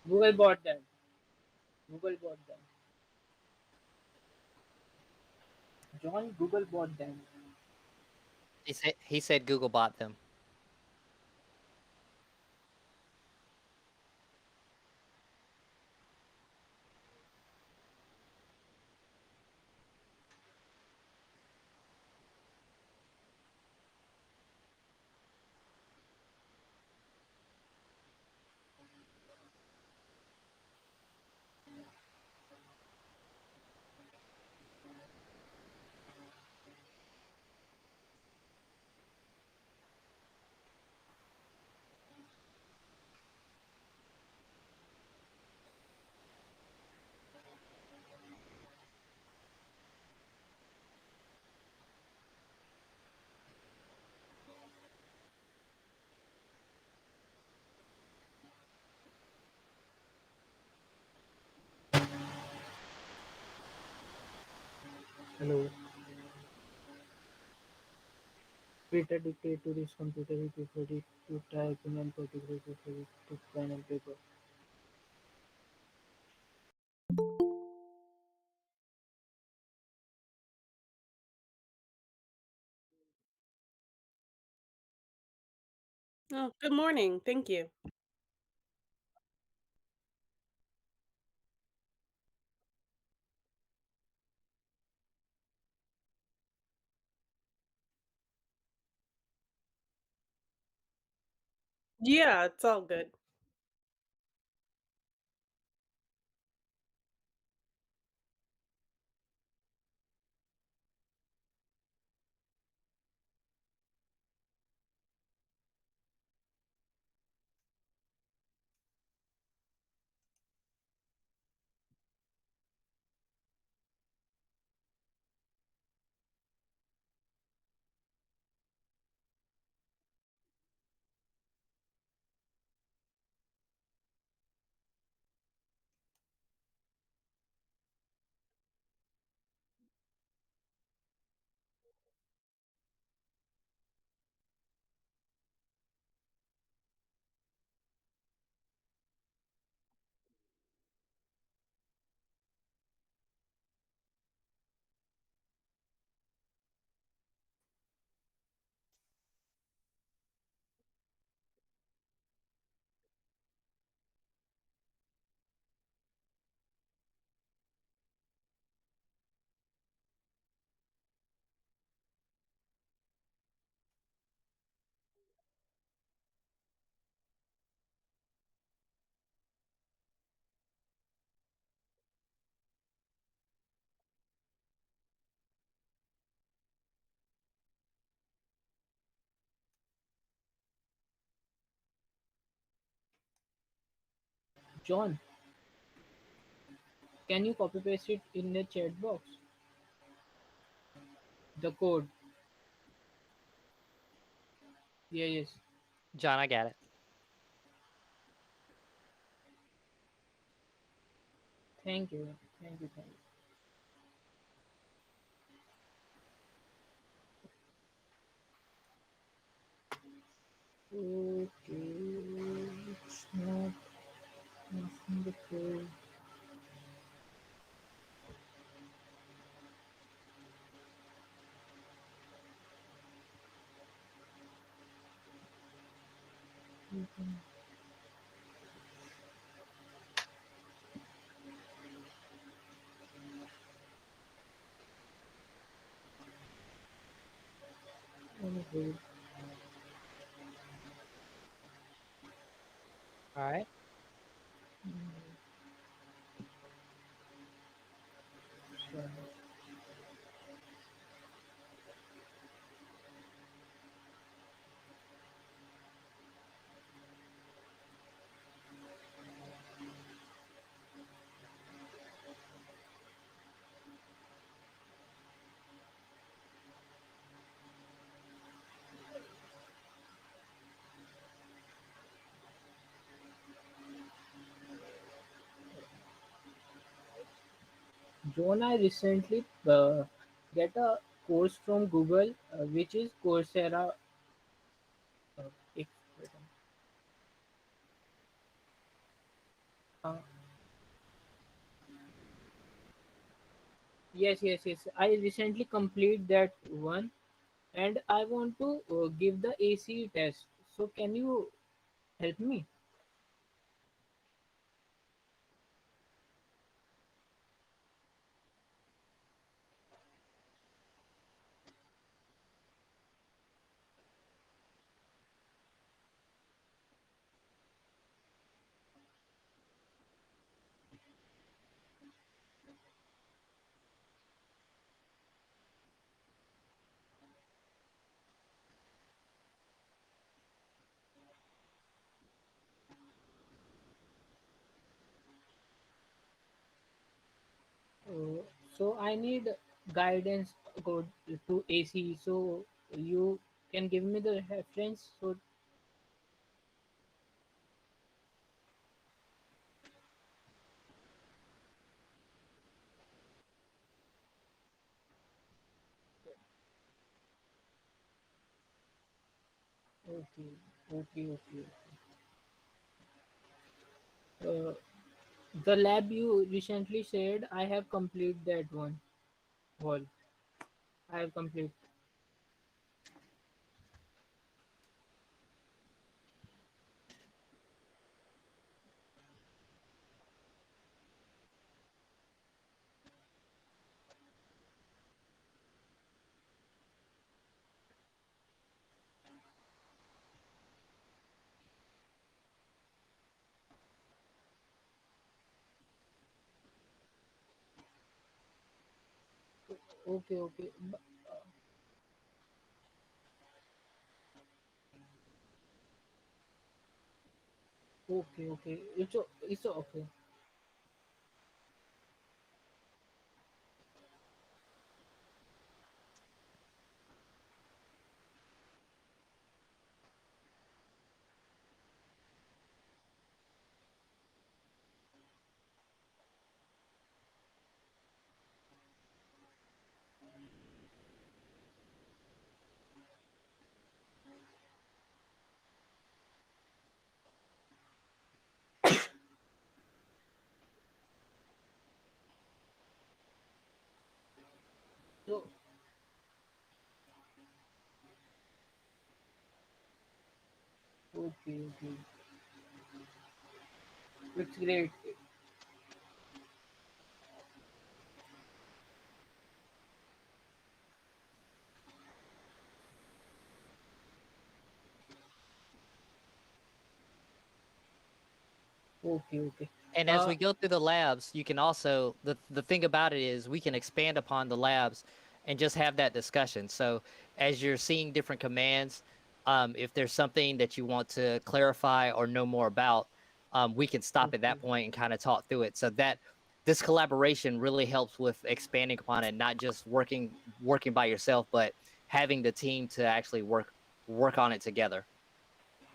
Google bought them. Google bought them. John, Google bought them. He said Google bought them. Hello. Peter dictated to his computer. He preferred it to typing and particularly preferred it to pen and paper. Oh, good morning. Thank you. Yeah, it's all good. John, can you copy paste it in the chat box? The code. Yeah, yes. John, I got it. Thank you. Thank you. Thank you. Okay. It's not in the code. Okay. All right. Sure. John, I recently get a course from Google, which is Coursera. Uh, if, uh, yes, yes, yes. I recently complete that one, and I want to give the AC test. So can you help me? Uh, so I need guidance go to AC. So you can give me the reference. So okay, okay, okay. Uh, the lab you recently said I have completed that one. All I have complete. Okay, okay, okay, okay. It's okay. So okay, okay. It's great. Okay, okay. And as Uh, we go through the labs, you can also the thing about it is we can expand upon the labs and just have that discussion. So as you're seeing different commands, if there's something that you want to clarify or know more about, we can stop at okay, that point and kind of talk through it. So that this collaboration really helps with expanding upon it, not just working by yourself, but having the team to actually work on it together.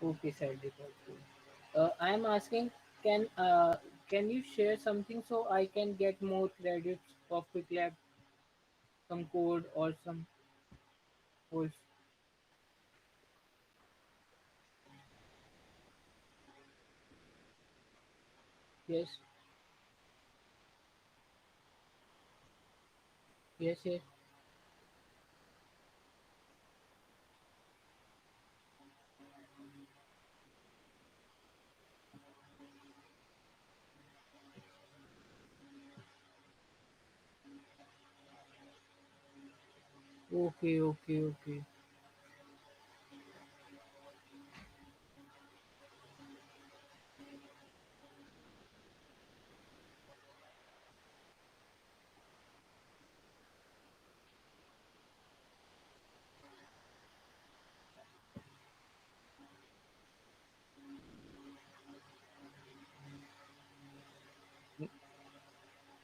okay, Sandy. Okay. I'm asking, can can you share something so I can get more credits of Quick Lab, some code or some course? Yes, yes, yes. Okay, okay, okay.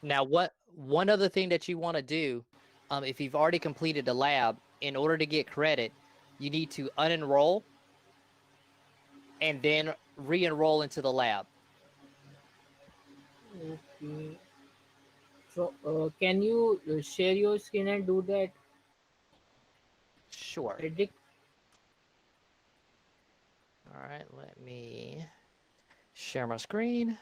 Now, what one other thing that you want to do, if you've already completed the lab, in order to get credit, you need to unenroll and then re-enroll into the lab. Okay. So, can you share your screen and do that? Sure. Predict. All right, let me share my screen.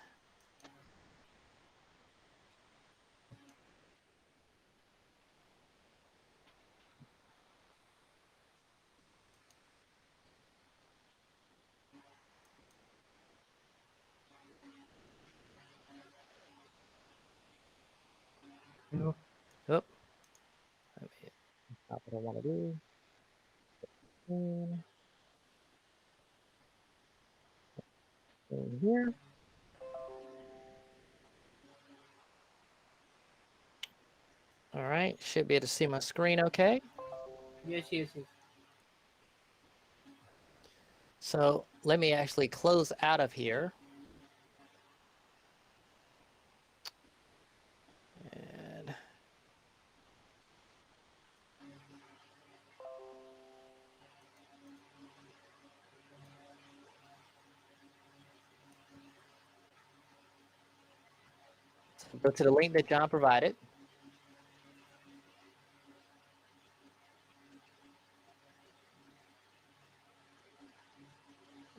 Oh, oh, not what I want to do. In here. All right, should be able to see my screen okay. Yes, yes, yes. So let me actually close out of here. And go to the link that John provided.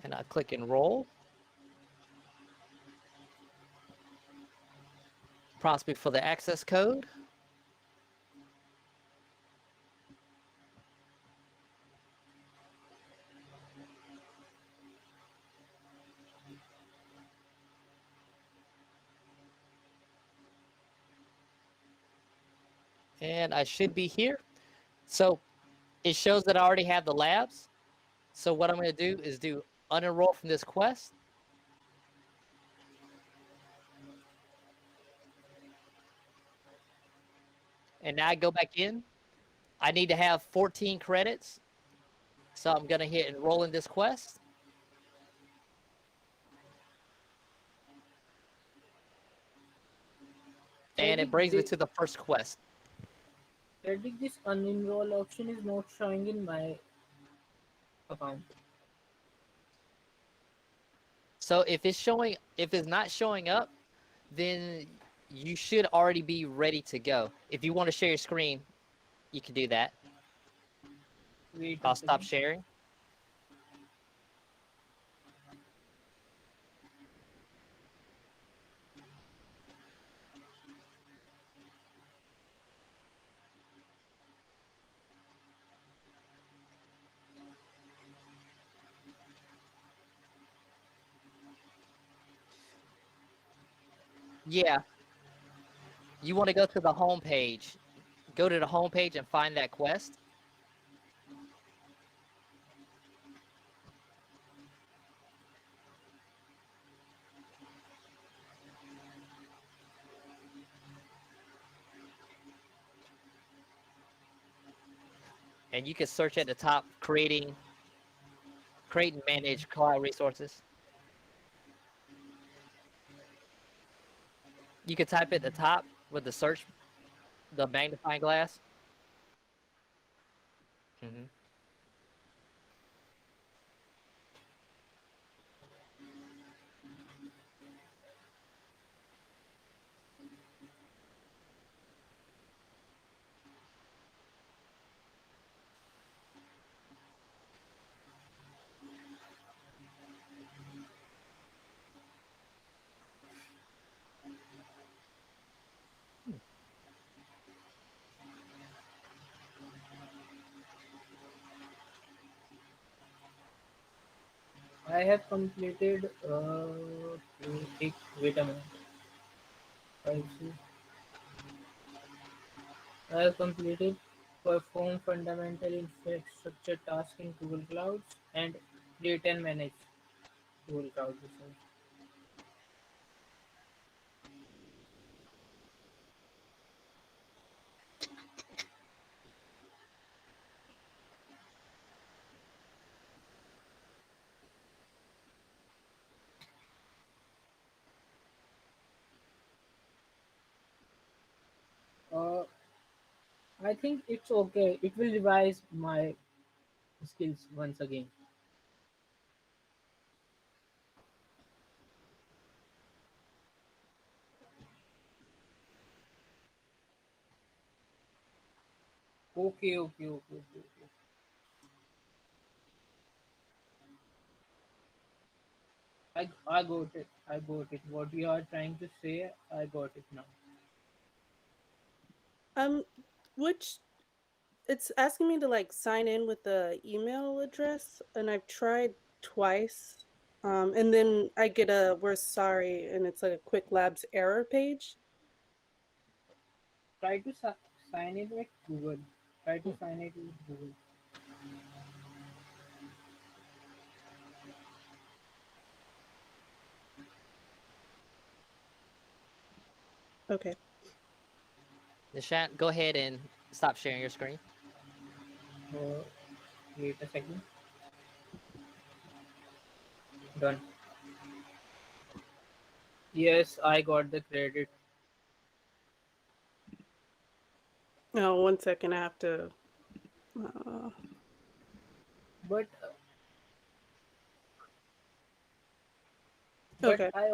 And I click enroll. Prompts me for the access code. And I should be here. So it shows that I already have the labs. So what I'm going to do is do unenroll from this quest. And now I go back in. I need to have 14 credits. So I'm going to hit enroll in this quest. And it Predict brings me this. to the first quest. Predict this unenroll option is not showing in my account. So if it's not showing up, then you should already be ready to go. If you want to share your screen, you can do that. Wait a I'll stop second. sharing. Yeah, you want to go to the home page. Go to the home page and find that quest. And you can search at the top, create and manage cloud resources. You can type at the top with the search, the magnifying glass. Hmm. I have completed. Wait a minute. I see. I have completed perform fundamental infrastructure tasks in Google Clouds, and create and manage Google Cloud resources. Uh, I think it's okay. It will revise my skills once again. Okay, okay, okay, okay, okay. I got it. I got it. What you are trying to say, I got it now. Um, which it's asking me to like sign in with the email address, and I've tried twice. And then I get a "we're sorry," and it's like a Quick Labs error page. Try to sign it with Google. Try to Hmm. sign it with Google. Okay. Nishant, go ahead and stop sharing your screen. Uh, Wait a second. Done. Yes, I got the credit. Oh, 1 second. I have to. Uh, But but okay. I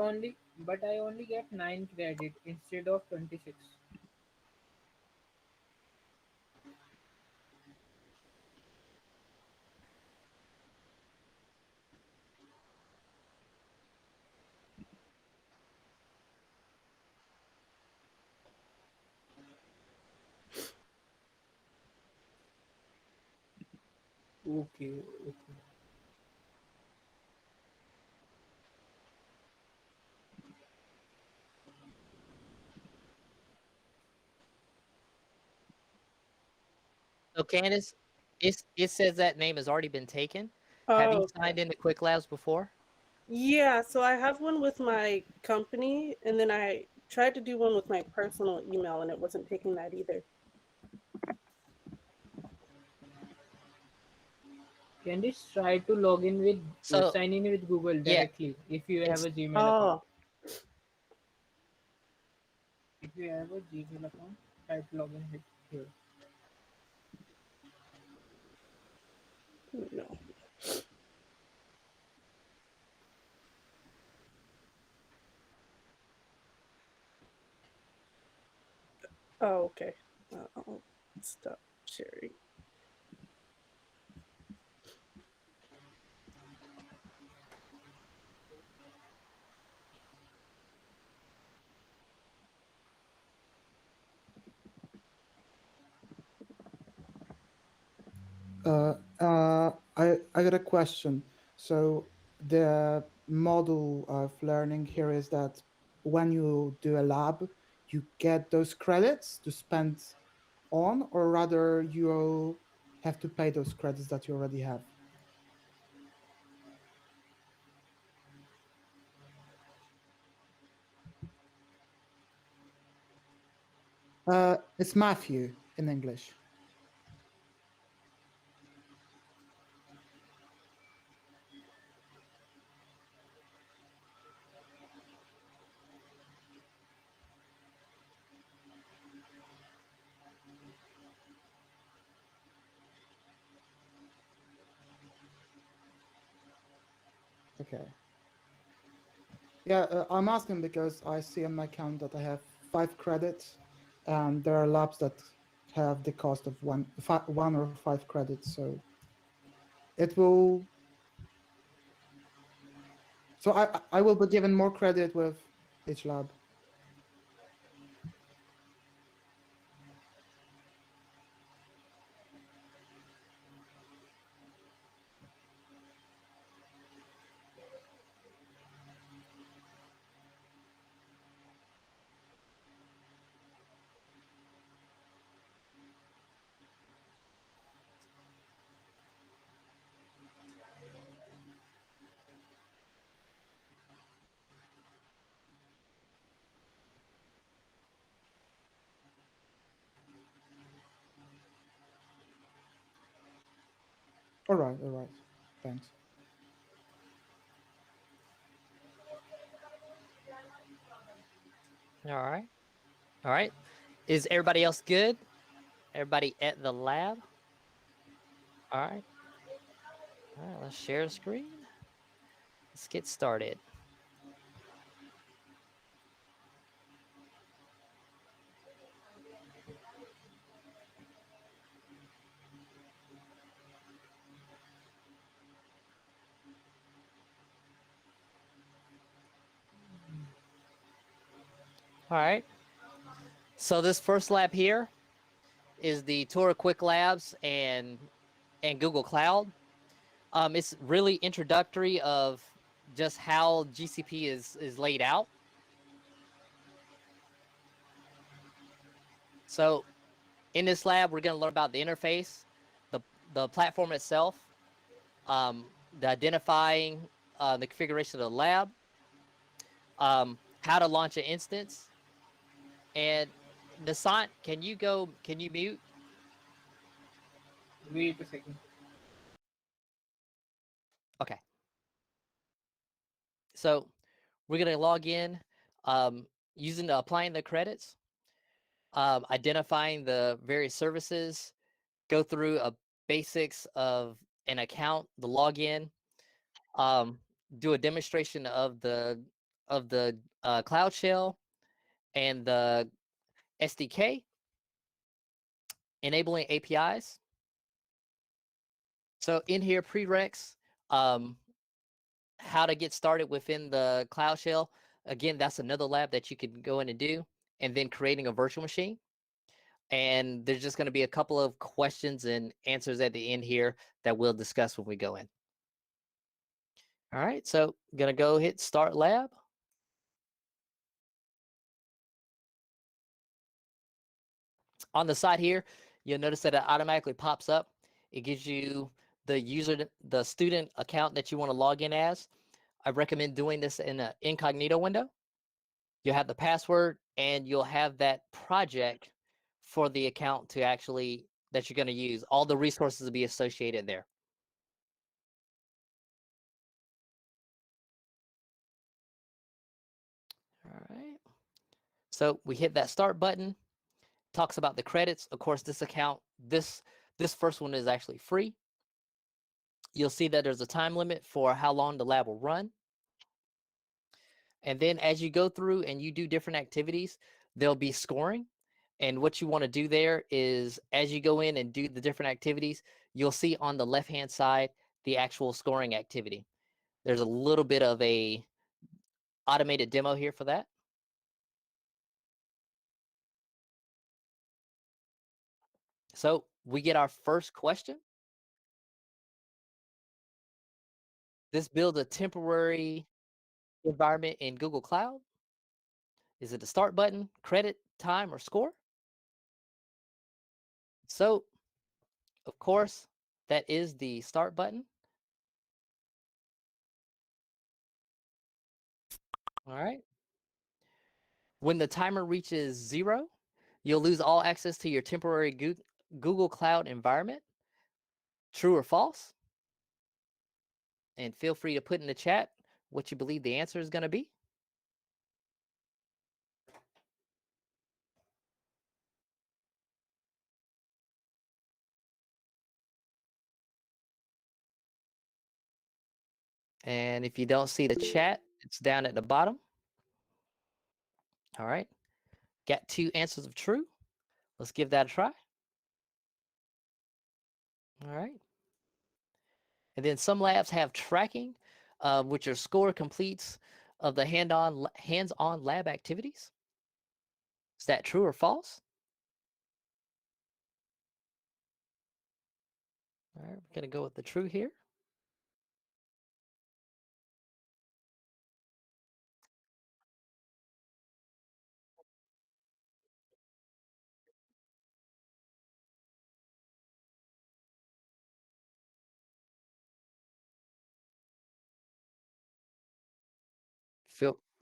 only get 9 credit instead of 26. Okay, okay. So Candace, it says that name has already been taken. Have you Oh, okay. signed into Quick Labs before? Yeah, so I have one with my company, and then I tried to do one with my personal email, and it wasn't taking that either. Can you try to log in with So sign in with Google yeah, directly if you have it's a Gmail account? Oh, If you have a Gmail account, try to log in with here. no. Oh, okay. I'll stop sharing. I got a question. So the model of learning here is that when you do a lab, you get those credits to spend on, or rather you have to pay those credits that you already have. It's Matthew in English. Okay. Yeah, I'm asking because I see on my account that I have 5 credits, and there are labs that have the cost of 1 or 5 credits. So it will. So I will be given more credit with each lab. all right. Thanks. All right. All right. Is everybody else good? Everybody at the lab? All right. All right. Let's share the screen. Let's get started. All right. So this first lab here is the tour of Quick Labs and Google Cloud. It's really introductory of just how GCP is laid out. So in this lab, we're going to learn about the interface, the the platform itself, the identifying the configuration of the lab, how to launch an instance, and Nasant, can you go? Can you mute? Wait a second. Okay. So we're going to log in um, using applying the credits, identifying the various services, go through a basics of an account, the login, um, do a demonstration of the Cloud Shell and the SDK, enabling APIs. So in here, prereqs, um, how to get started within the Cloud Shell. Again, that's another lab that you can go in and do, and then creating a virtual machine. And there's just going to be a couple of questions and answers at the end here that we'll discuss when we go in. All right, so I'm going to go hit Start Lab. On the side here, you'll notice that it automatically pops up. It gives you the student account that you want to log in as. I recommend doing this in an incognito window. You'll have the password and you'll have that project for the account to actually that you're going to use. All the resources will be associated there. All right. So we hit that start button. Talks about the credits. Of course, this account, this first one is actually free. You'll see that there's a time limit for how long the lab will run. And then as you go through and you do different activities, there'll be scoring. And what you want to do there is as you go in and do the different activities, you'll see on the left-hand side the actual scoring activity. There's a little bit of a automated demo here for that. So we get our first question. This builds a temporary environment in Google Cloud. Is it the start button, credit, time, or score? So, of course, that is the start button. All right. When the timer reaches 0, you'll lose all access to your temporary Google Cloud environment. True or false? And feel free to put in the chat what you believe the answer is going to be. And if you don't see the chat, it's down at the bottom. All right. Got 2 answers of true. Let's give that a try. All right. And then some labs have tracking, which are score completes of the hands-on lab activities. Is that true or false? All right, we're going to go with the true here.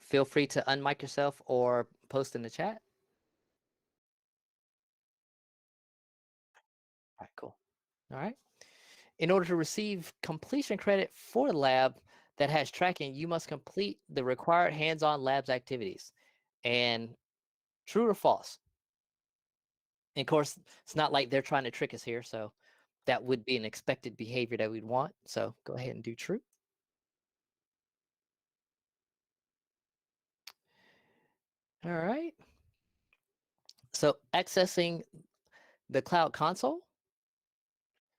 Feel free to unmic yourself or post in the chat. All right, cool. All right. In order to receive completion credit for the lab that has tracking, you must complete the required hands-on labs activities. And true or false? And of course, it's not like they're trying to trick us here, so that would be an expected behavior that we'd want. So go ahead and do true. All right. So accessing the Cloud Console.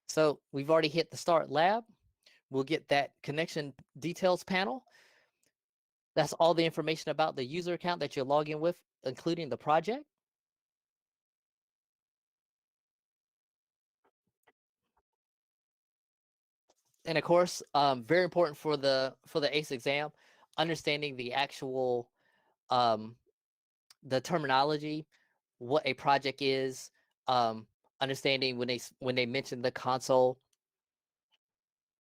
So we've already hit the Start Lab. We'll get that connection details panel. That's all the information about the user account that you're logging with, including the project. And of course, very important for the ACE exam, understanding the actual um, the terminology, what a project is, understanding when they mention the console.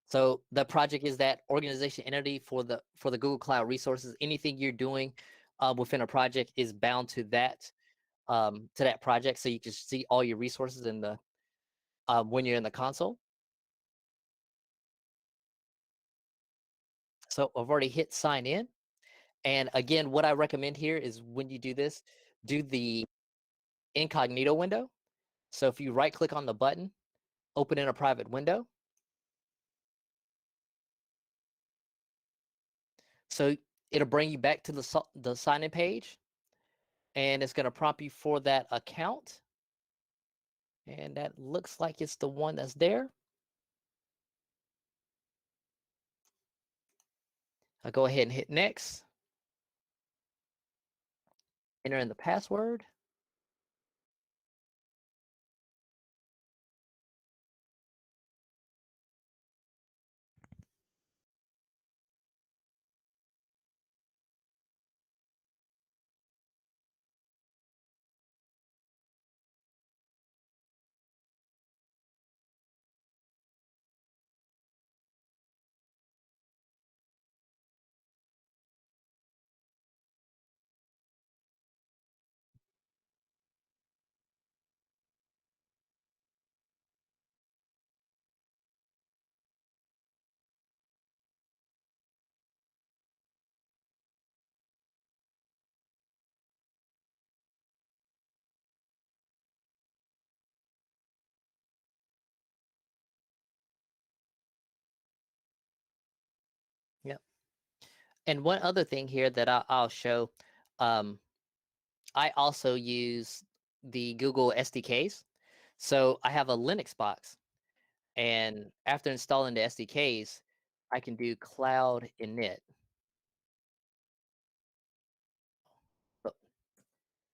So the project is that organization entity for the Google Cloud resources. Anything you're doing within a project is bound to that project, so you can see all your resources in the when you're in the console. So I've already hit sign in. And again, what I recommend here is when you do this, do the incognito window. So if you right click on the button, open in a private window. So it'll bring you back to the sign in page, and it's going to prompt you for that account. And that looks like it's the one that's there. I'll go ahead and hit next. Enter in the password. Yep. And one other thing here that I'll show, I also use the Google SDKs. So I have a Linux box, and after installing the SDKs, I can do cloud init. Oh,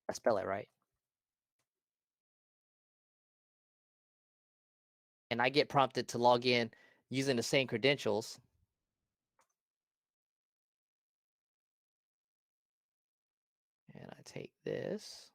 I spell it right. And I get prompted to log in using the same credentials. And I take this.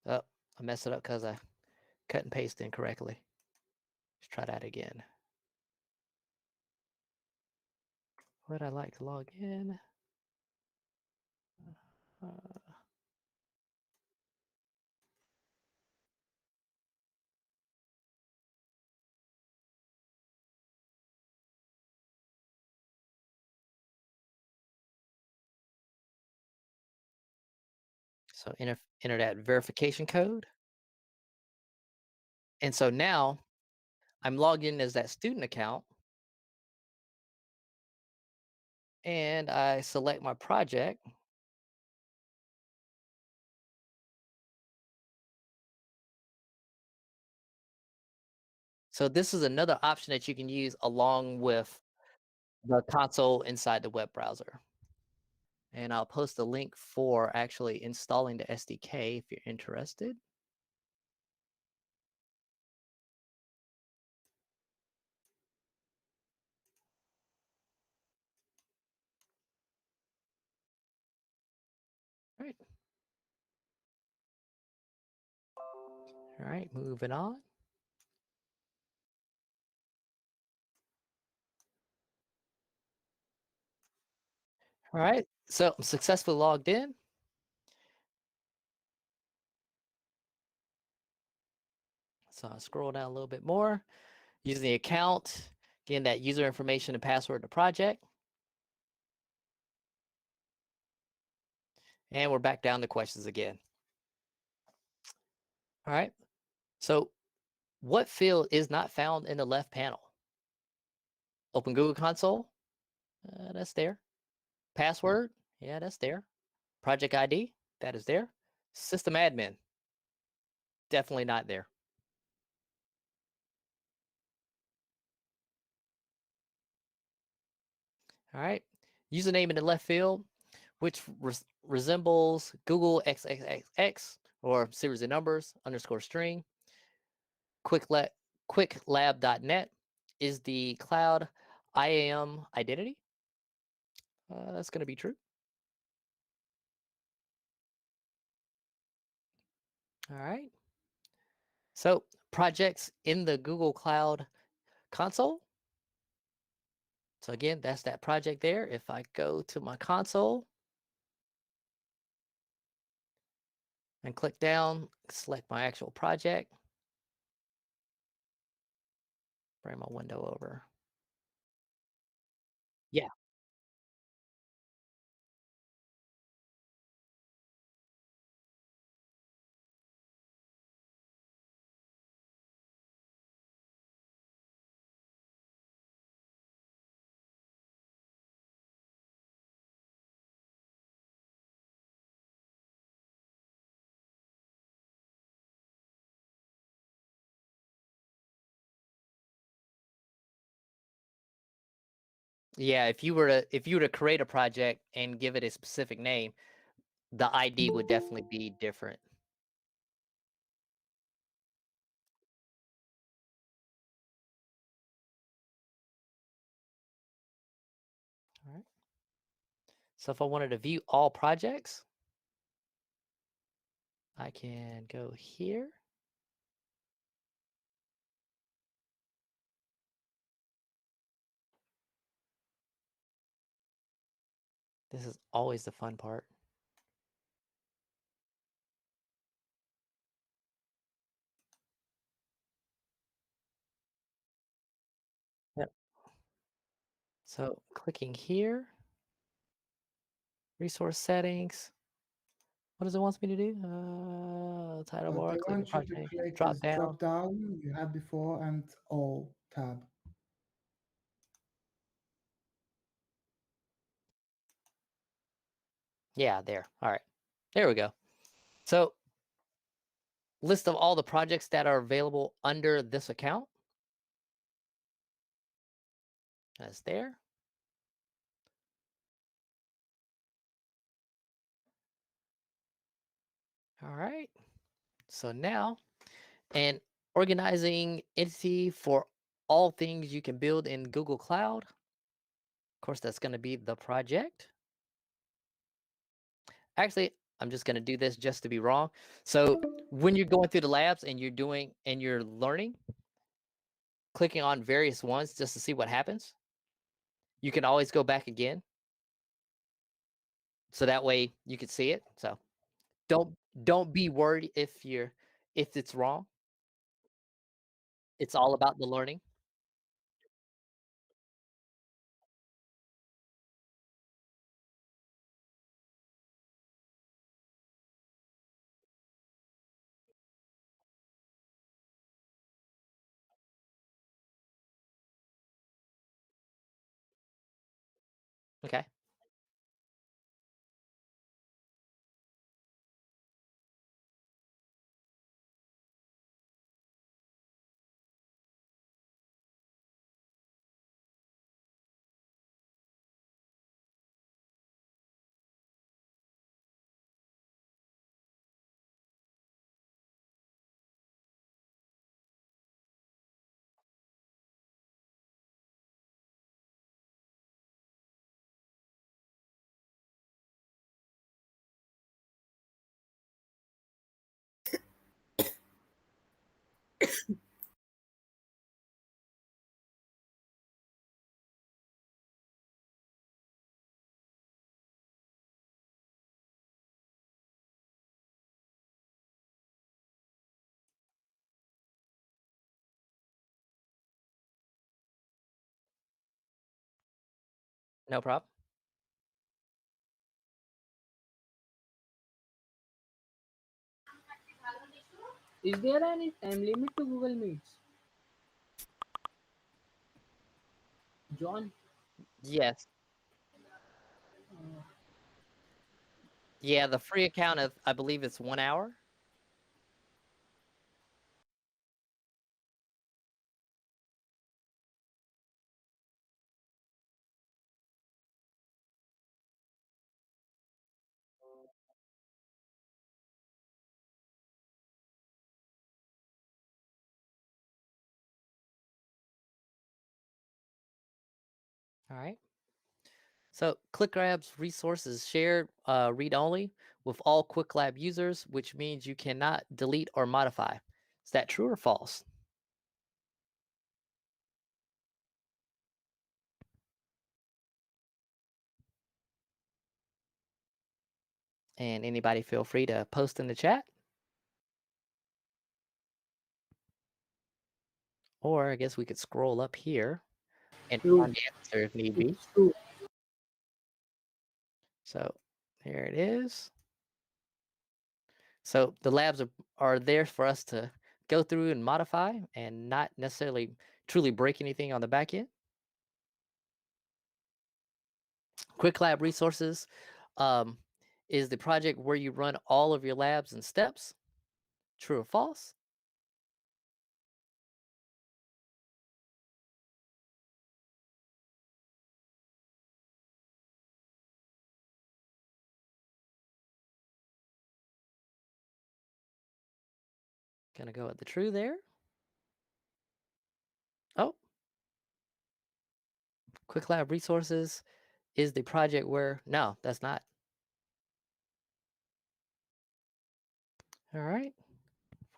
Oh, I messed it up because I cut and pasted incorrectly. Let's try that again. Would I like to log in? Uh, so enter that verification code. And so now I'm logged in as that student account, and I select my project. So this is another option that you can use along with the console inside the web browser. And I'll post a link for actually installing the SDK if you're interested. All right, moving on. All right, so I'm successfully logged in. So I'll scroll down a little bit more. Using the account, getting that user information and password to project. And we're back down to questions again. All right, so what field is not found in the left panel? Open Google Console, that's there. Password, yeah, that's there. Project ID, that is there. System admin, definitely not there. All right, username in the left field, which resembles Google XXX or series of numbers underscore string. Quicklab.net is the cloud IAM identity. That's going to be true. All right. So projects in the Google Cloud console. So again, that's that project there. If I go to my console and click down, select my actual project, bring my window over. Yeah. Yeah, if you were to create a project and give it a specific name, the ID would definitely be different. All right. So if I wanted to view all projects, I can go here. This is always the fun part. Yep. So clicking here, resource settings. What does it want me to do? Title bar, They click the want you to project, click drop this down. drop down you had before and all tab. Yeah, there. All right. There we go. So list of all the projects that are available under this account. That's there. All right. So now, an organizing entity for all things you can build in Google Cloud. Of course, that's going to be the project. Actually, I'm just going to do this just to be wrong. So when you're going through the labs and you're learning, clicking on various ones just to see what happens, you can always go back again. So that way you can see it. So don't be worried if it's wrong. It's all about the learning. Okay. No problem. Is there any time limit to Google Meets? John? Yes. Yeah, the free account of I believe it's 1 hour. All right. So ClickLab's resources shared read only with all QuickLab users, which means you cannot delete or modify. Is that true or false? And anybody feel free to post in the chat, or I guess we could scroll up here and True. find the answer if need be. It's true. So here it is. So the labs are there for us to go through and modify and not necessarily truly break anything on the back end. Quick Lab Resources is the project where you run all of your labs and steps. True or false? Gonna go with the true there. Oh, Quick Lab Resources is the project where, no, that's not. All right,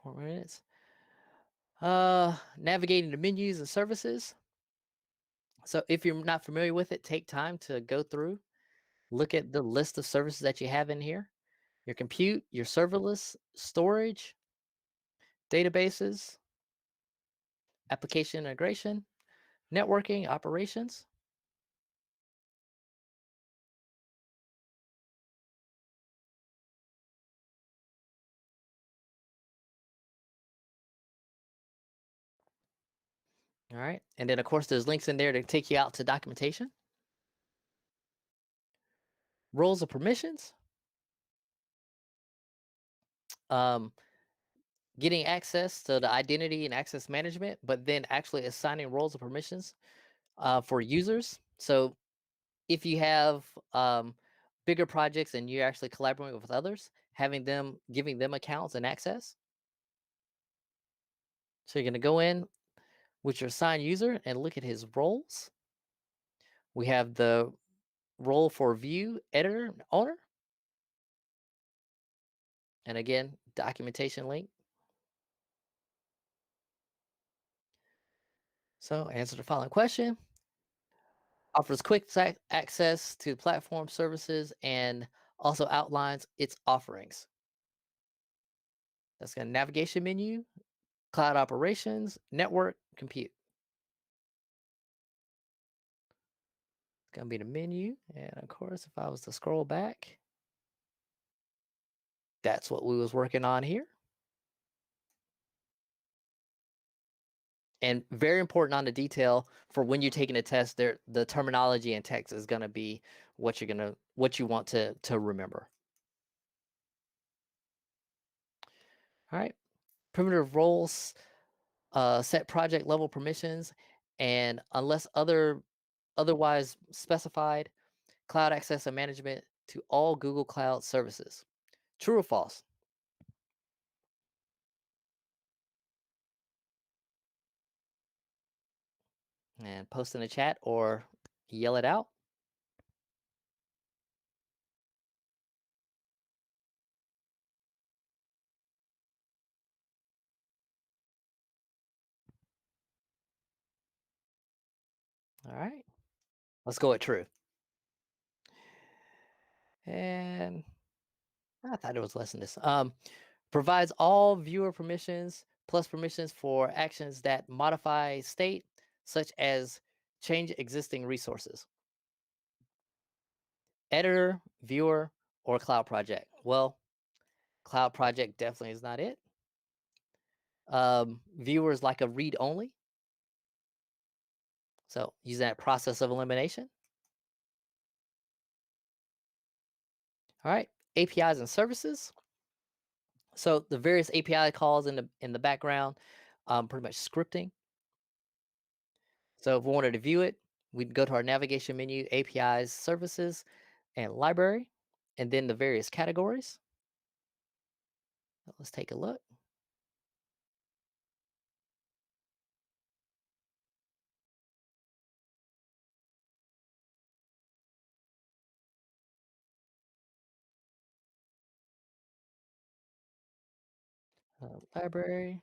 4 minutes. Navigating the menus and services. So if you're not familiar with it, take time to go through, look at the list of services that you have in here. Your compute, your serverless, storage, databases, application integration, networking, operations. All right. And then, of course, there's links in there to take you out to documentation. Roles of permissions. Um, Getting access to the identity and access management, but then actually assigning roles of permissions for users. So if you have bigger projects and you're actually collaborating with others, giving them accounts and access. So you're going to go in with your assigned user and look at his roles. We have the role for view, editor, and owner. And again, documentation link. So answer the following question. Offers quick access to platform services and also outlines its offerings. That's going to navigation menu, cloud operations, network, compute. It's going to be the menu. And of course, if I was to scroll back, that's what we was working on here. And very important on the detail for when you're taking a test, there the terminology and text is going to be what you want to remember. All right. Primitive roles set project level permissions, and unless otherwise specified, cloud access and management to all Google Cloud services. True or false? And post in the chat or yell it out. All right. Let's go with true. And I thought it was less than this. Provides all viewer permissions plus permissions for actions that modify state, such as change existing resources. editor, viewer, or cloud project? Well, cloud project definitely is not it. Viewer is like a read only. So use that process of elimination. All right, APIs and services. So the various API calls in the background, pretty much scripting. So if we wanted to view it, we'd go to our navigation menu, APIs, services, and library, and then the various categories. Let's take a look. Library.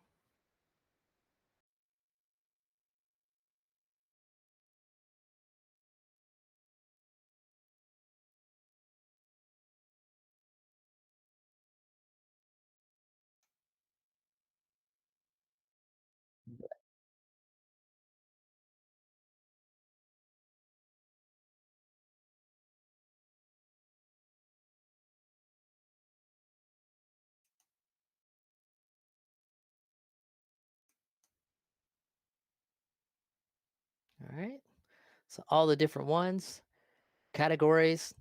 All right. So all the different ones, categories,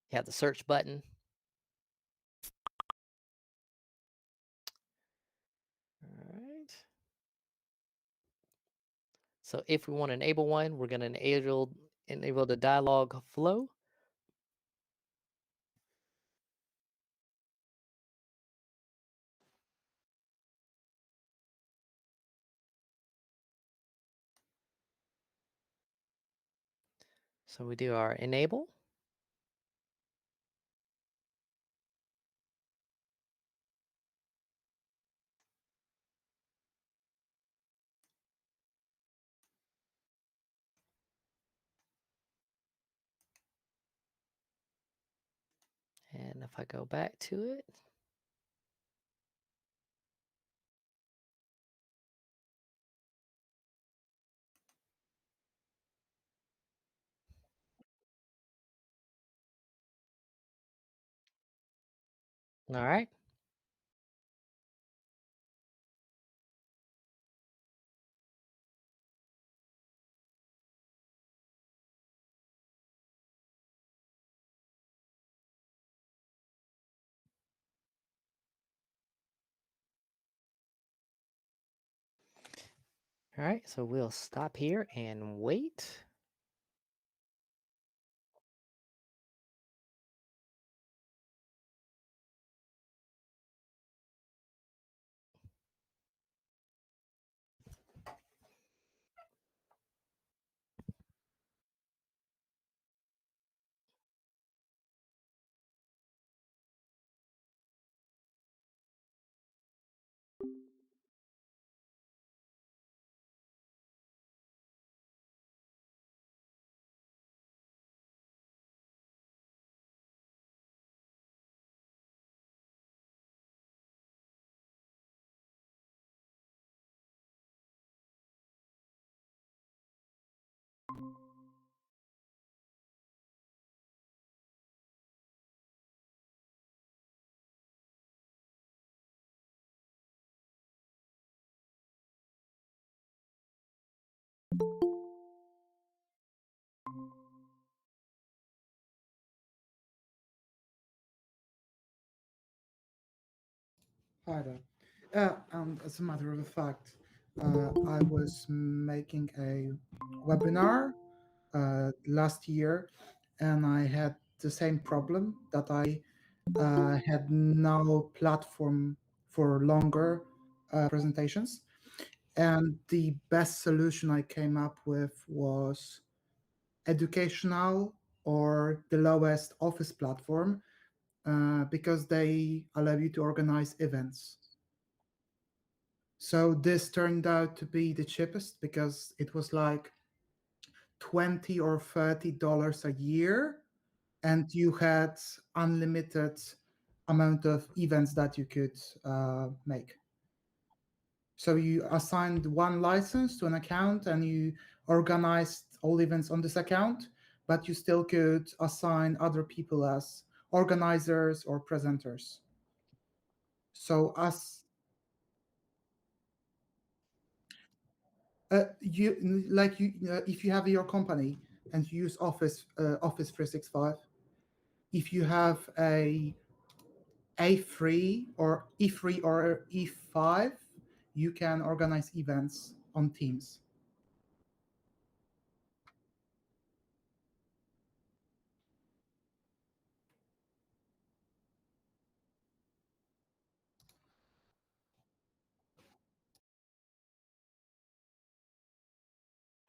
you have the search button. All right. So if we want to enable one, we're going to enable the dialog flow. So we do our enable. And if I go back to it, all right. All right, so we'll stop here and wait. Hi there. And as a matter of fact, I was making a webinar last year, and I had the same problem that I had no platform for longer presentations. And the best solution I came up with was educational or the lowest office platform because they allow you to organize events. So this turned out to be the cheapest because it was like $20 or $30 a year, and you had unlimited amount of events that you could make. So you assigned one license to an account and you organized all events on this account. but you still could assign other people as organizers or presenters. So as you like you if you have your company and you use Office 365, if you have A3 or E3 or E5, you can organize events on Teams.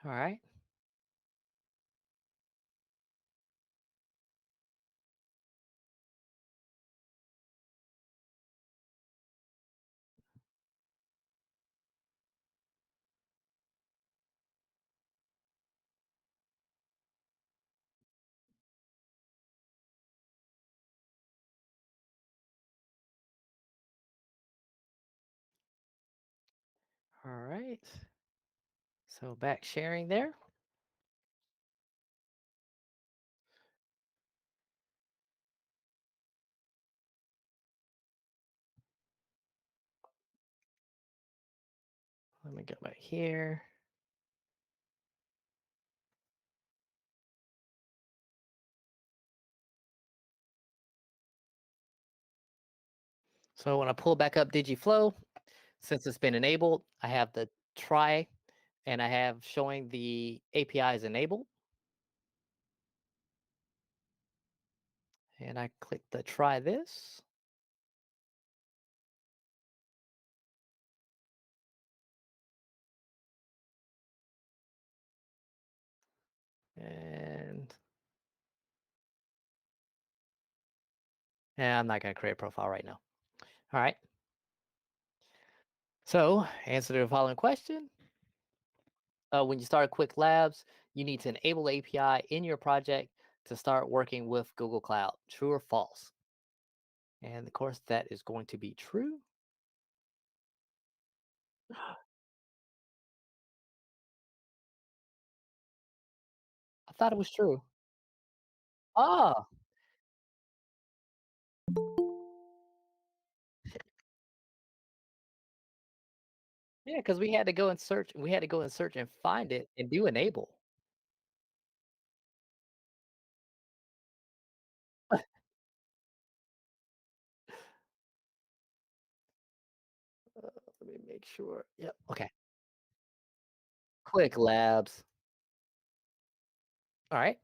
All right. All right. So back sharing there. Let me go back here. So when I pull back up DigiFlow, since it's been enabled, I have the try and I have showing the APIs enabled. And I click the try this. And I'm not going to create a profile right now. All right. So answer to the following question. When you start Quick Labs, you need to enable API in your project to start working with Google Cloud. True or false? And of course, that is going to be true. I thought it was true. Ah, yeah, because we had to go and search. We had to go and search and find it and do enable. Let me make sure. Yep. Okay. Quick Labs. All right.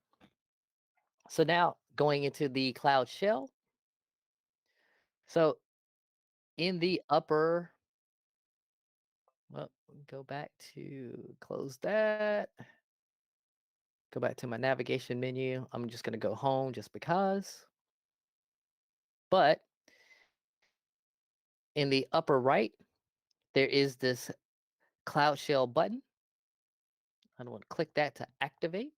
So now going into the Cloud Shell. So in the upper, well, go back to close that. Go back to my navigation menu. I'm just going to go home just because. But in the upper right, there is this Cloud Shell button. I want to click that to activate.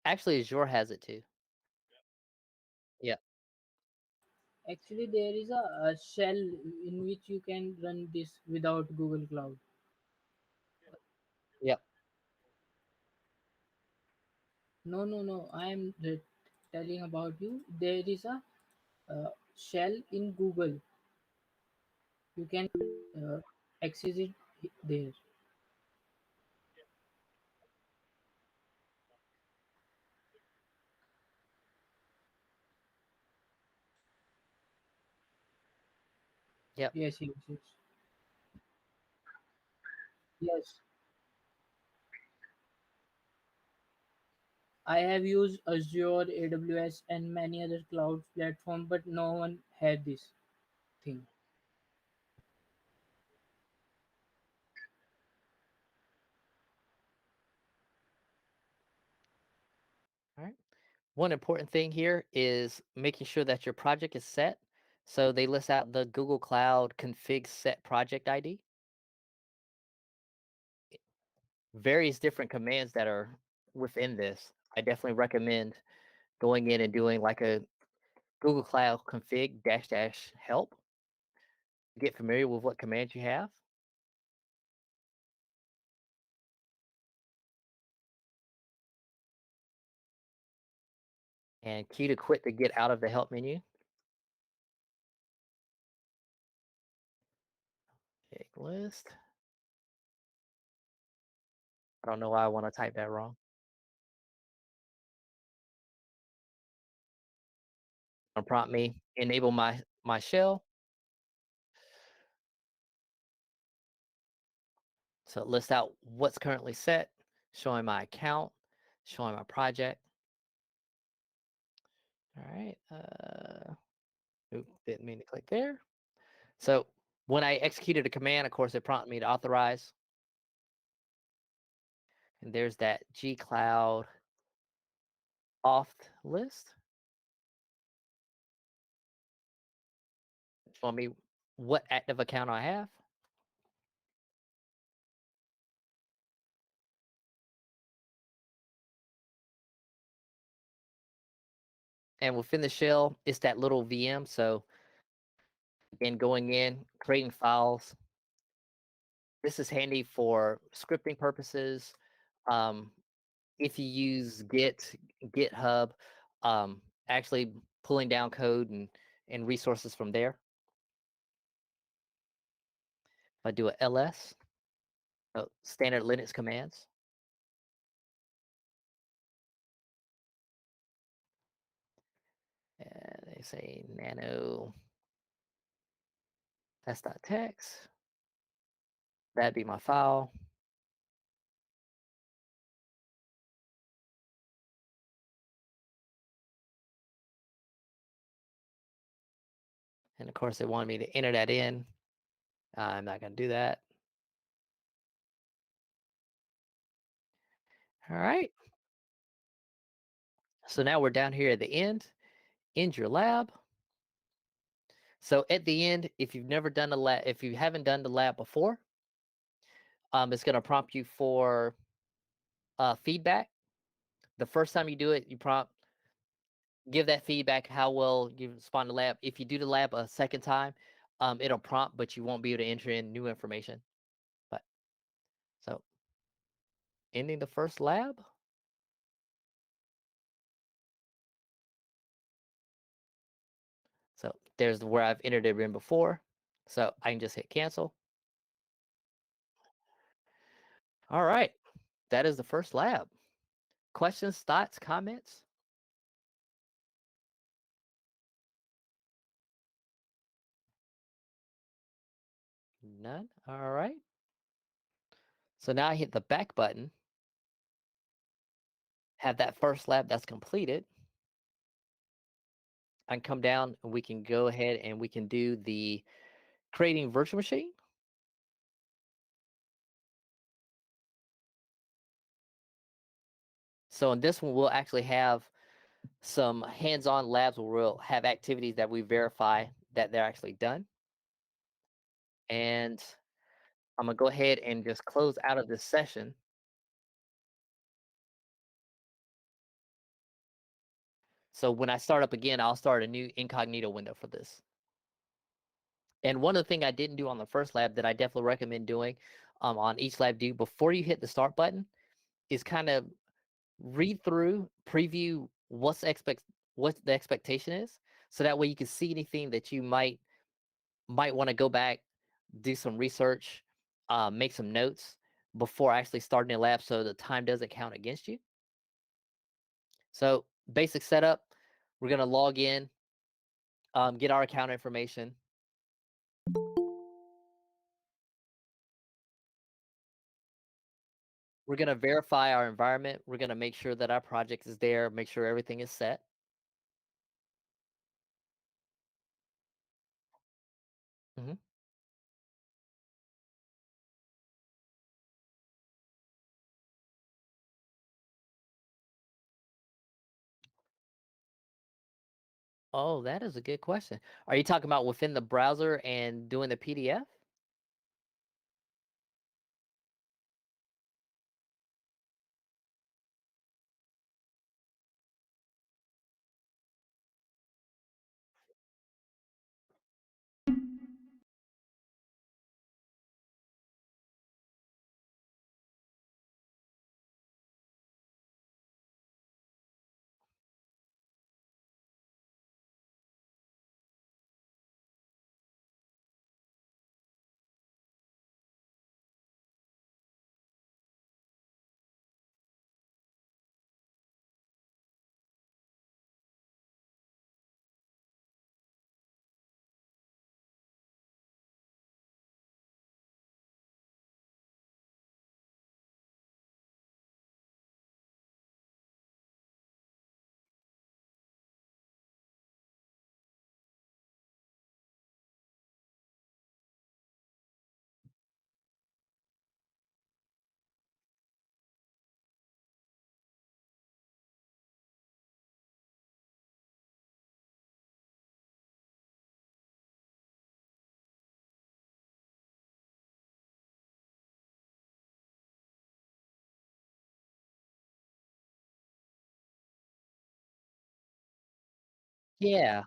Actually, Azure has it too. Yeah. Actually, there is a shell in which you can run this without Google Cloud. Yep. No, no, no. I am telling about you. There is a shell in Google. You can uh, access it there. Yep. Yes, yes, yes. Yes. I have used Azure, AWS, and many other cloud platforms, but no one had this thing. All right. One important thing here is making sure that your project is set. So they list out the Google Cloud config set project ID, various different commands that are within this. I definitely recommend going in and doing like a Google Cloud config dash dash help. Get familiar with what commands you have, and key to quit to get out of the help menu. Big list. I don't know why I want to type that wrong. It'll prompt me, enable my shell. So it lists out what's currently set, showing my account, showing my project. All right. Didn't mean to click there. So when I executed a command, of course, it prompted me to authorize. And there's that gcloud auth list. Showing me what active account I have. And within the shell, it's that little VM. So again, going in, creating files. This is handy for scripting purposes. Um, if you use GitHub, actually pulling down code and resources from there. If I do a ls, standard Linux commands, and they say nano test.txt, that'd be my file. And of course, they wanted me to enter that in. I'm not going to do that. All right. So now we're down here at the end your lab. So at the end, if you've never done a lab, if you haven't done the lab before, it's going to prompt you for feedback. The first time you do it, you give that feedback how well you respond to lab. If you do the lab a second time, it'll prompt, but you won't be able to enter in new information. But so ending the first lab. So there's where I've entered it in before. So I can just hit cancel. All right. That is the first lab. Questions, thoughts, comments? None. All right. So now I hit the back button, have that first lab that's completed. I can come down and we can go ahead and we can do the creating virtual machine. So in this one, we'll actually have some hands-on labs where we'll have activities that we verify that they're actually done. And I'm gonna go ahead and just close out of this session. So when I start up again, I'll start a new incognito window for this. And one of the things I didn't do on the first lab that I definitely recommend doing on each lab do before you hit the start button is kind of read through, preview what the expectation is. So that way you can see anything that you might want to go back, do some research, make some notes before actually starting the lab so the time doesn't count against you. So basic setup, we're going to log in, get our account information. We're gonna verify our environment. We're gonna make sure that our project is there, make sure everything is set. Mhm. Oh, that is a good question. Are you talking about within the browser and doing the PDF? Yeah.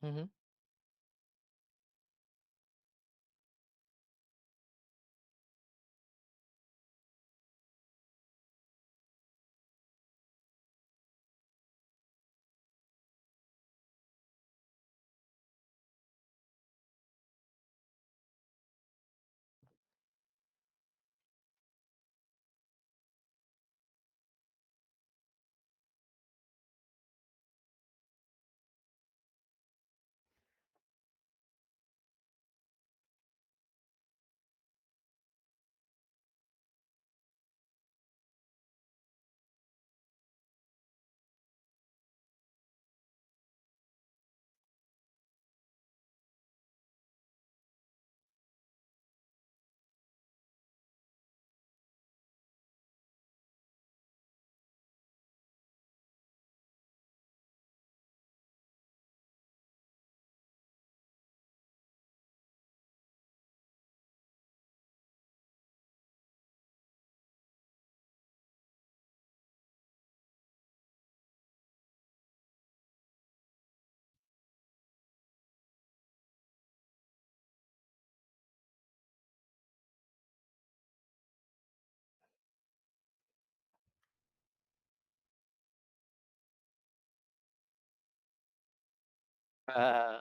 Mhm. Uh,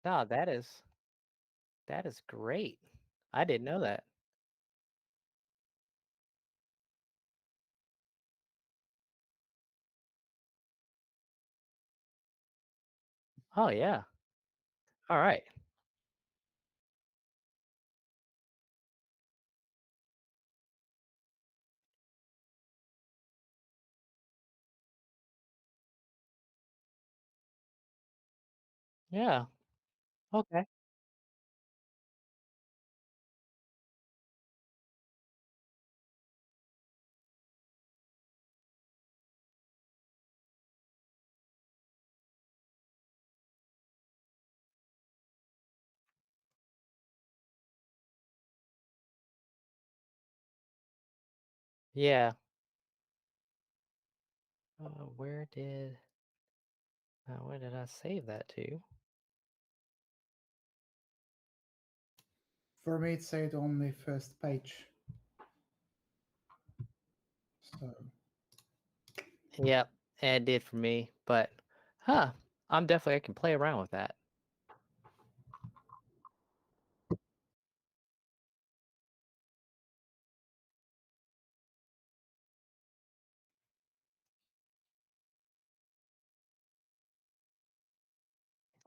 no, that is great. I didn't know that. Oh, yeah. Alright. Yeah. Okay. Yeah. Where did Where did I save that to? For me, it said only first page. So Yep, it did for me, but huh, I can play around with that.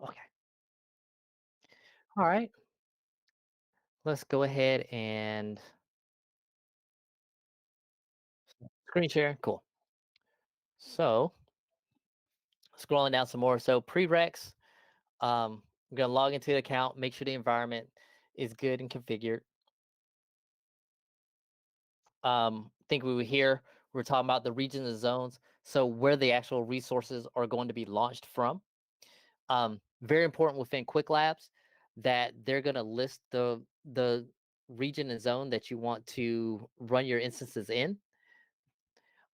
Okay. All right. Let's go ahead and screen share. Cool. So scrolling down some more. So prereqs, I'm gonna log into the account, make sure the environment is good and configured. Think we were here, we're talking about the regions and zones. So where the actual resources are going to be launched from. Very important within Quick Labs that they're gonna list the region and zone that you want to run your instances in.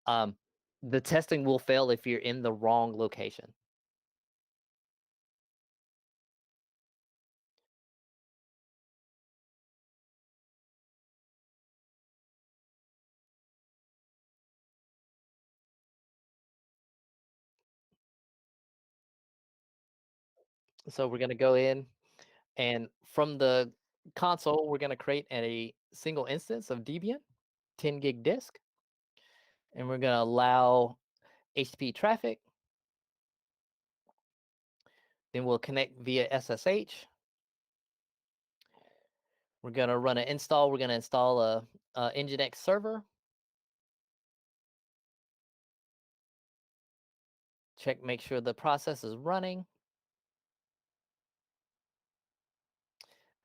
Um, the testing will fail if you're in the wrong location. So we're gonna go in and from the console, we're gonna create a single instance of Debian, 10 gig disk, and we're gonna allow HTTP traffic. Then we'll connect via SSH. We're gonna run an install. We're gonna install a Nginx server. Check, make sure the process is running.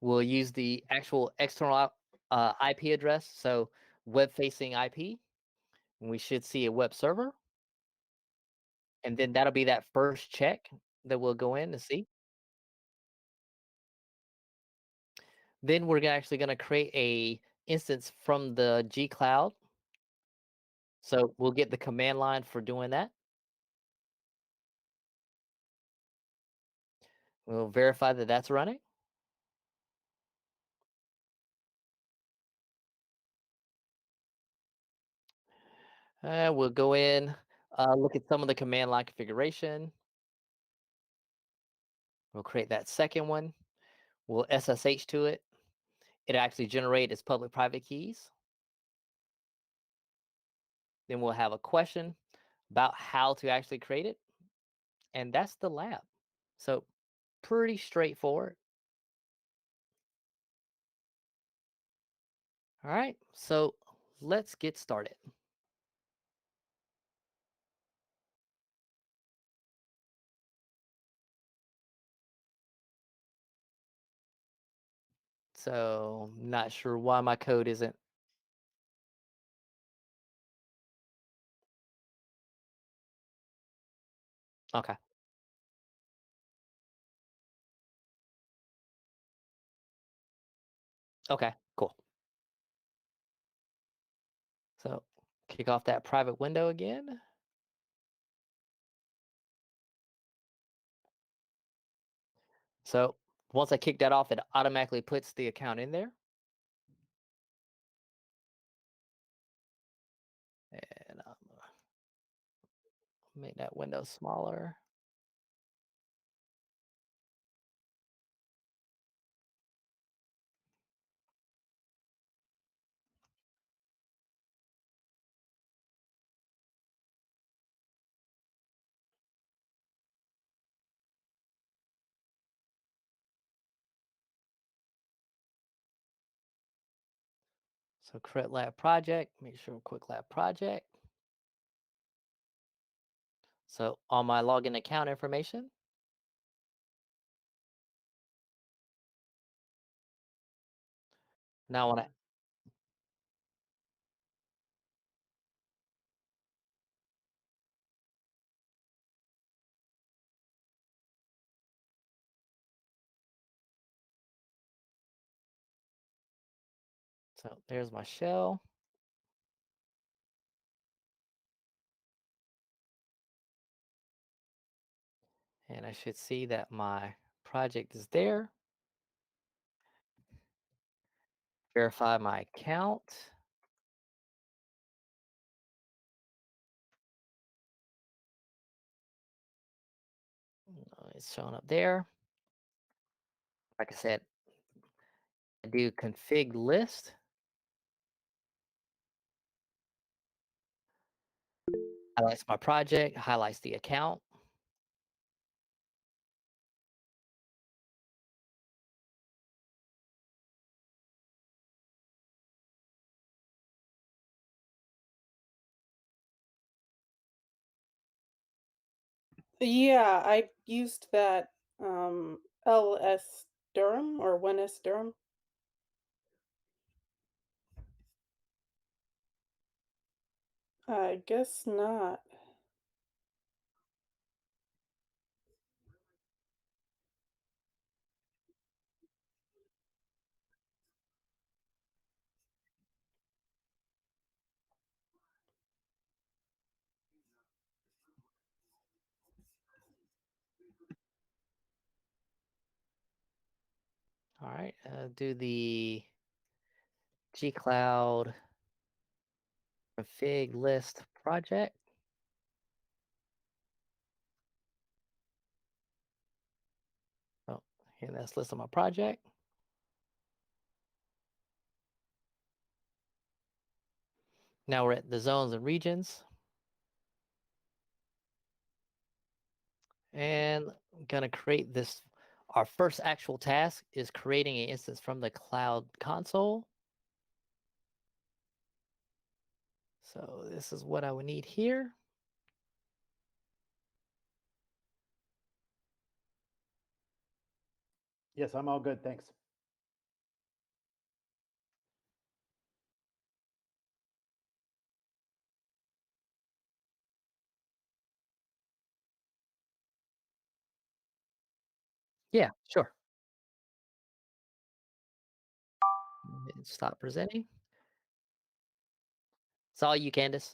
We'll use the actual external IP address, so web-facing IP. And we should see a web server, and then that'll be that first check that we'll go in and see. Then we're actually going to create a instance from the G Cloud. So we'll get the command line for doing that. We'll verify that that's running. We'll go in, look at some of the command line configuration. We'll create that second one. We'll SSH to it. It actually generate its public private keys. Then we'll have a question about how to actually create it. And that's the lab. So pretty straightforward. All right, so let's get started. So not sure why my code isn't. Okay. Okay, cool. So kick off that private window again. So once I kick that off, it automatically puts the account in there. And make that window smaller. So create lab project, make sure quick lab project. So on my login account information. Now when I so there's my shell. And I should see that my project is there. Verify my account. It's showing up there. Like I said, I do config list. Highlights my project, highlights the account. Yeah, I used that LS Durham or 1S Durham. I guess not. All right, do the gcloud config list project. Oh, here that's list of my project. Now we're at the zones and regions. And I'm gonna create this. Our first actual task is creating an instance from the cloud console. So this is what I would need here. Yes, I'm all good. Thanks. Yeah, sure. And stop presenting. It's all you, Candace.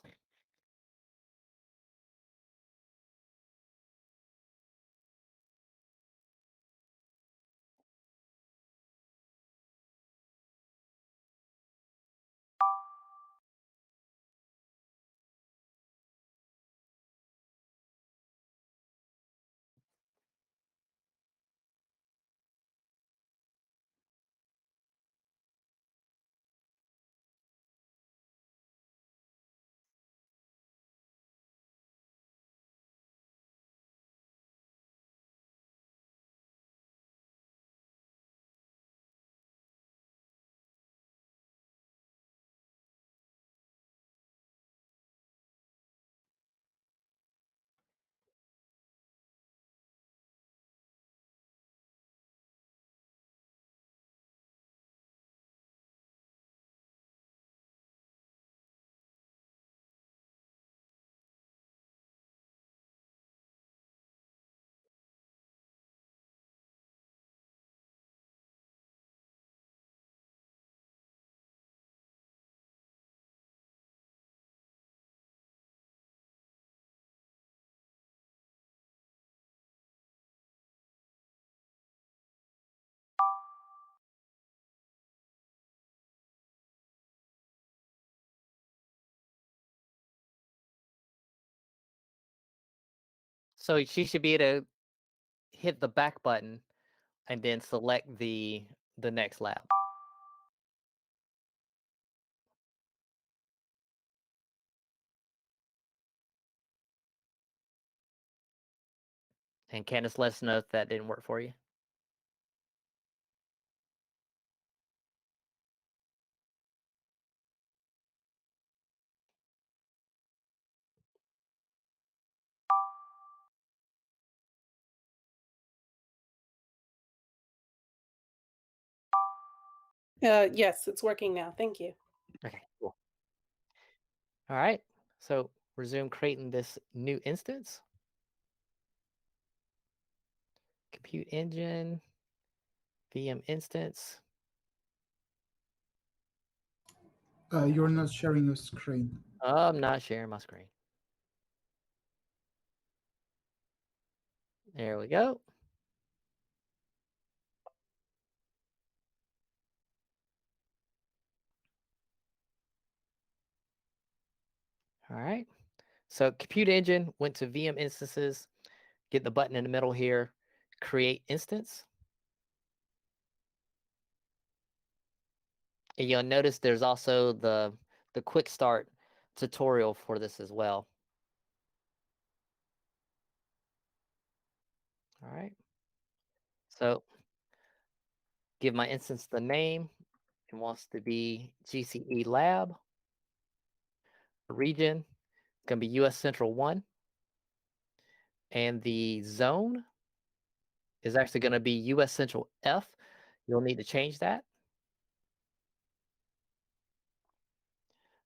So she should be able to hit the back button and then select the next lab. And Candace, let us know if that didn't work for you. Yes, it's working now. Thank you. Okay, cool. All right, so resume creating this new instance. Compute engine, VM instance. You're not sharing your screen. I'm not sharing my screen. There we go. All right. So compute engine went to VM instances, get the button in the middle here, create instance. And you'll notice there's also the quick start tutorial for this as well. All right. So give my instance the name. It wants to be GCE lab. The region, it's going to be US Central 1. And the zone is actually going to be US Central F. You'll need to change that.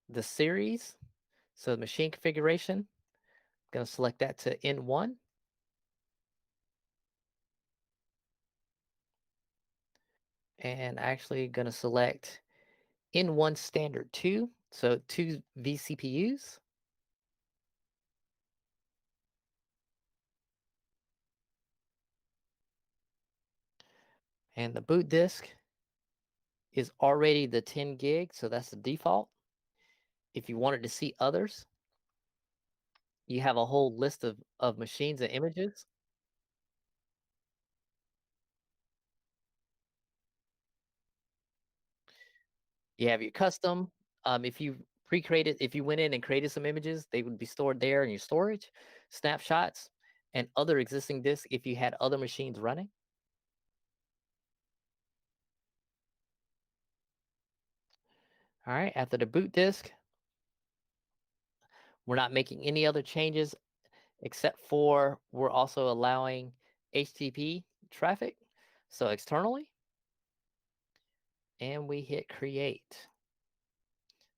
The series, so the machine configuration, I'm going to select that to N1. And actually going to select N1 standard 2, so 2 vCPUs. And the boot disk is already the 10 gig, so that's the default. If you wanted to see others, you have a whole list of machines and images. You have your custom. If you pre-created, if you went in and created some images, they would be stored there in your storage, snapshots, and other existing disks if you had other machines running. All right, after the boot disk, we're not making any other changes except for we're also allowing HTTP traffic, so externally, and we hit create.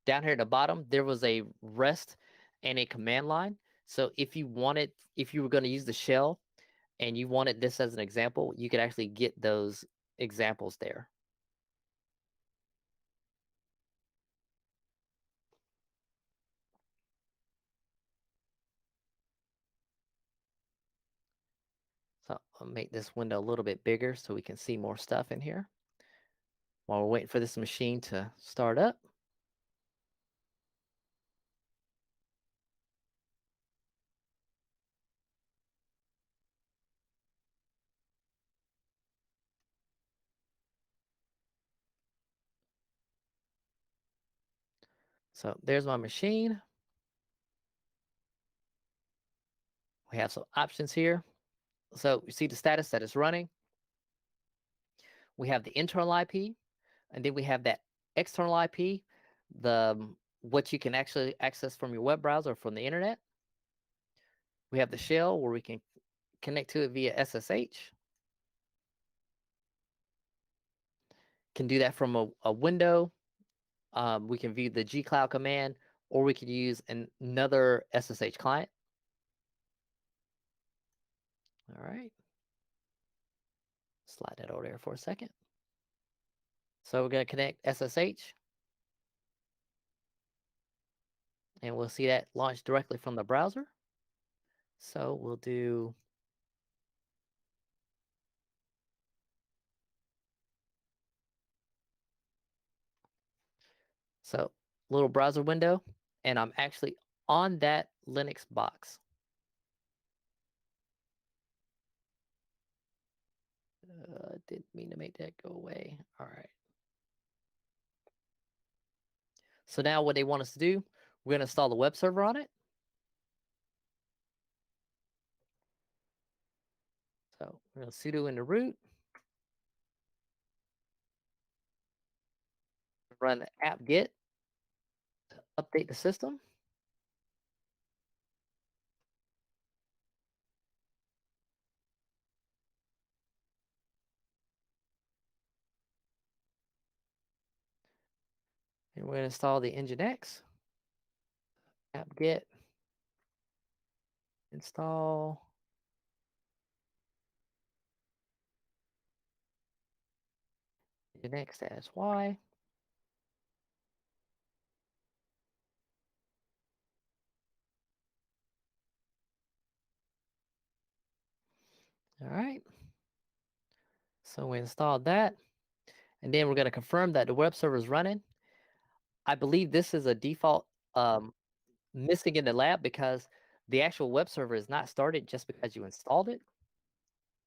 Down here at the bottom, there was a REST and a command line. So if you wanted, if you were going to use the shell and you wanted this as an example, you could actually get those examples there. So I'll make this window a little bit bigger so we can see more stuff in here while we're waiting for this machine to start up. So there's my machine. We have some options here. So you see the status that it's running. We have the internal IP, and then we have that external IP, the what you can actually access from your web browser or from the internet. We have the shell where we can connect to it via SSH. Can do that from a window. We can view the gcloud command, or we can use another SSH client. All right. Slide that over there for a second. So we're going to connect SSH. And we'll see that launch directly from the browser. So we'll do so little browser window, and I'm actually on that Linux box. Didn't mean to make that go away. All right. So now what they want us to do, we're going to install the web server on it. So we're going to sudo into root, run apt-get to update the system. And we're going to install the Nginx. Apt-get install Nginx-y. All right. So we installed that. And then we're going to confirm that the web server is running. I believe this is a default um, missing in the lab because the actual web server is not started just because you installed it.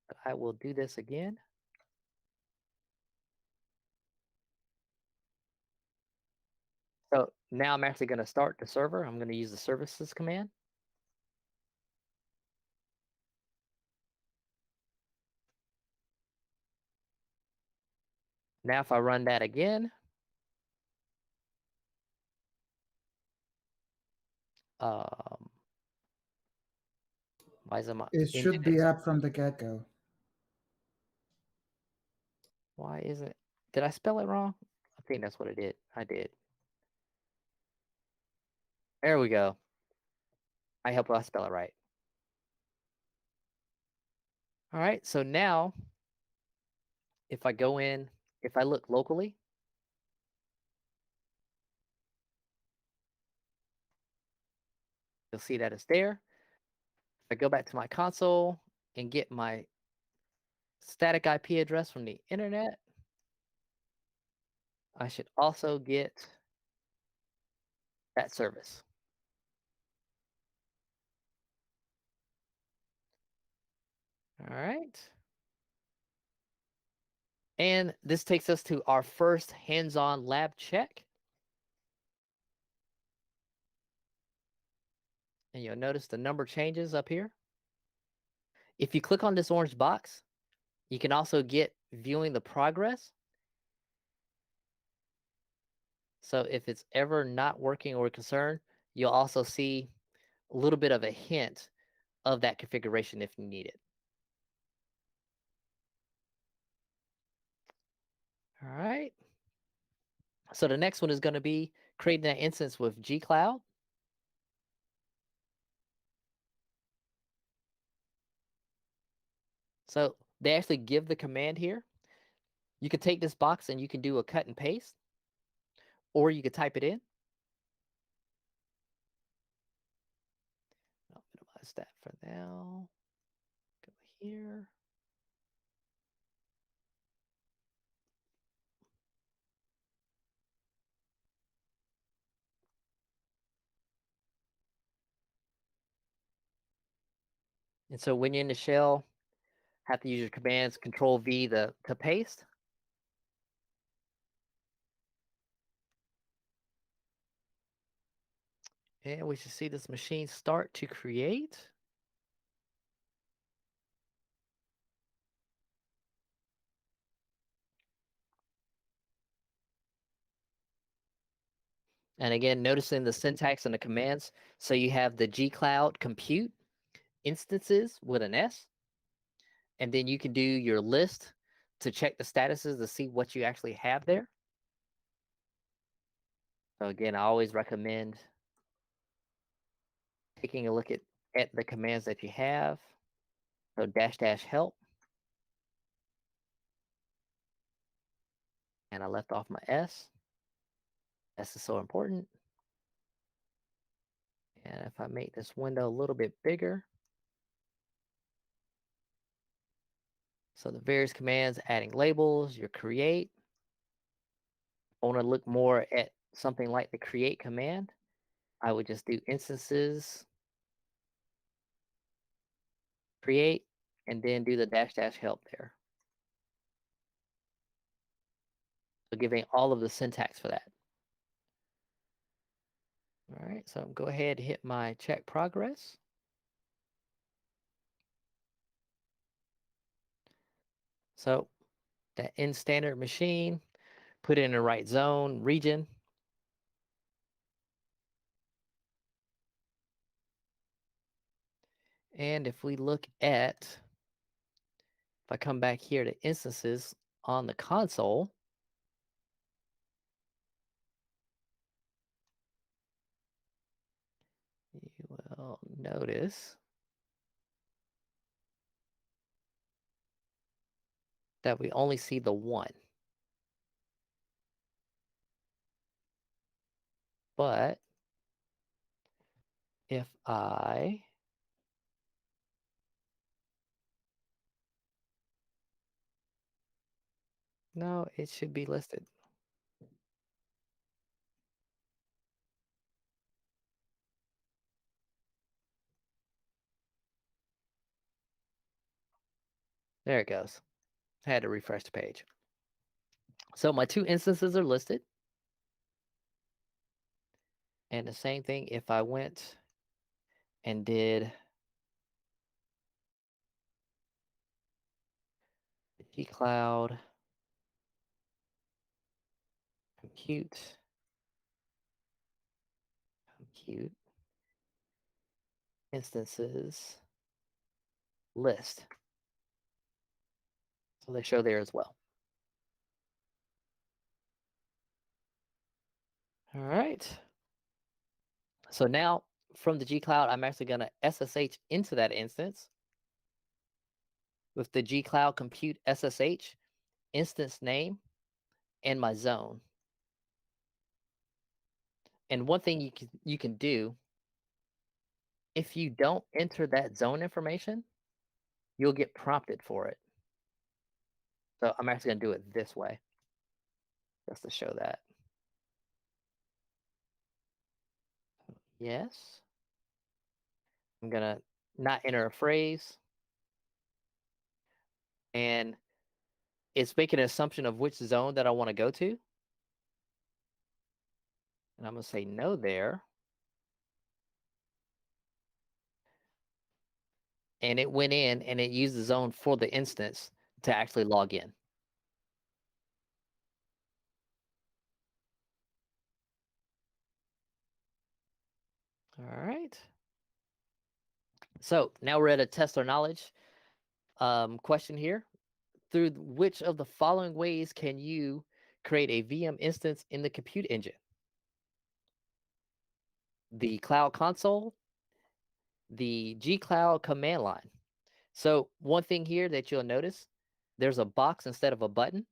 But I will do this again. So now I'm actually going to start the server. I'm going to use the services command. Now if I run that again, um, why is my It should be index? up from the get-go. Why isn't? Did I spell it wrong? I think that's what I did. I did. There we go. I hope I spell it right. All right. So now, if I go in, if I look locally, you'll see that it's there. If I go back to my console and get my static IP address from the internet, I should also get that service. All right. And this takes us to our first hands-on lab check. And you'll notice the number changes up here. If you click on this orange box, you can also get viewing the progress. So if it's ever not working or a concern, you'll also see a little bit of a hint of that configuration if you need it. All right. So the next one is going to be creating that instance with gcloud. So they actually give the command here. You can take this box and you can do a cut and paste, or you could type it in. I'll minimize that for now. Go here. And so when you're in the shell, have to use your commands Control V to paste. And we should see this machine start to create. And again, noticing the syntax and the commands. So you have the gcloud compute instances with an S. And then you can do your list to check the statuses to see what you actually have there. So again, I always recommend taking a look at the commands that you have. So -- help. And I left off my S. S is so important. And if I make this window a little bit bigger, so the various commands, adding labels, your create. I want to look more at something like the create command. I would just do instances, create, and then do the -- help there. So giving all of the syntax for that. All right, so go ahead and hit my check progress. So that in standard machine, put it in the right zone, region. And if we look at, if I come back here to instances on the console, you will notice that we only see the one. But if I No, it should be listed. There it goes. I had to refresh the page. So my two instances are listed. And the same thing if I went and did gcloud compute instances list. So they show there as well. All right. So now from the gcloud, I'm actually going to SSH into that instance with the gcloud compute SSH instance name and my zone. And one thing you can do, if you don't enter that zone information, you'll get prompted for it. So I'm actually going to do it this way just to show that. Yes. I'm going to not enter a phrase. And it's making an assumption of which zone that I want to go to. And I'm going to say no there. And it went in and it used the zone for the instance to actually log in. All right. So now we're at a test our knowledge question here. Through which of the following ways can you create a VM instance in the compute engine? The Cloud Console, the gcloud command line. So one thing here that you'll notice, there's a box instead of a button.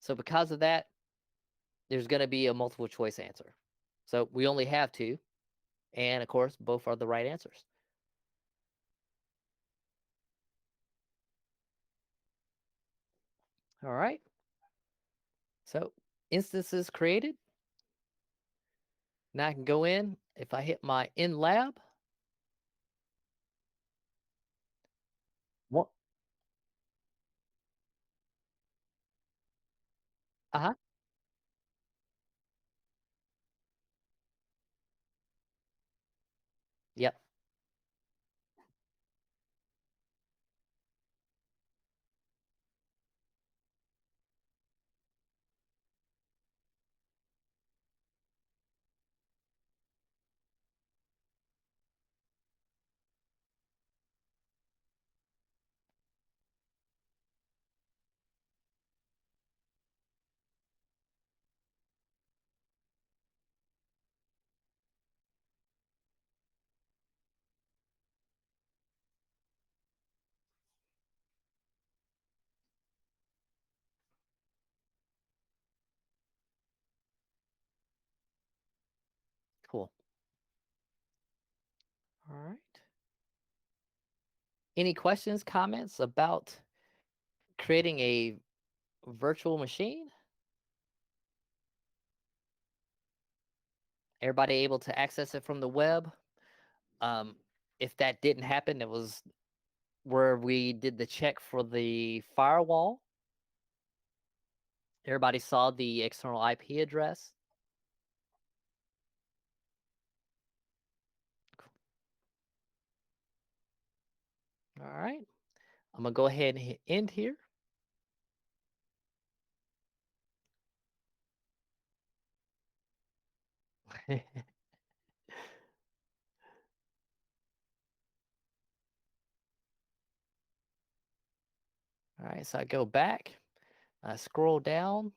So because of that, there's going to be a multiple choice answer. So we only have two. And of course, both are the right answers. All right. So instances created. Now I can go in. If I hit my in lab, what? Uh-huh. Yep. Cool. All right. Any questions, comments about creating a virtual machine? Everybody able to access it from the web? Um, if that didn't happen, it was where we did the check for the firewall. Everybody saw the external IP address. All right. I'm going to go ahead and hit end here. All right. So I go back, I scroll down.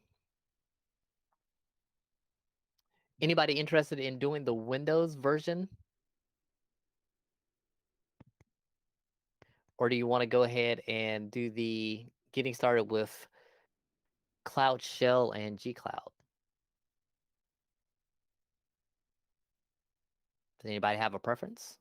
Anybody interested in doing the Windows version? Or do you want to go ahead and do the getting started with Cloud Shell and gcloud? Does anybody have a preference?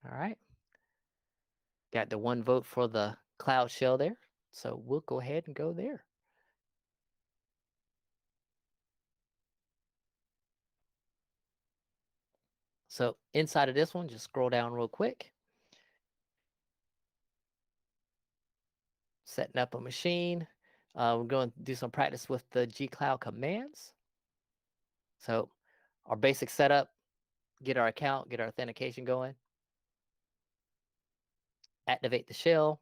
All right. Got the one vote for the Cloud Shell there. So we'll go ahead and go there. So inside of this one, just scroll down real quick. Setting up a machine. We're going to do some practice with the G-Cloud commands. So our basic setup, get our account, get our authentication going. Activate the shell.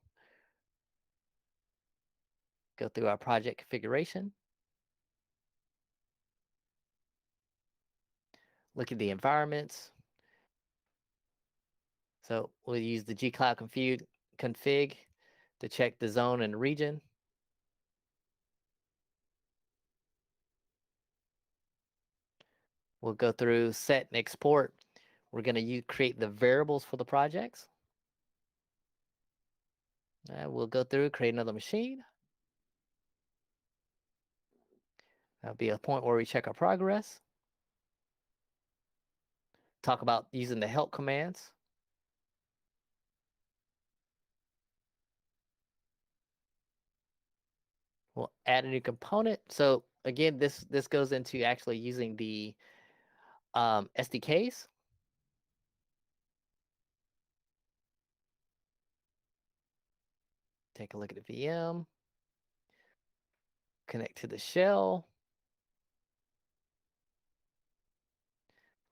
Go through our project configuration. Look at the environments. So we'll use the G-Cloud config to check the zone and region. We'll go through set and export. We're going to create the variables for the projects. We'll go through, create another machine. That'll be a point where we check our progress. Talk about using the help commands. We'll add a new component. So again, this goes into actually using the SDKs. Take a look at the VM. Connect to the shell.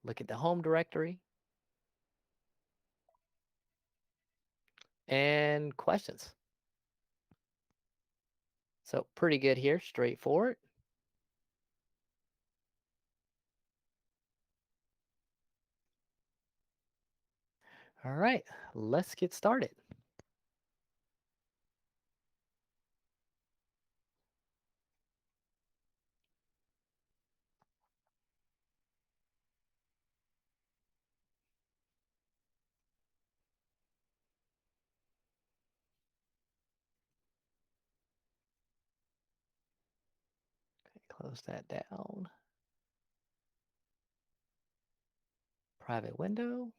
Look at the home directory. And questions. So pretty good here, straightforward. All right, let's get started. Close that down. Private window.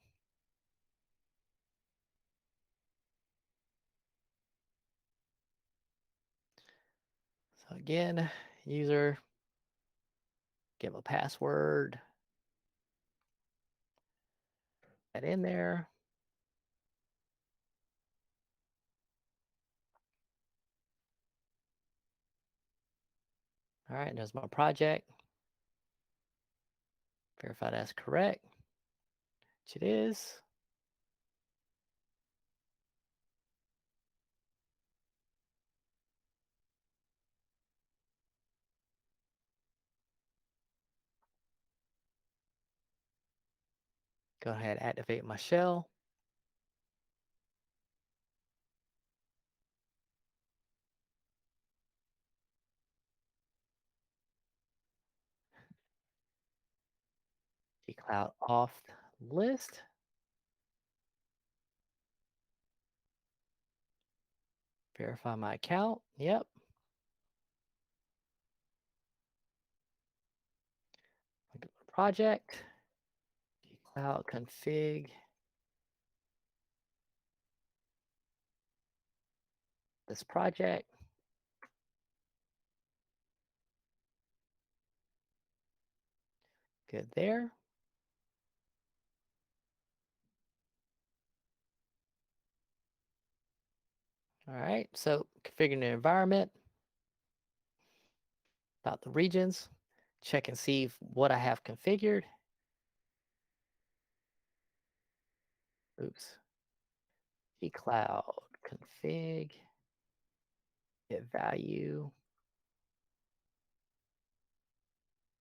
So again, user, give a password. That in there. All right, there's my project. Verify that's correct, which it is. Go ahead, activate my shell. G-Cloud off list. Verify my account. Yep. Look at the project. G-Cloud config. This project. Good there. All right, so configuring the environment. About the regions. Check and see what I have configured. Oops. G-Cloud config. Get value.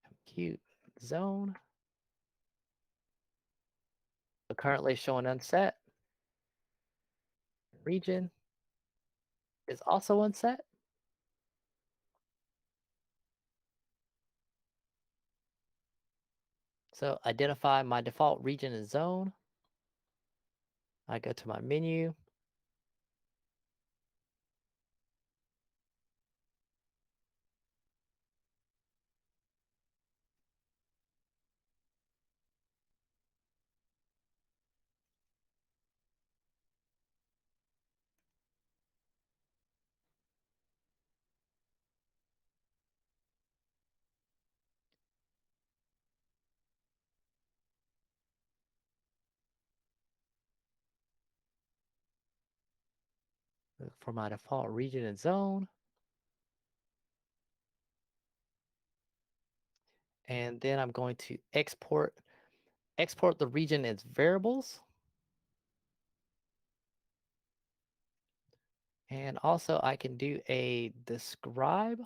Compute zone. So currently showing unset. Region is also unset. So identify my default region and zone. I go to my menu. for my default region and zone. And then I'm going to export the region as variables. And also I can do a describe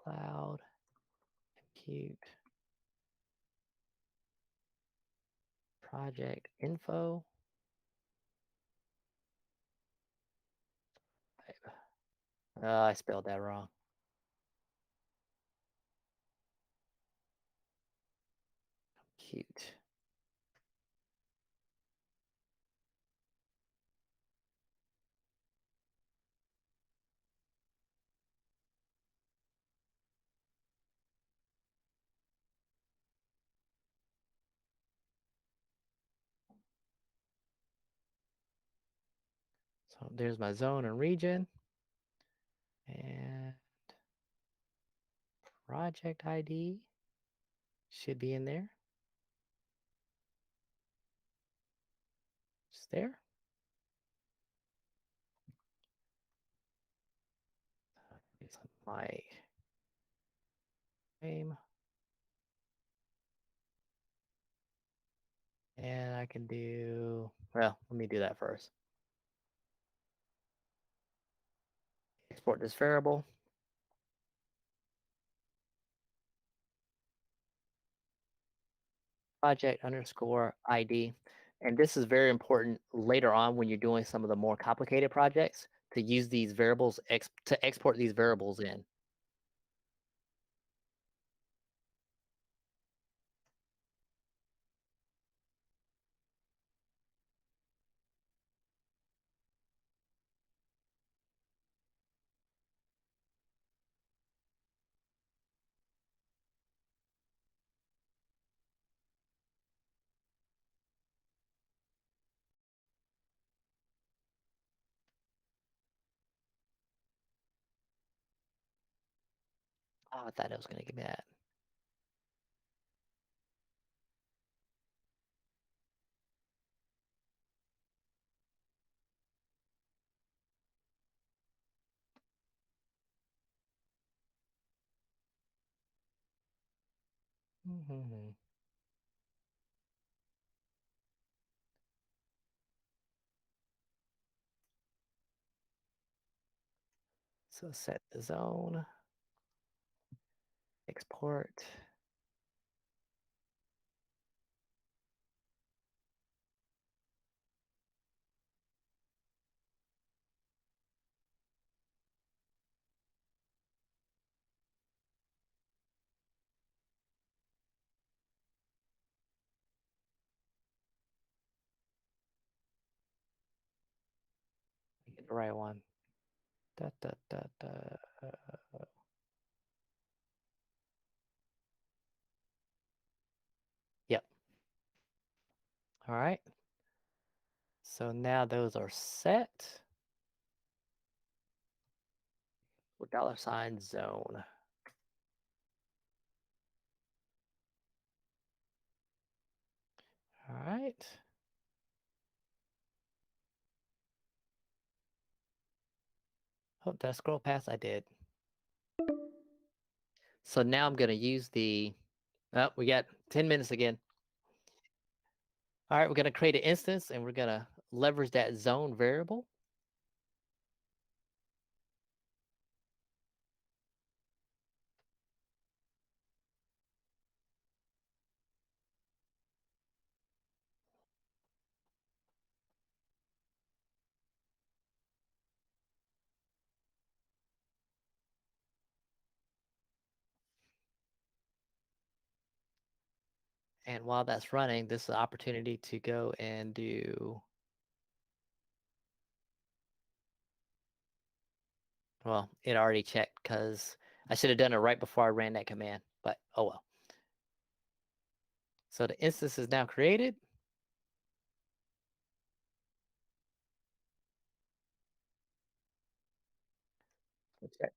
cloud compute project info. I spelled that wrong. Compute. So there's my zone and region. And project ID should be in there. It's there. It's my name. And I can do, well, let me do that first. Export this variable. Project underscore ID. And this is very important later on when you're doing some of the more complicated projects to use these variables, to export these variables in. Oh, I thought it was going to give me that. Mm-hmm. So set the zone, export. Get the right one. Da, da, da, da. Yep. All right. So now those are set with $zone. All right. Oh, did I scroll past? I did. So now I'm going to use the, oh, we got 10 minutes again. All right, we're going to create an instance and we're going to leverage that zone variable. And while that's running, this is an opportunity to go and do, well, it already checked because I should have done it right before I ran that command, but oh well. So the instance is now created. Check.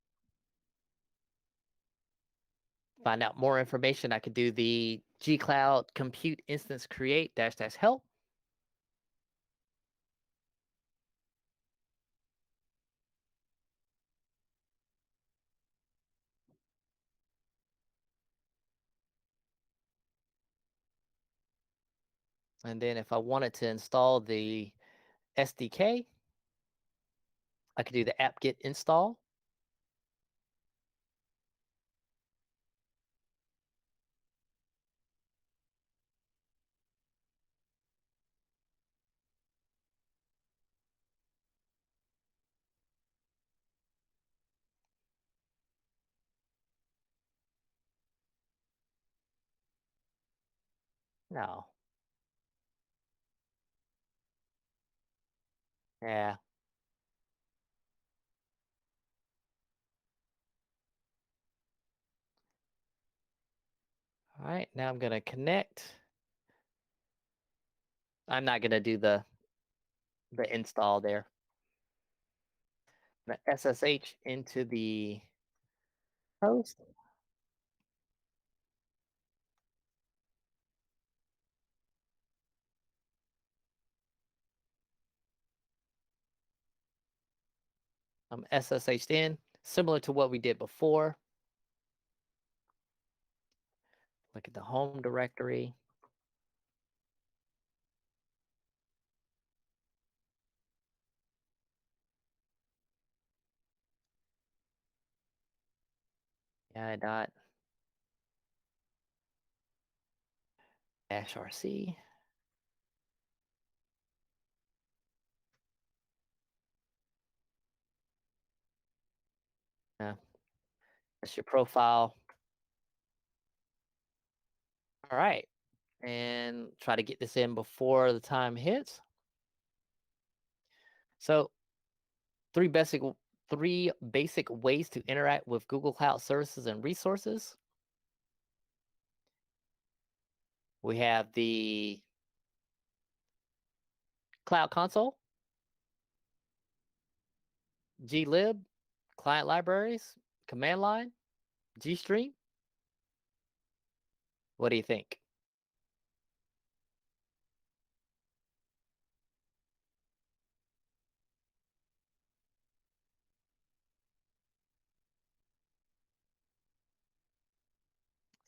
Find out more information, I could do the gcloud compute instance create -- help. And then if I wanted to install the SDK, I could do the apt-get install. No. Yeah. All right, now I'm going to connect. I'm not going to do the install there. I'm going to SSH into the host. I'm SSH'd in, similar to what we did before. Look at the home directory. Yeah, dot -rc. Yeah, that's your profile. All right, and try to get this in before the time hits. So three basic ways to interact with Google Cloud services and resources. We have the Cloud Console, glib, client libraries, command line, gstream. What do you think?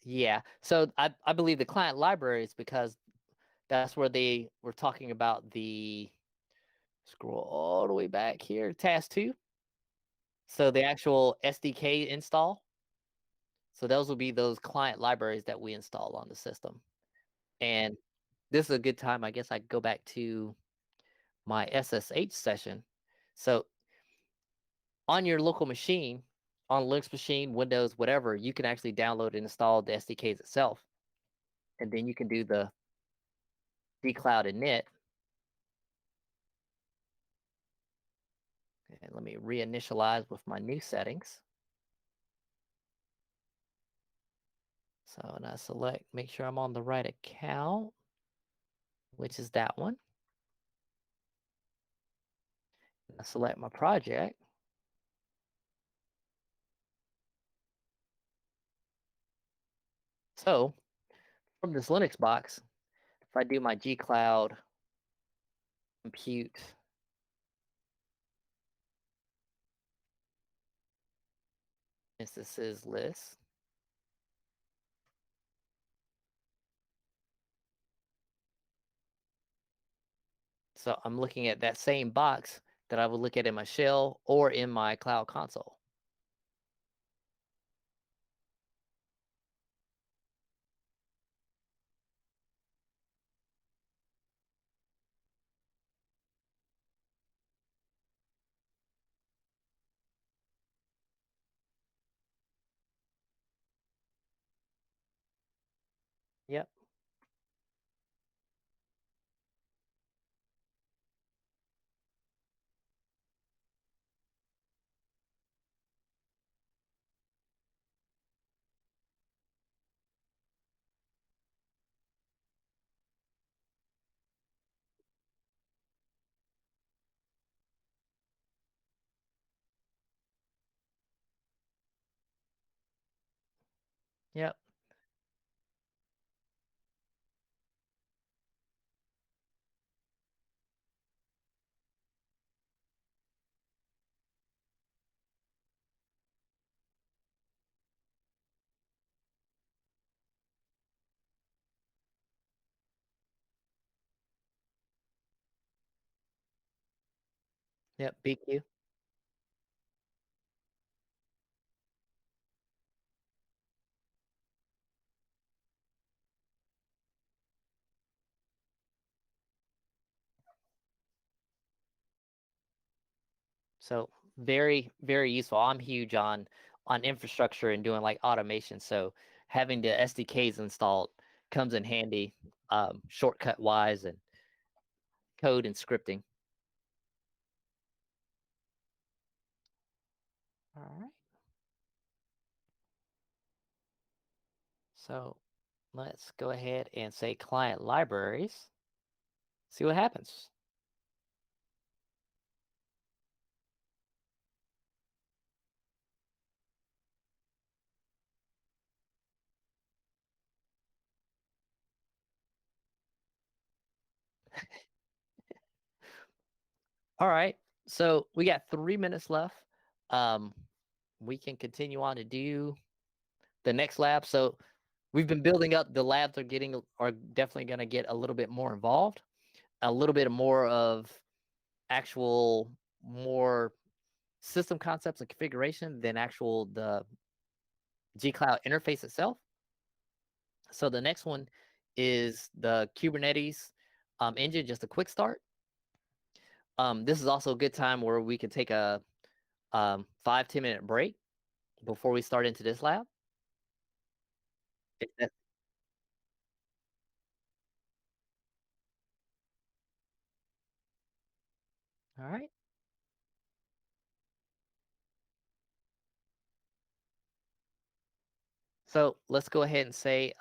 Yeah, so I believe the client libraries, because that's where they were talking about the, scroll all the way back here, task 2. So the actual SDK install. So those will be those client libraries that we install on the system. And this is a good time, I guess I could go back to my SSH session. So on your local machine, on Linux machine, Windows, whatever, you can actually download and install the SDKs itself. And then you can do the dcloud init. And let me reinitialize with my new settings. So, and I select, make sure I'm on the right account, which is that one. I select my project. So from this Linux box, if I do my gcloud compute instances list, so I'm looking at that same box that I would look at in my shell or in my cloud console. Yep. Yep. Yep, BQ. So very, very useful. I'm huge on infrastructure and doing like automation. So having the SDKs installed comes in handy, shortcut wise and code and scripting. All right. So let's go ahead and say client libraries. See what happens. All right. So we got 3 minutes left. Um, we can continue on to do the next lab. So we've been building up. The labs are definitely going to get a little bit more involved, a little bit more of actual more system concepts and configuration than actual the G-Cloud interface itself. So the next one is the Kubernetes engine, just a quick start. This is also a good time where we can take a 5-10 minute break before we start into this lab. All right. So let's go ahead and say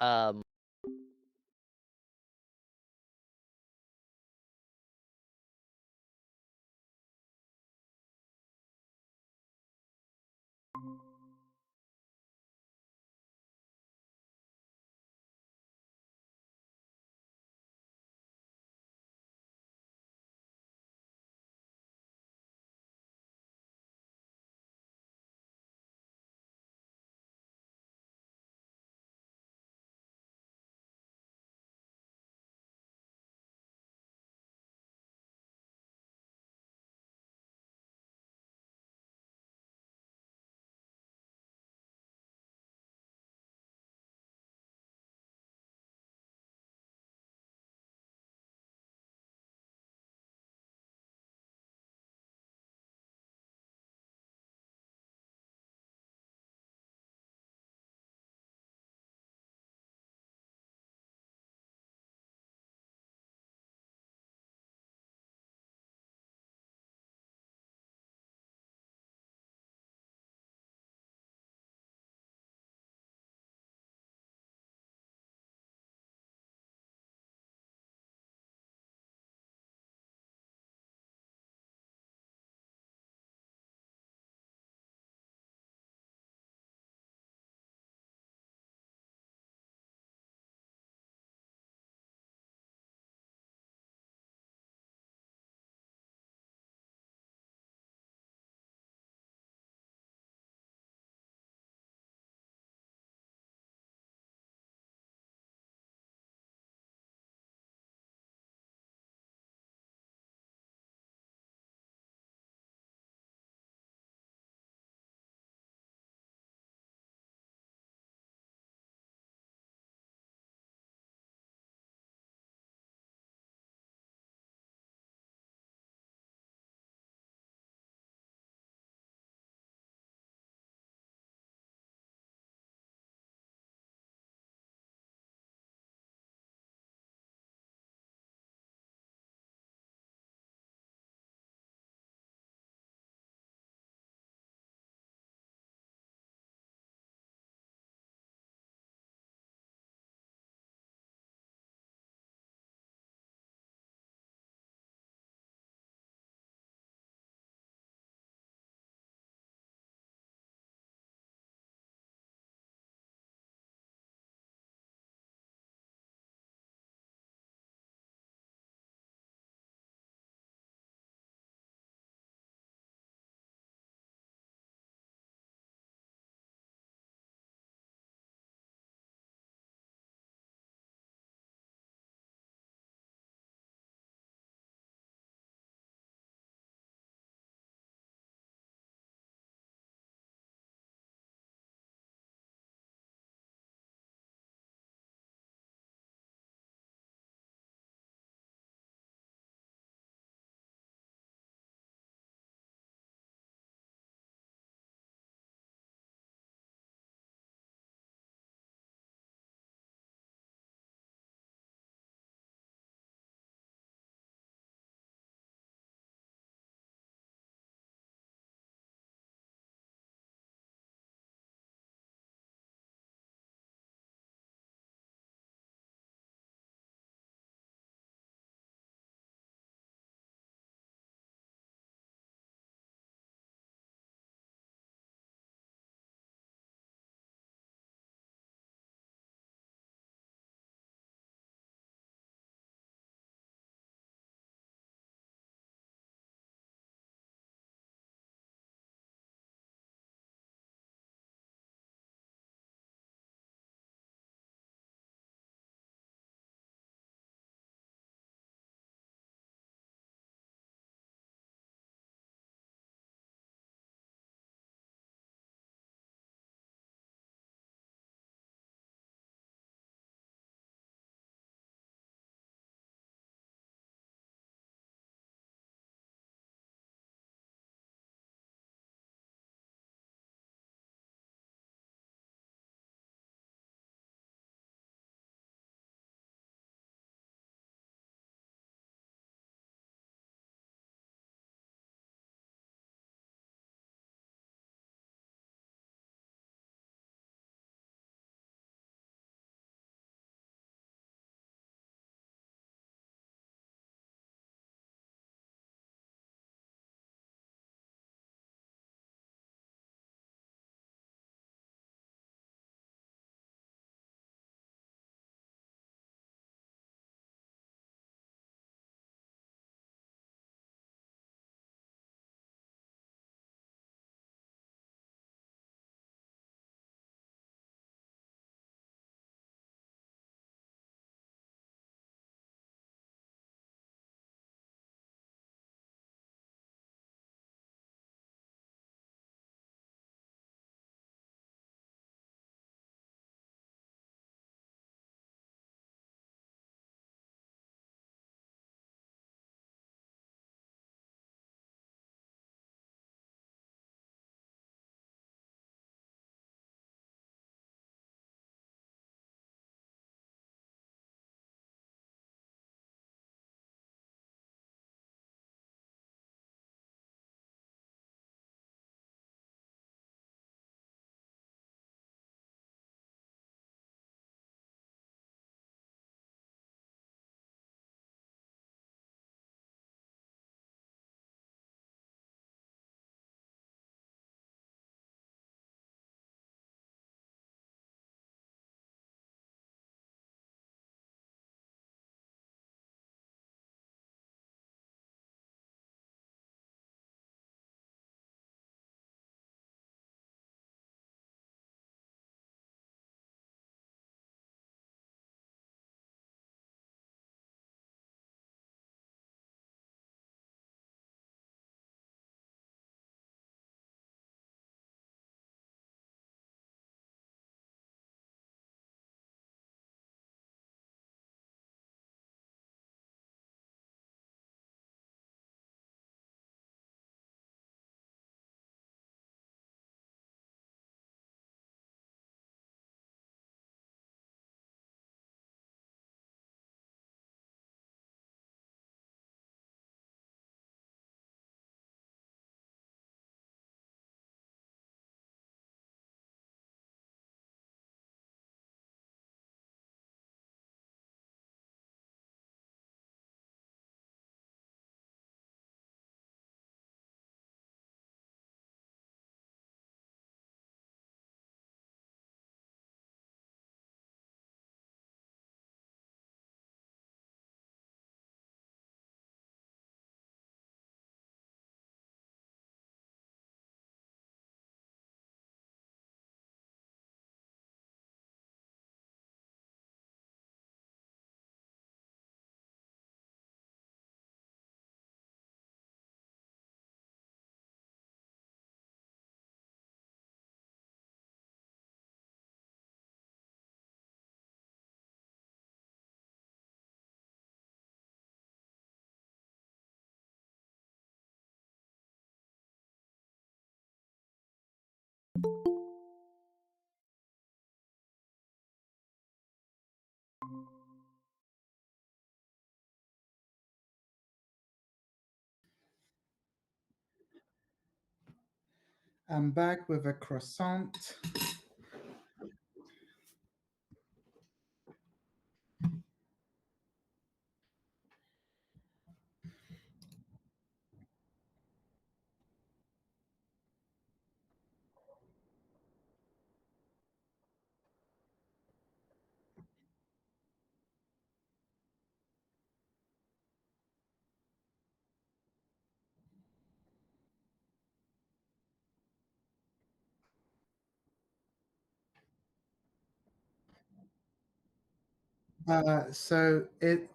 I'm back with a croissant.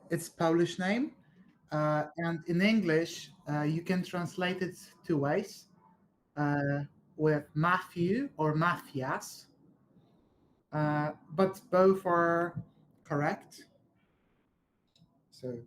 It's Polish name, and in English you can translate it two ways, uh, with Matthew or Matthias, but both are correct. So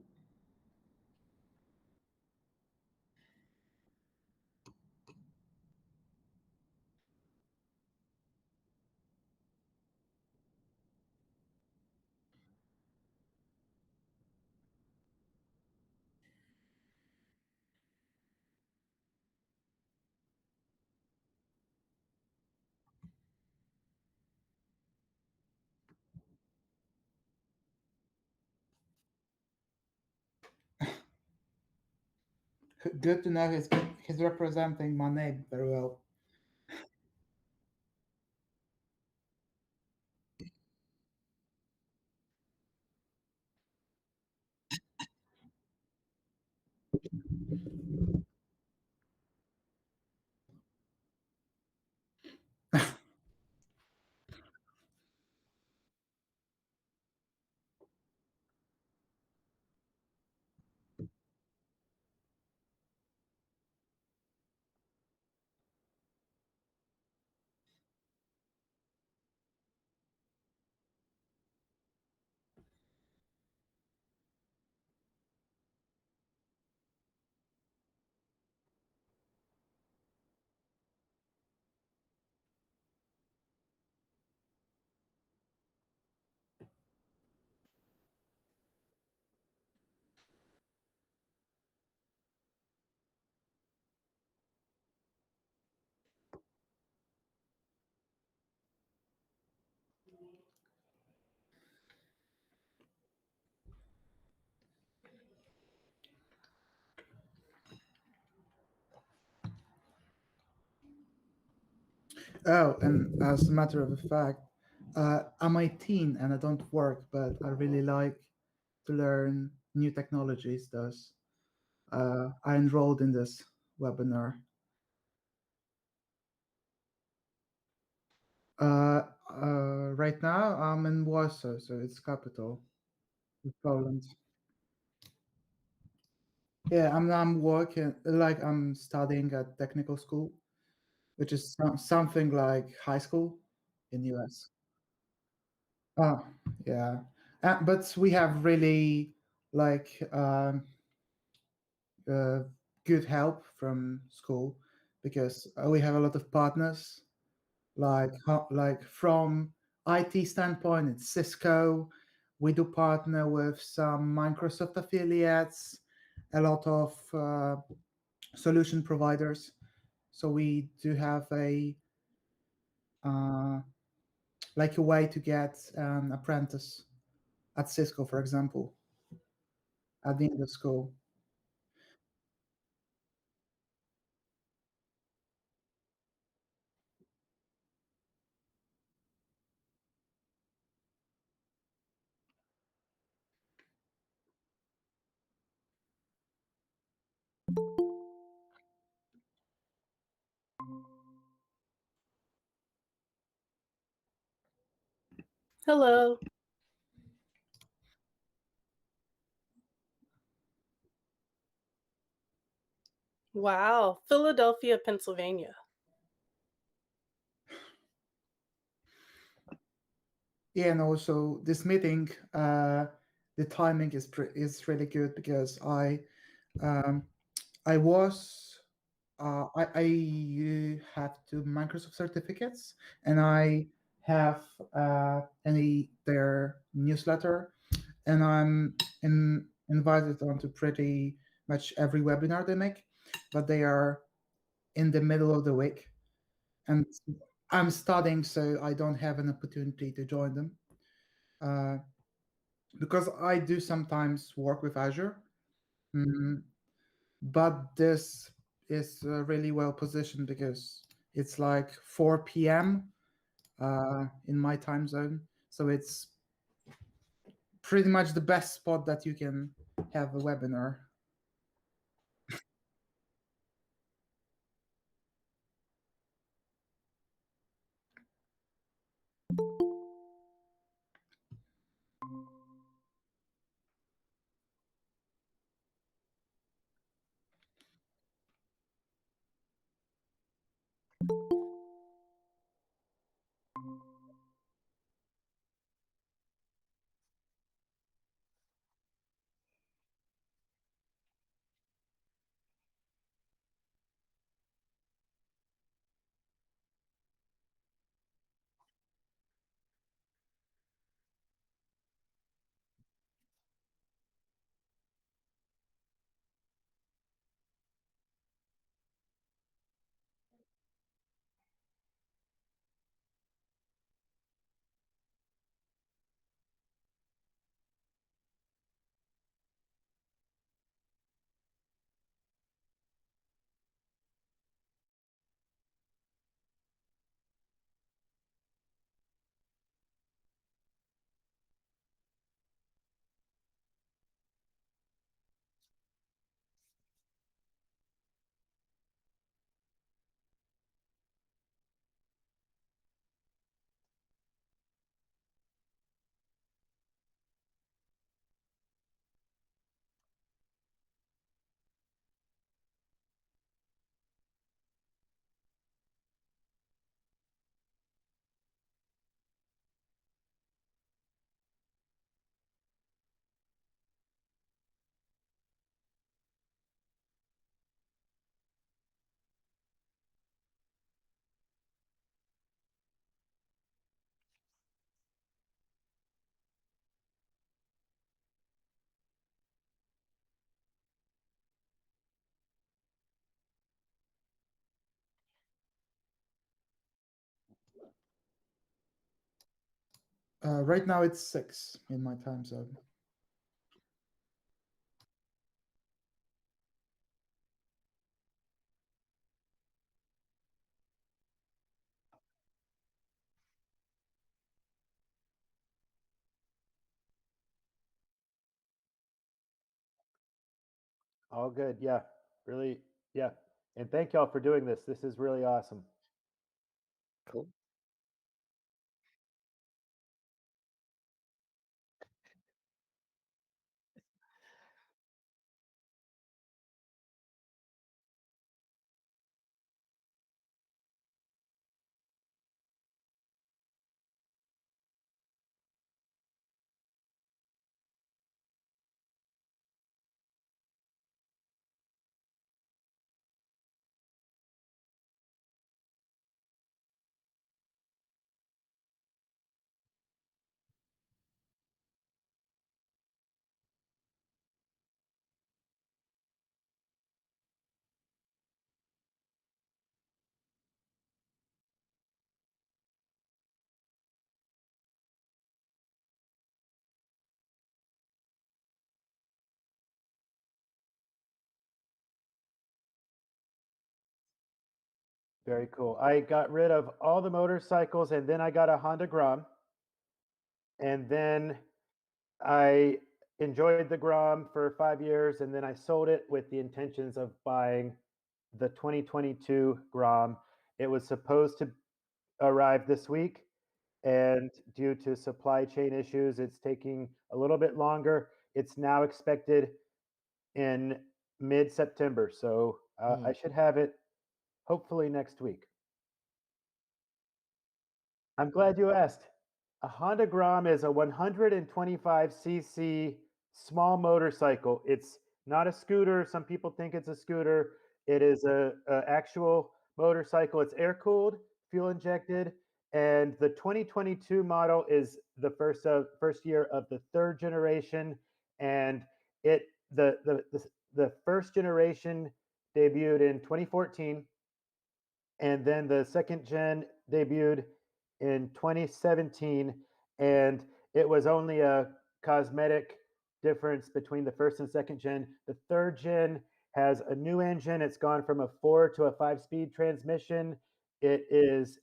good to know he's representing my name very well. Oh, and as a matter of fact, I'm 18 and I don't work, but I really like to learn new technologies. Thus, I enrolled in this webinar. Uh, right now, I'm in Warsaw, so it's capital of Poland. Yeah, I'm working, like I'm studying at technical school, which is something like high school in US. Oh, yeah. But we have really like uh, good help from school because we have a lot of partners. Like from IT standpoint, it's Cisco. We do partner with some Microsoft affiliates, a lot of solution providers. So we do have a uh, like a way to get an apprentice at Cisco, for example, at the end of school. Hello. Wow. Philadelphia, Pennsylvania. Yeah, and also this meeting, the timing is really good because um, I was I have two Microsoft certificates, and I have any their newsletter, and I'm invited onto pretty much every webinar they make, but they are in the middle of the week. and I'm studying, so I don't have an opportunity to join them. Uh, because I do sometimes work with Azure, mm, but this is really well positioned because it's like 4 p.m. In my time zone, so it's pretty much the best spot that you can have a webinar. Right now it's 6 in my time zone. All good. Yeah. Really. Yeah. And thank y'all for doing this. This is really awesome. Cool. Very cool. I got rid of all the motorcycles and then I got a Honda Grom. And then I enjoyed the Grom for 5 years and then I sold it with the intentions of buying the 2022 Grom. It was supposed to arrive this week. And due to supply chain issues, it's taking a little bit longer. It's now expected in mid-September. So I should have it hopefully next week. I'm glad you asked. A Honda Grom is a 125cc small motorcycle. It's not a scooter. Some people think it's a scooter. It is a actual motorcycle. It's air cooled, fuel injected, and the 2022 model is the first year of the third generation. And it the first generation debuted in 2014, and then the second gen debuted in 2017, and it was only a cosmetic difference between the first and second gen. The third gen has a new engine. It's gone from a 4 to a 5 speed transmission. It is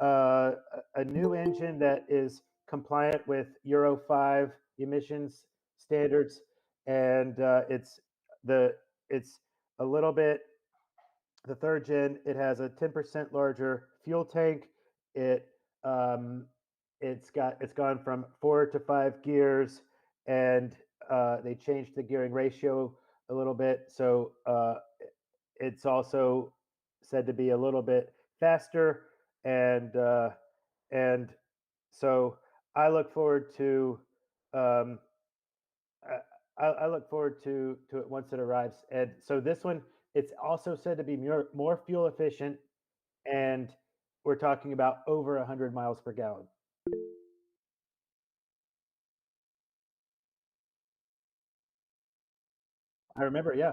uh, a new engine that is compliant with Euro 5 emissions standards, and the it's a little bit the third gen. It has a 10% larger fuel tank. It um, it's gone from 4 to 5 gears, and they changed the gearing ratio a little bit. So it's also said to be a little bit faster, and and so I look forward to um, I look forward to it once it arrives. And so this one, it's also said to be more fuel efficient, and we're talking about over 100 miles per gallon. I remember, yeah.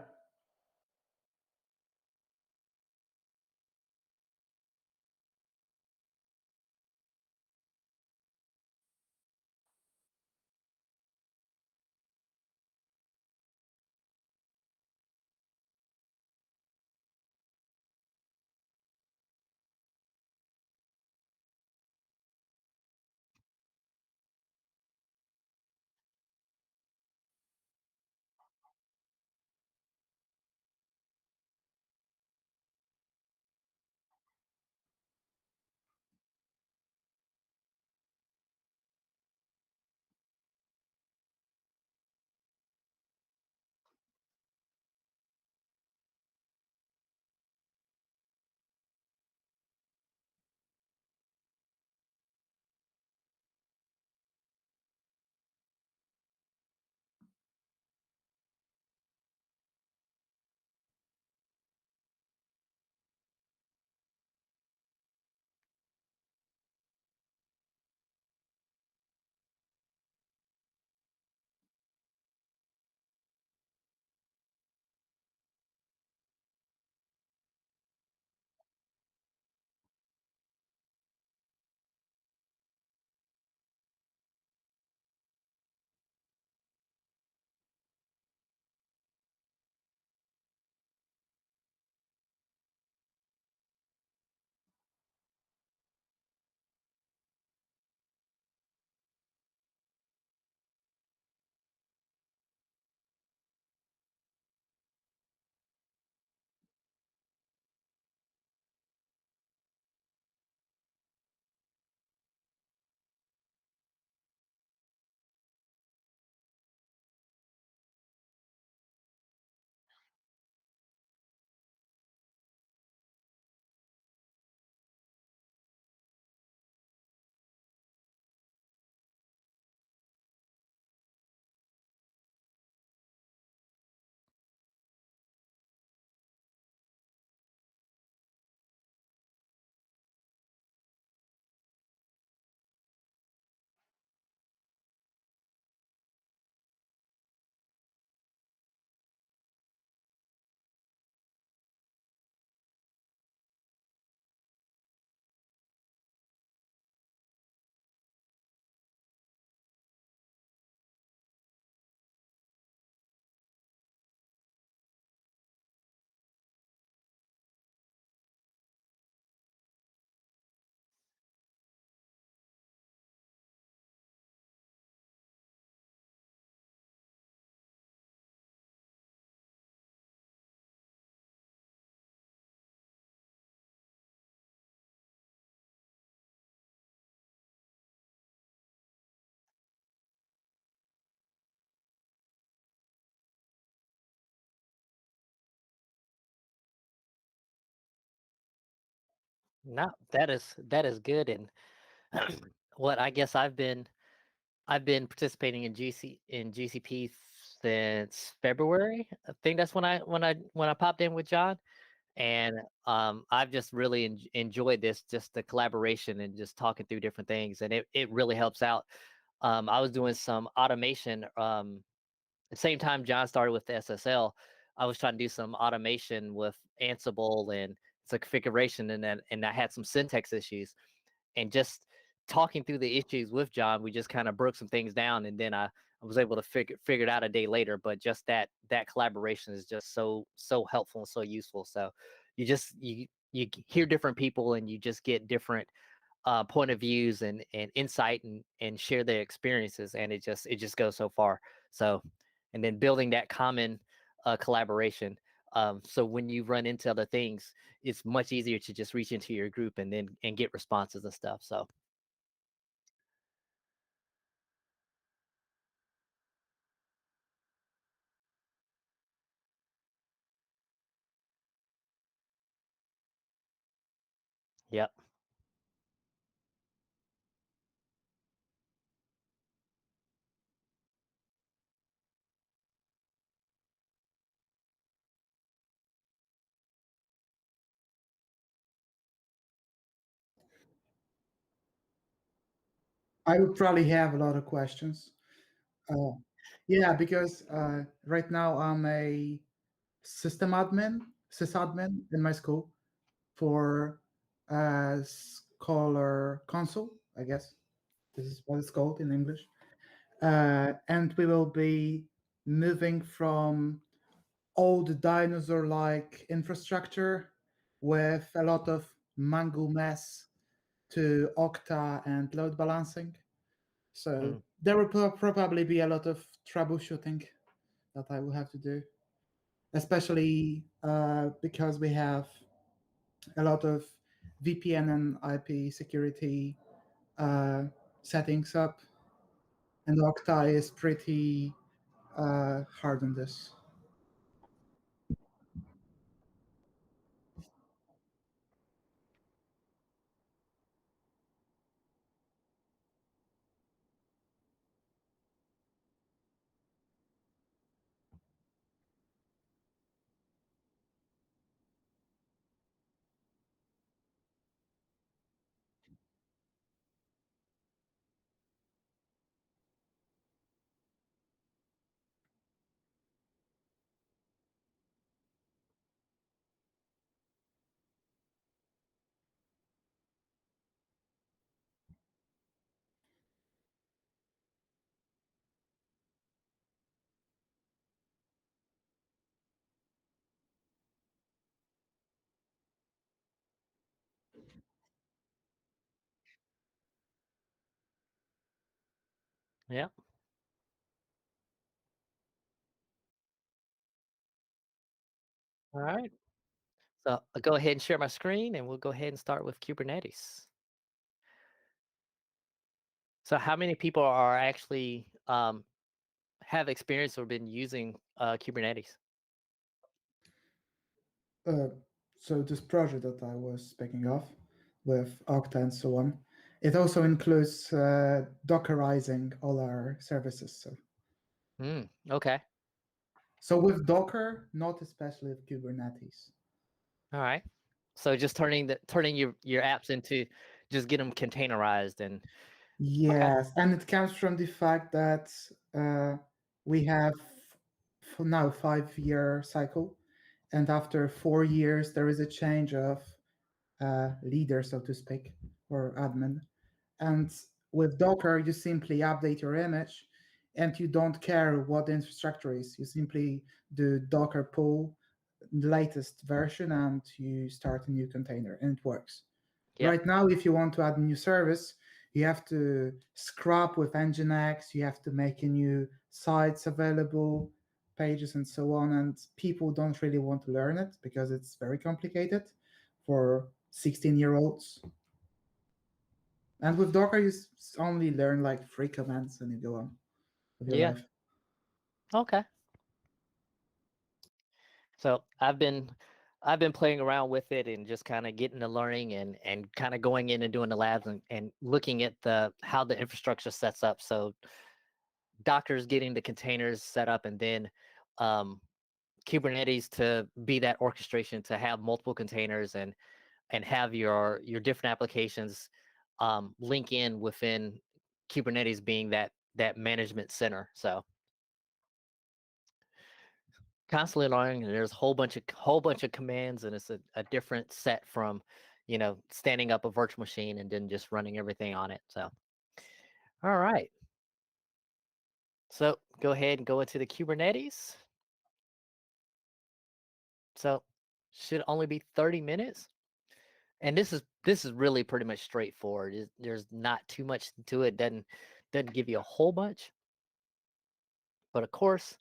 No, that is good. And what I guess I've been participating in GCP since February. I think that's when I popped in with John, and I've just really enjoyed this, just the collaboration and just talking through different things, and it really helps out. I was doing some automation. The same time John started with the SSL, I was trying to do some automation with Ansible and some configuration, and I had some syntax issues, and just talking through the issues with John, we just kind of broke some things down, and then I was able to figure it out a day later. But just that collaboration is just so helpful and so useful. So you hear different people, and you just get different point of views and insight, and share their experiences, and it just goes so far. So, and then building that common collaboration. So when you run into other things, it's much easier to just reach into your group and get responses and stuff. So yep. I would probably have a lot of questions. Uh, yeah, because right now I'm a system admin, sysadmin in my school for Scholar Console, I guess this is what it's called in English. And we will be moving from old dinosaur-like infrastructure with a lot of mangle mess to Okta and load balancing. So Mm, there will probably be a lot of troubleshooting that I will have to do, especially because we have a lot of VPN and IP security uh, settings up, and Okta is pretty hard on this. yeah. All right. So I'll go ahead and share my screen, and we'll go ahead and start with Kubernetes. So how many people are actually have experience or been using Kubernetes? Uh, so this project that I was speaking of with Okta and so on, it also includes Dockerizing all our services. Okay. So with Docker, not especially with Kubernetes. All right. So just turning your apps into just get them containerized and okay. Yes, and it comes from the fact that uh, we have for now 5 year cycle, and after 4 years there is a change of leader, so to speak, or admin. And with Docker, you simply update your image, and you don't care what the infrastructure is. You simply do Docker pull the latest version, and you start a new container, and it works. Yep. Right now, if you want to add a new service, you have to scrap with Nginx, you have to make a new sites available, pages, and so on. And people don't really want to learn it because it's very complicated for 16-year-olds. And with Docker, you only learn like 3 commands and you go on with your Yeah. life. Okay. So I've been playing around with it and just kind of getting the learning and kind of going in and doing the labs and looking at the how the infrastructure sets up. So Docker's getting the containers set up, and then um, Kubernetes to be that orchestration to have multiple containers and have your different applications link in within Kubernetes being that management center. So constantly learning, and there's a whole bunch of commands, and it's a different set from, standing up a virtual machine and then just running everything on it. So, all right. So go ahead and go into the Kubernetes. So should only be 30 minutes. And this is really pretty much straightforward. There's not too much to it. Doesn't give you a whole bunch. But of course,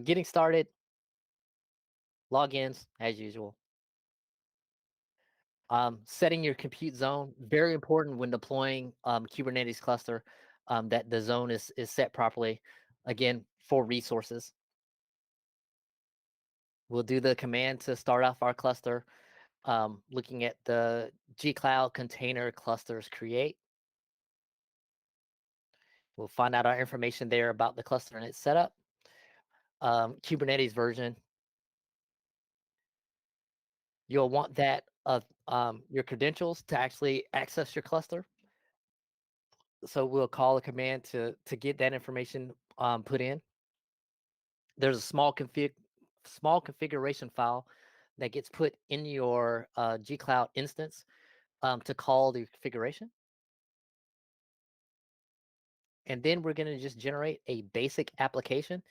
getting started, logins as usual. Setting your compute zone, very important when deploying Kubernetes cluster, that the zone is set properly. Again, for resources. We'll do the command to start off our cluster, looking at the gcloud container clusters create. We'll find out our information there about the cluster and its setup. Kubernetes version. You'll want that of your credentials to actually access your cluster. So we'll call a command to get that information put in. There's a small configuration file that gets put in your gcloud instance to call the configuration. And then we're going to just generate a basic application,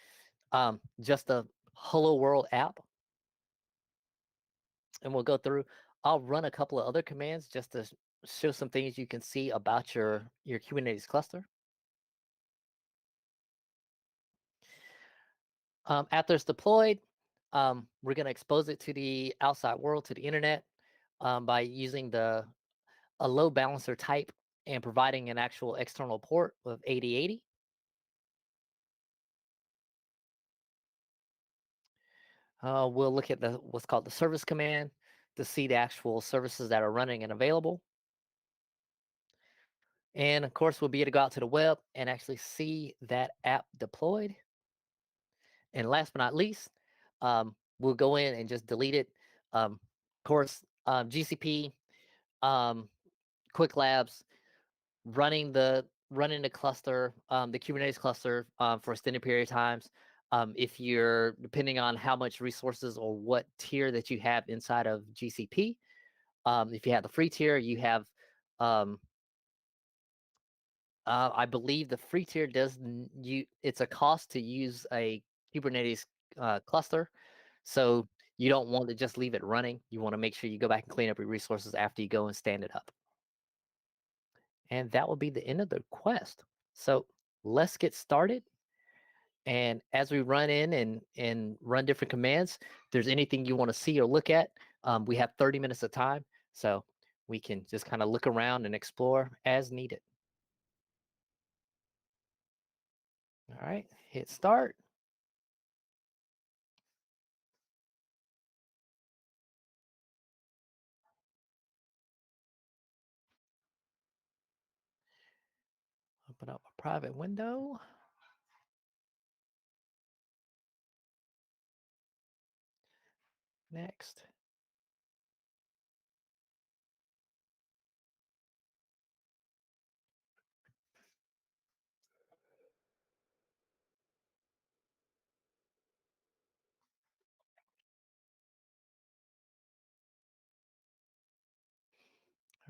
just a hello world app. And we'll go through. I'll run a couple of other commands just to show some things you can see about your Kubernetes cluster. After it's deployed, we're going to expose it to the outside world, to the internet, by using a load balancer type and providing an actual external port of 8080. We'll look at what's called the service command to see the actual services that are running and available. And of course, we'll be able to go out to the web and actually see that app deployed. And last but not least, we'll go in and just delete it. Of course, GCP, um, Quick Labs, running the cluster, the Kubernetes cluster for extended period of times. If you're depending on how much resources or what tier that you have inside of GCP, if you have the free tier, you have, I believe the free tier it's a cost to use a Kubernetes cluster. So you don't want to just leave it running. You want to make sure you go back and clean up your resources after you go and stand it up. And that will be the end of the quest. So let's get started. And as we run in and run different commands, if there's anything you want to see or look at, we have 30 minutes of time. So we can just kind of look around and explore as needed. All right, hit start. Open up a private window. Next.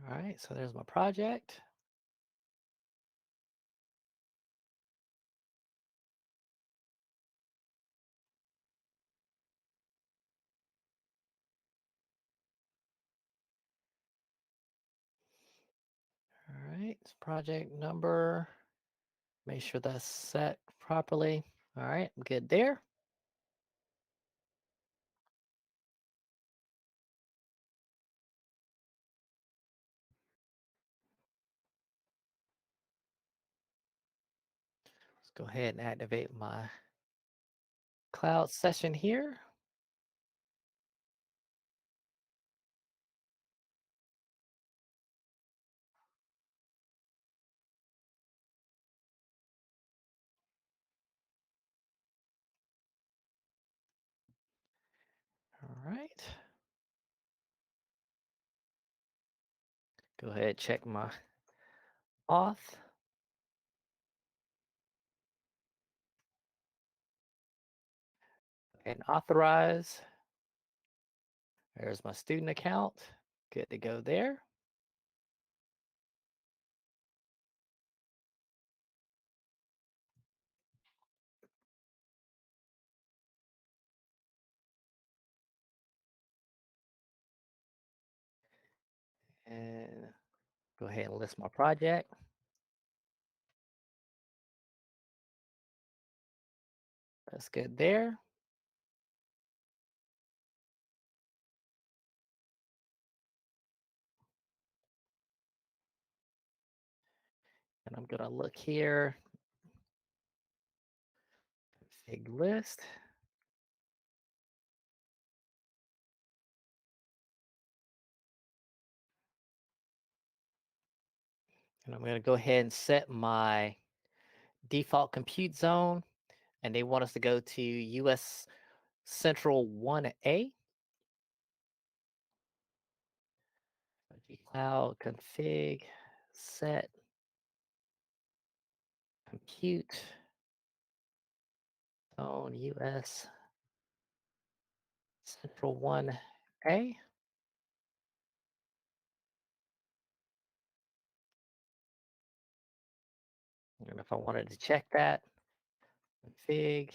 All right, so there's my project. All right, it's project number. Make sure that's set properly. All right, I'm good there. Let's go ahead and activate my cloud session here. All right. Go ahead, check my auth. And authorize. There's my student account. Good to go there. And go ahead and list my project. That's good there. And I'm gonna look here, config list. And I'm gonna go ahead and set my default compute zone. And they want us to go to US Central 1A. Cloud config set compute zone US Central 1A. And if I wanted to check that, config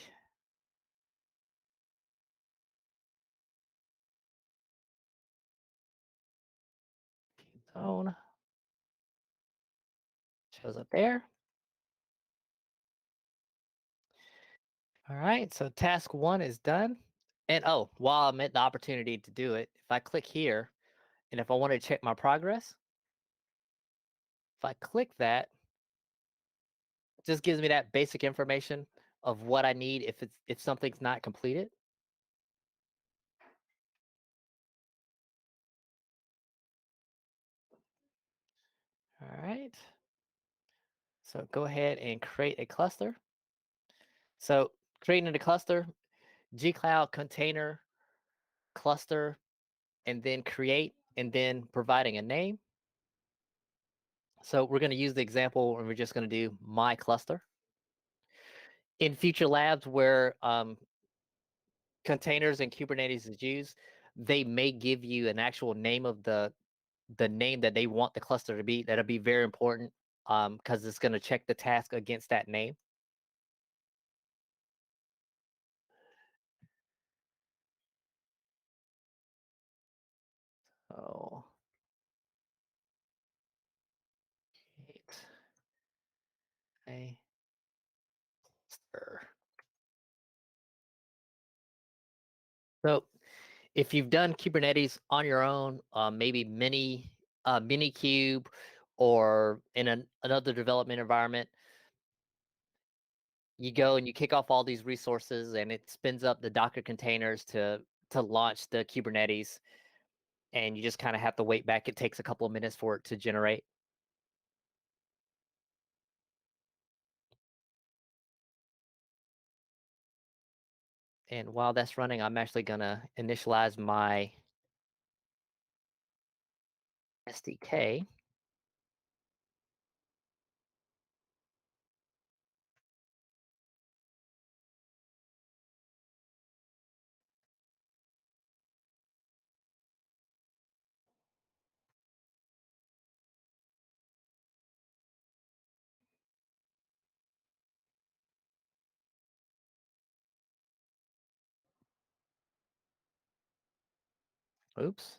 zone shows up there. All right, so task 1 is done. And oh, while I'm at the opportunity to do it, if I click here, and if I want to check my progress, if I click that, it just gives me that basic information of what I need if something's not completed. All right. So go ahead and create a cluster. So creating a cluster, gcloud container cluster, and then create, and then providing a name. So we're going to use the example, and we're just going to do my cluster. In future labs where containers and Kubernetes is used, they may give you an actual name of the name that they want the cluster to be. That'll be very important because it's going to check the task against that name. So, a cluster. So if you've done Kubernetes on your own, maybe Minikube, or in another development environment, you go and you kick off all these resources, and it spins up the Docker containers to launch the Kubernetes, and you just kind of have to wait back. It takes a couple of minutes for it to generate. And while that's running, I'm actually gonna initialize my SDK. Oops.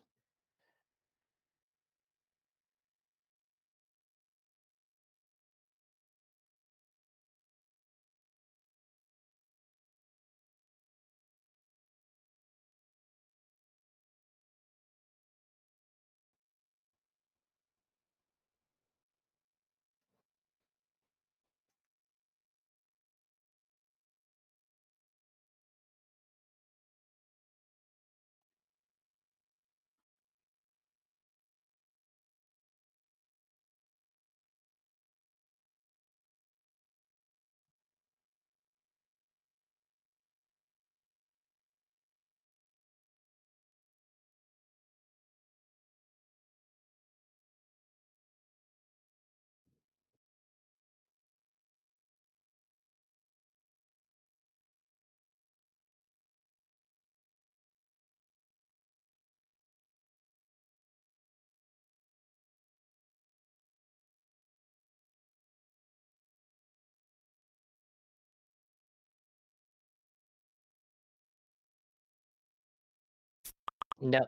No,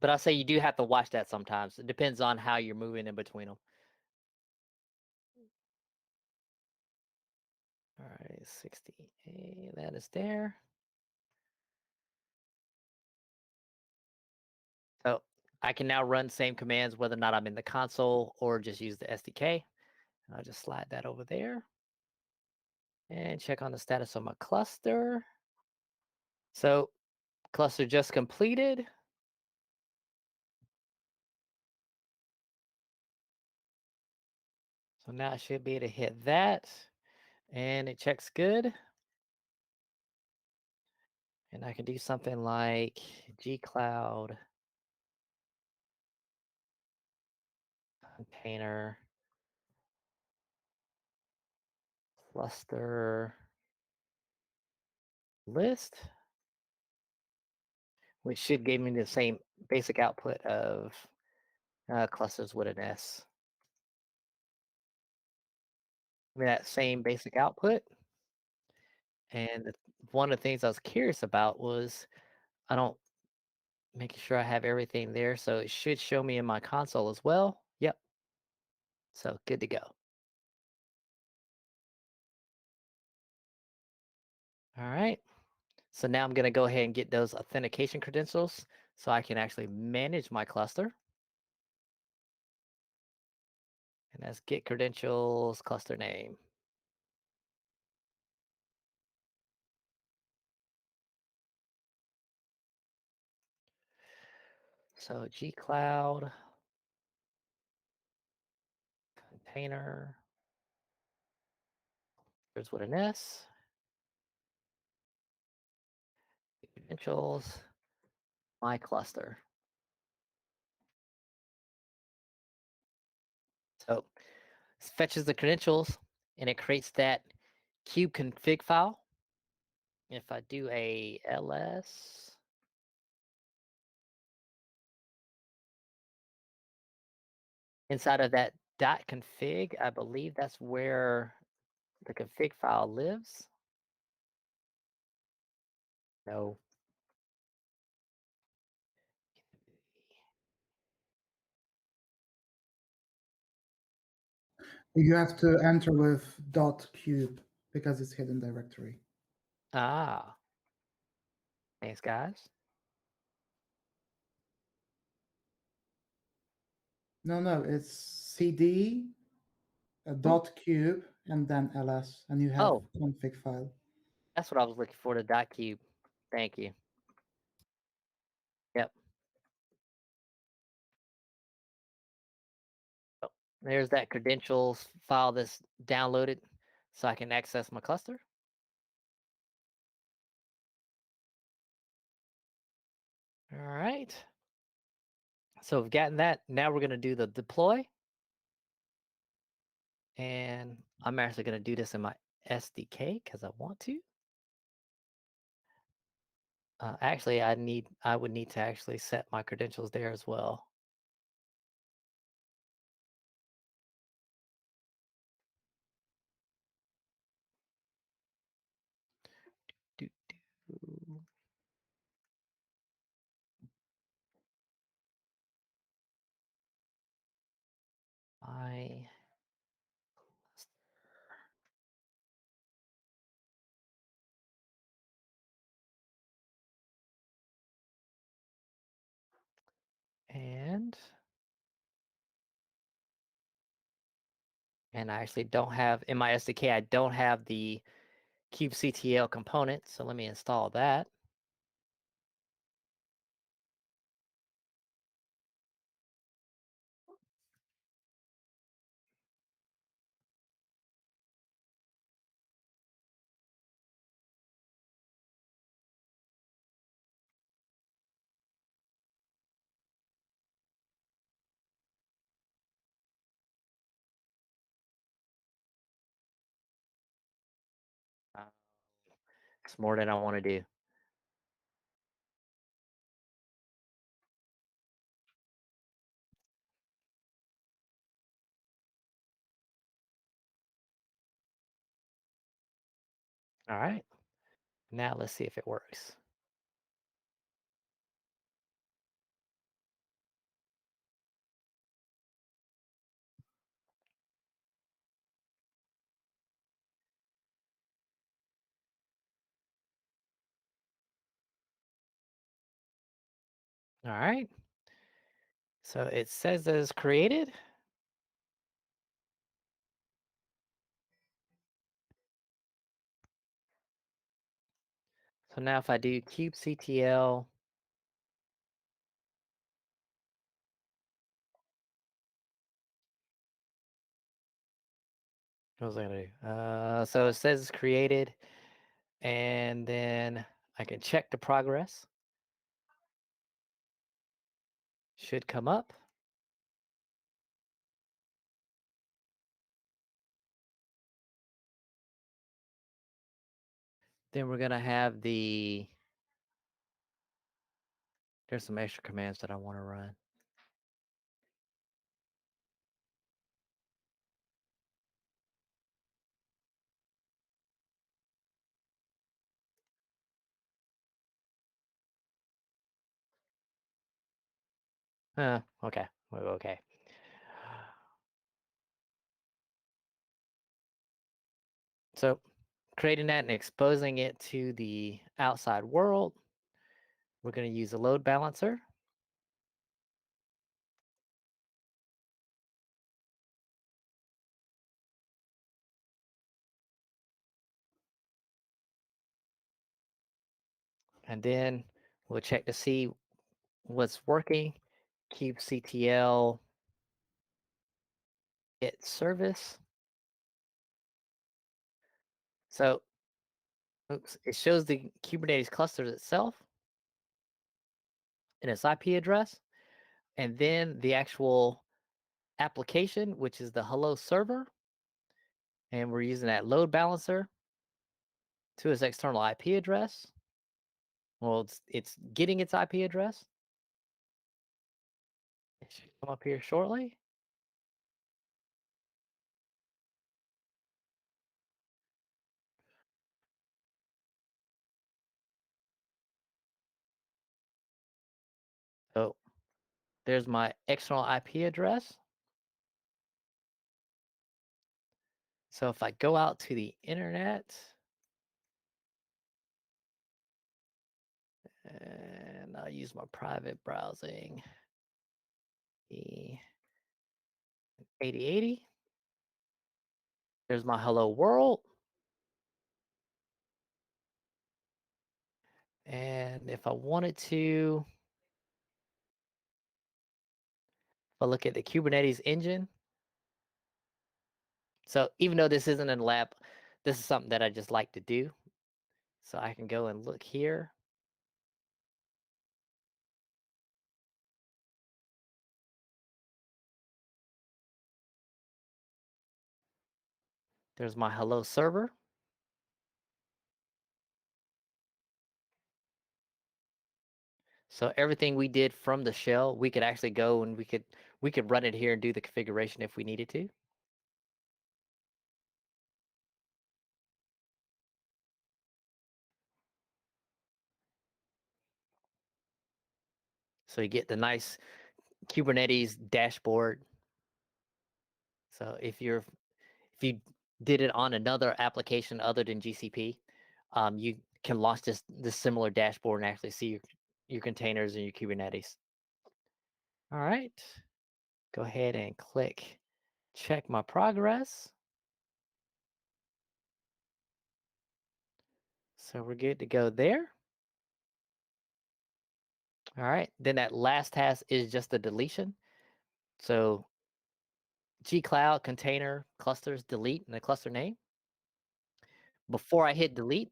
but I say you do have to watch that sometimes. It depends on how you're moving in between them. All right, 60A, that is there. So I can now run same commands whether or not I'm in the console or just use the SDK. I'll just slide that over there and check on the status of my cluster. So cluster just completed. So now I should be able to hit that and it checks good. And I can do something like gcloud container cluster list, which should give me the same basic output of clusters with an S. I mean, that same basic output. And one of the things I was curious about was I don't making sure I have everything there. So it should show me in my console as well. Yep. So good to go. All right. So now I'm going to go ahead and get those authentication credentials so I can actually manage my cluster. And that's get credentials, cluster name. So gcloud container, there's with an S, credentials, my cluster. So it fetches the credentials and it creates that kube config file. If I do a ls, inside of that .config, I believe that's where the config file lives. No. You have to enter with .cube because it's hidden directory. Ah, thanks, guys. No, it's cd .cube and then ls, and you have Oh, config file. that's what I was looking for, the .cube. Thank you. Yep. Oh, there's that credentials file that's downloaded so I can access my cluster. All right. So we've gotten that. Now we're going to do the deploy. And I'm actually going to do this in my SDK because I want to. Actually, I would need to actually set my credentials there as well. Do, do. I and I actually don't have in my SDK. I don't have the kubectl component, so let me install that. Uh, it's more than I want to do. All right. Now let's see if it works. All right. So it says that it's created. So now if I do kubectl, what was I gonna do? So it says it's created, and then I can check the progress. Should come up. Then we're gonna have there's some extra commands that I want to run. Okay. Okay. So creating that and exposing it to the outside world, we're going to use a load balancer. And then we'll check to see what's working. kubectl get service. So it shows the Kubernetes clusters itself and its IP address, and then the actual application, which is the hello server. And we're using that load balancer to its external IP address. Well, it's getting its IP address. It should come up here shortly. So there's my external IP address. So if I go out to the internet, and I'll use my private browsing, the 8080. There's my hello world. And if I wanted to, if I look at the Kubernetes engine, so even though this isn't in lab, this is something that I just like to do. So I can go and look here. There's my hello server. So everything we did from the shell, we could actually go and we could run it here and do the configuration if we needed to. So you get the nice Kubernetes dashboard. So if you did it on another application other than GCP, you can launch this similar dashboard and actually see your containers and your Kubernetes. All right, go ahead and click check my progress. So we're good to go there. All right, then that last task is just a deletion. So gcloud container clusters delete and the cluster name. Before I hit delete,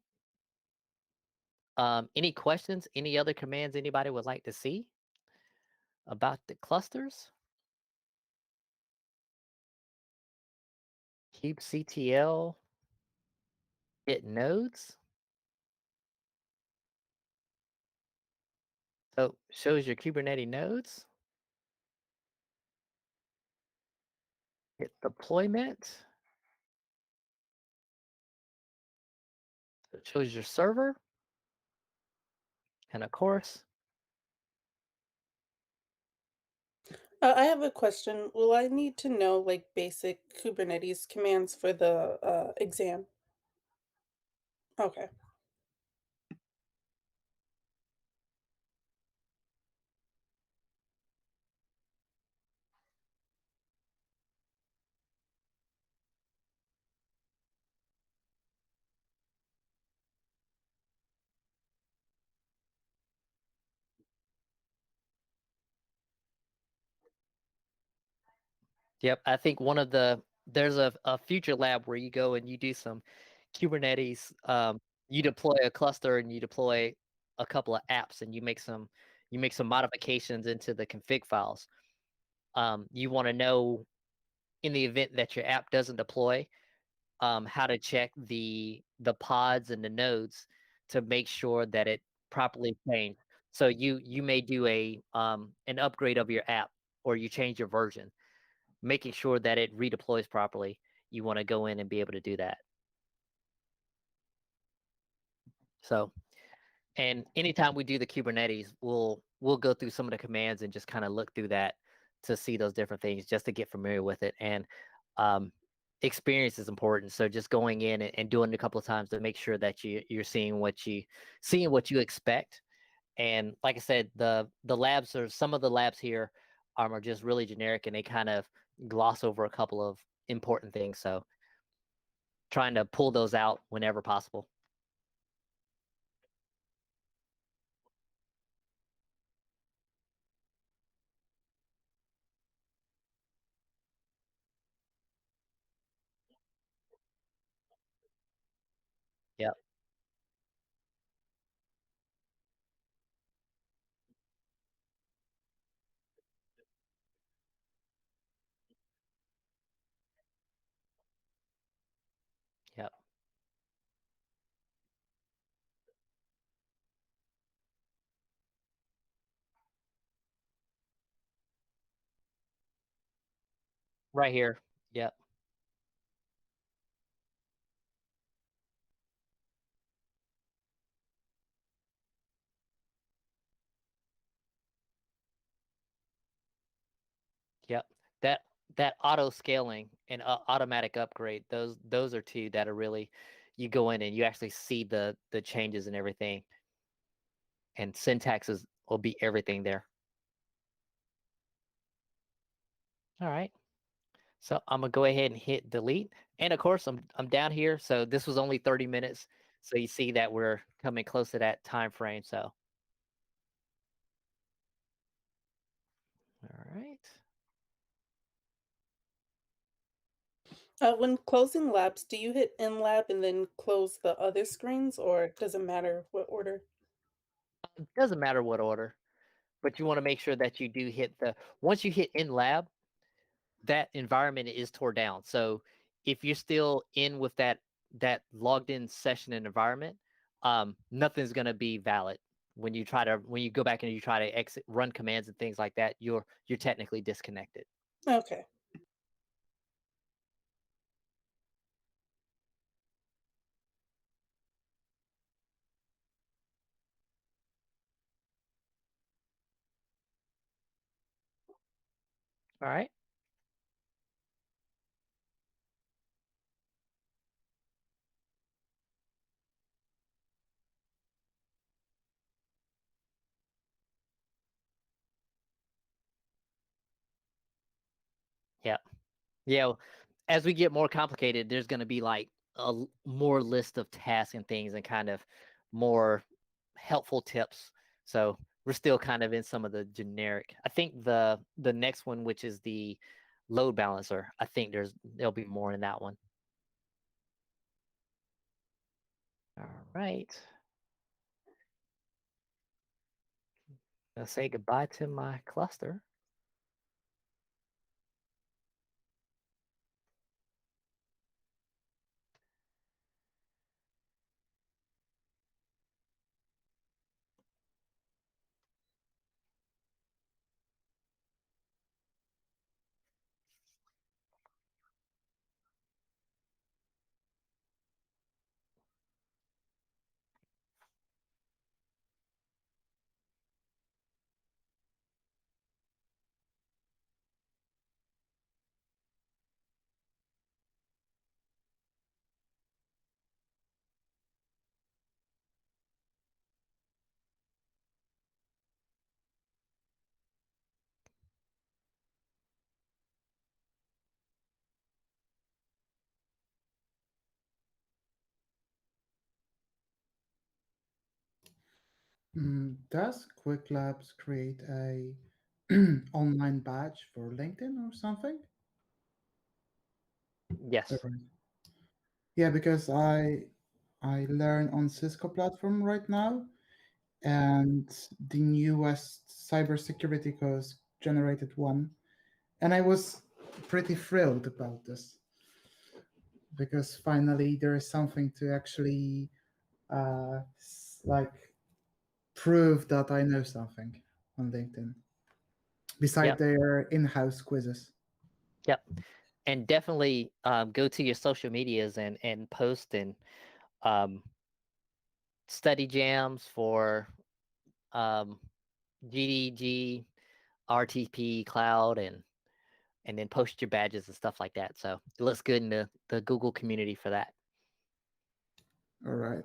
any questions, any other commands anybody would like to see about the clusters? kubectl get nodes. So shows your Kubernetes nodes. Hit deployment. So it shows your server. And of course, I have a question. Will I need to know like basic Kubernetes commands for the exam? Okay. yep, I think there's a future lab where you go and you do some Kubernetes. You deploy a cluster and you deploy a couple of apps and you make some modifications into the config files. You want to know in the event that your app doesn't deploy, how to check the pods and the nodes to make sure that it properly changed. So you may do a an upgrade of your app or you change your version, making sure that it redeploys properly. You want to go in and be able to do that. So, and anytime we do the Kubernetes, we'll go through some of the commands and just kind of look through that to see those different things, just to get familiar with it. And um, experience is important. So just going in and doing it a couple of times to make sure that you're seeing what you expect. And like I said, the labs are some of the labs here are just really generic and they kind of gloss over a couple of important things. So trying to pull those out whenever possible. Yep. Yep. Right here. Yep. Yep. That that auto scaling and automatic upgrade, those are two that are really you go in and you actually see the changes and everything. And syntaxes will be everything there. All right. So I'm gonna go ahead and hit delete. And of course, I'm down here. So this was only 30 minutes. So you see that we're coming close to that time frame. So all right. When closing labs, do you hit in lab and then close the other screens, or does it matter what order? Doesn't matter what order, but you want to make sure that you do hit the once you hit in lab, that environment is tore down. So if you're still in with that logged in session and environment, nothing's gonna be valid. When you go back and you try to exit run commands and things like that, you're technically disconnected. Okay. All right. Yeah. Yeah. As we get more complicated, there's going to be like more list of tasks and things and kind of more helpful tips. So we're still kind of in some of the generic. I think the next one, which is the load balancer, I think there'll be more in that one. All right. I'll say goodbye to my cluster. Does Quick Labs create a online badge for LinkedIn or something? Yes. Alright. Yeah, because I learn on Cisco platform right now, and the newest cybersecurity course generated one, and I was pretty thrilled about this because finally there is something to actually like prove that I know something on LinkedIn beside Yep. their in-house quizzes. Yep. And definitely go to your social medias and post and um, study jams for um, GDG, RTP, cloud, and then post your badges and stuff like that. So it looks good in the Google community for that. All right.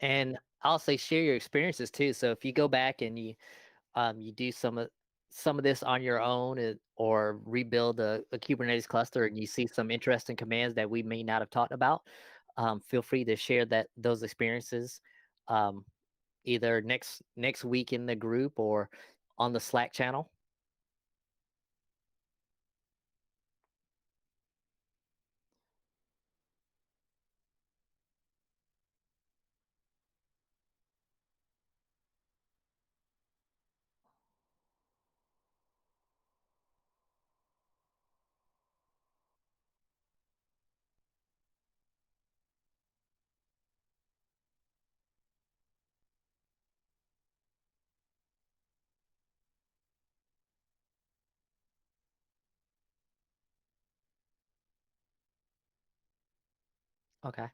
And I'll say share your experiences too. So if you go back and you do some of this on your own or rebuild a Kubernetes cluster and you see some interesting commands that we may not have talked about, feel free to share those experiences um, either next week in the group or on the Slack channel. Okay.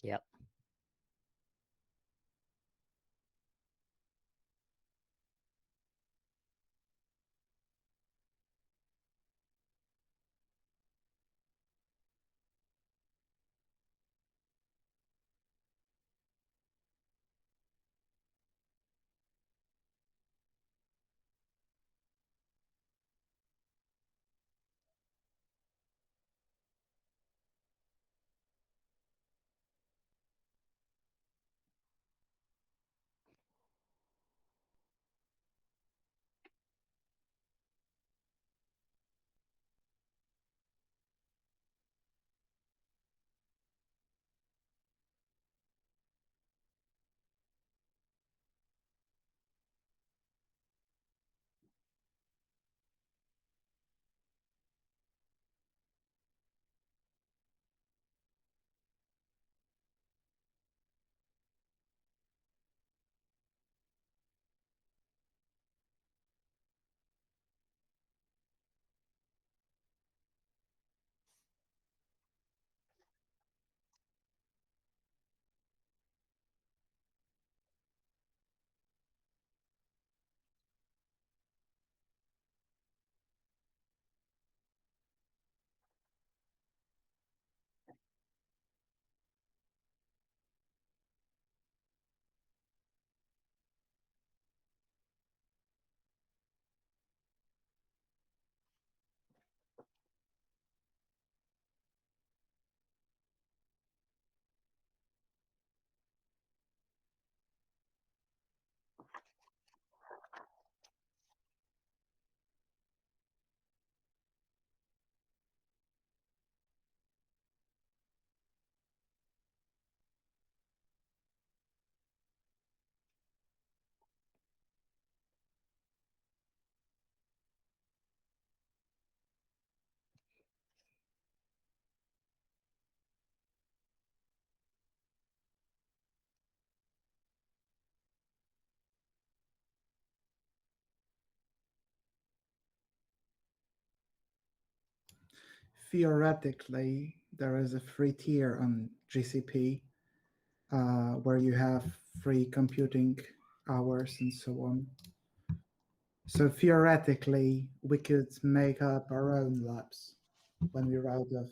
Yep. theoretically, there is a free tier on GCP where you have free computing hours and so on. So theoretically, we could make up our own labs when we're out of.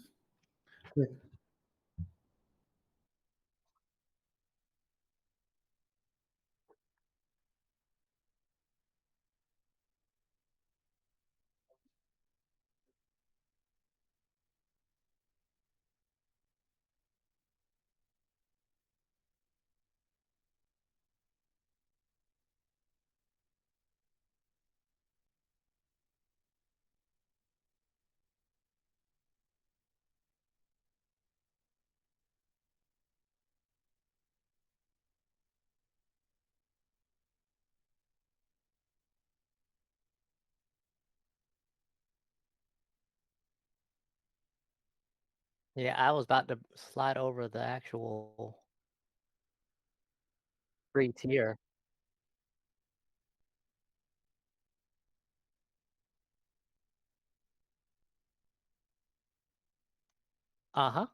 Yeah, I was about to slide over the actual free tier. Uh-huh.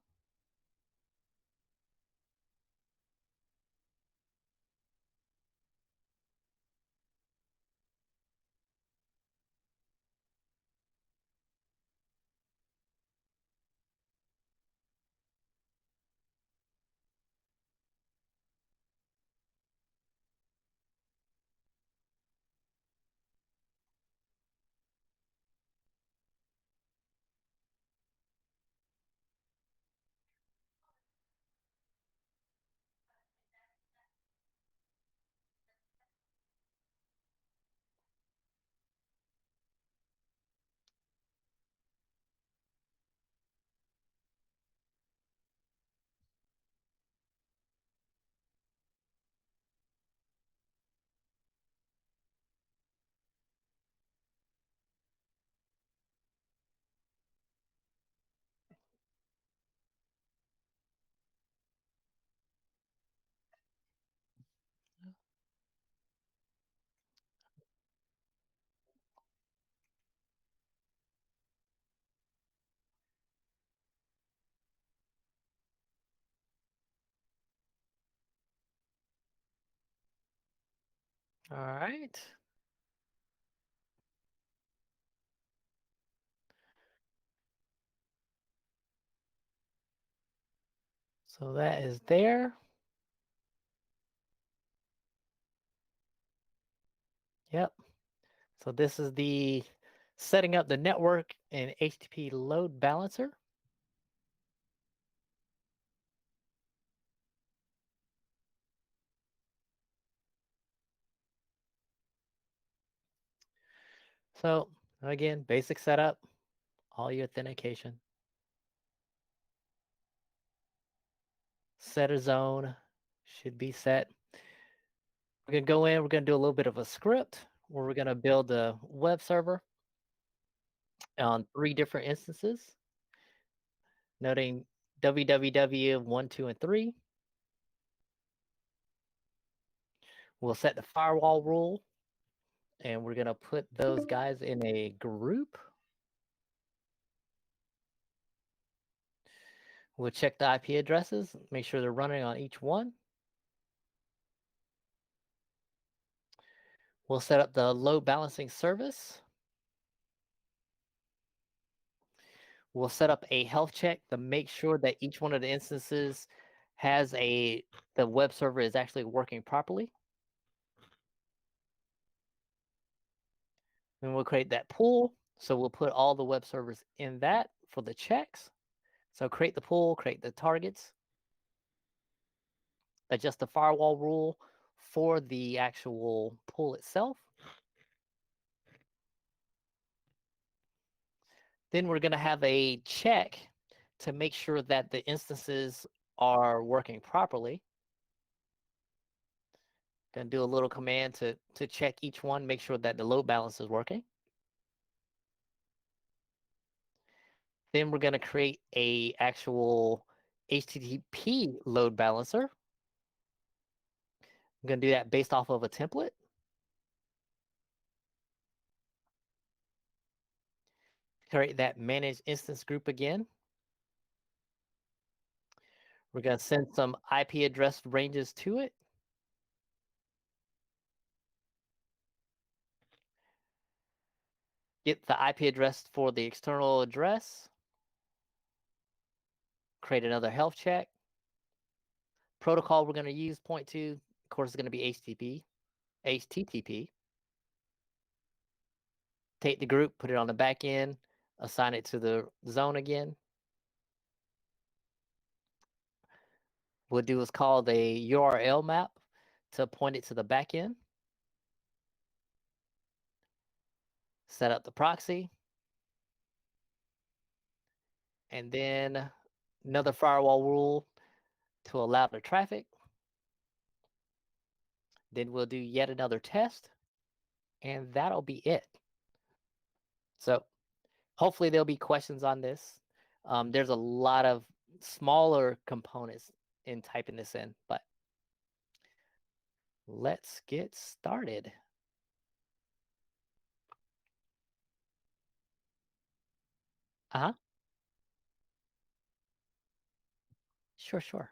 All right. So that is there. Yep. So this is the setting up the network and HTTP load balancer. So again, basic setup, all your authentication. Set a zone should be set. We're gonna go in, we're gonna do a little bit of a script where we're gonna build a web server on 3 different instances, noting www 1, 2, and 3. We'll set the firewall rule, and we're gonna put those guys in a group. We'll check the IP addresses, make sure they're running on each one. We'll set up the load balancing service. We'll set up a health check to make sure that each one of the instances has the web server is actually working properly. Then we'll create that pool. So we'll put all the web servers in that for the checks. So create the pool, create the targets, adjust the firewall rule for the actual pool itself. Then we're going to have a check to make sure that the instances are working properly. Going to do a little command to check each one, make sure that the load balance is working. Then we're going to create a actual HTTP load balancer. I'm going to do that based off of a template. Create that manage instance group again. We're going to send some IP address ranges to it. Get the IP address for the external address. Create another health check. Protocol we're going to use point to, of course, is going to be HTTP. Take the group, put it on the back end, assign it to the zone again. We'll do what's called a URL map to point it to the back end. Set up the proxy. And then another firewall rule to allow the traffic. Then we'll do yet another test. And that'll be it. So hopefully there'll be questions on this. There's a lot of smaller components in typing this in, but let's get started. Uh-huh. Sure.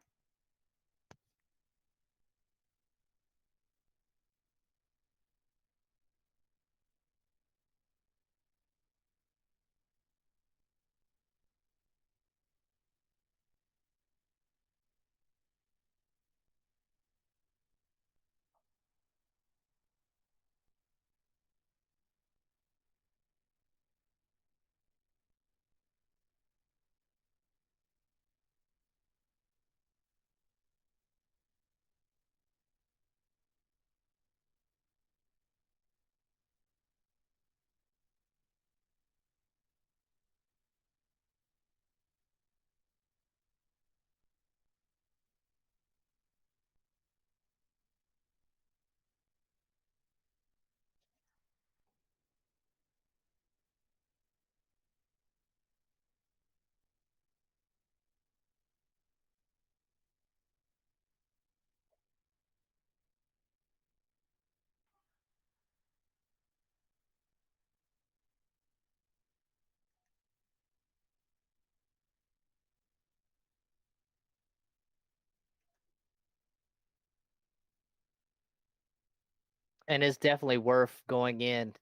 And it's definitely worth going in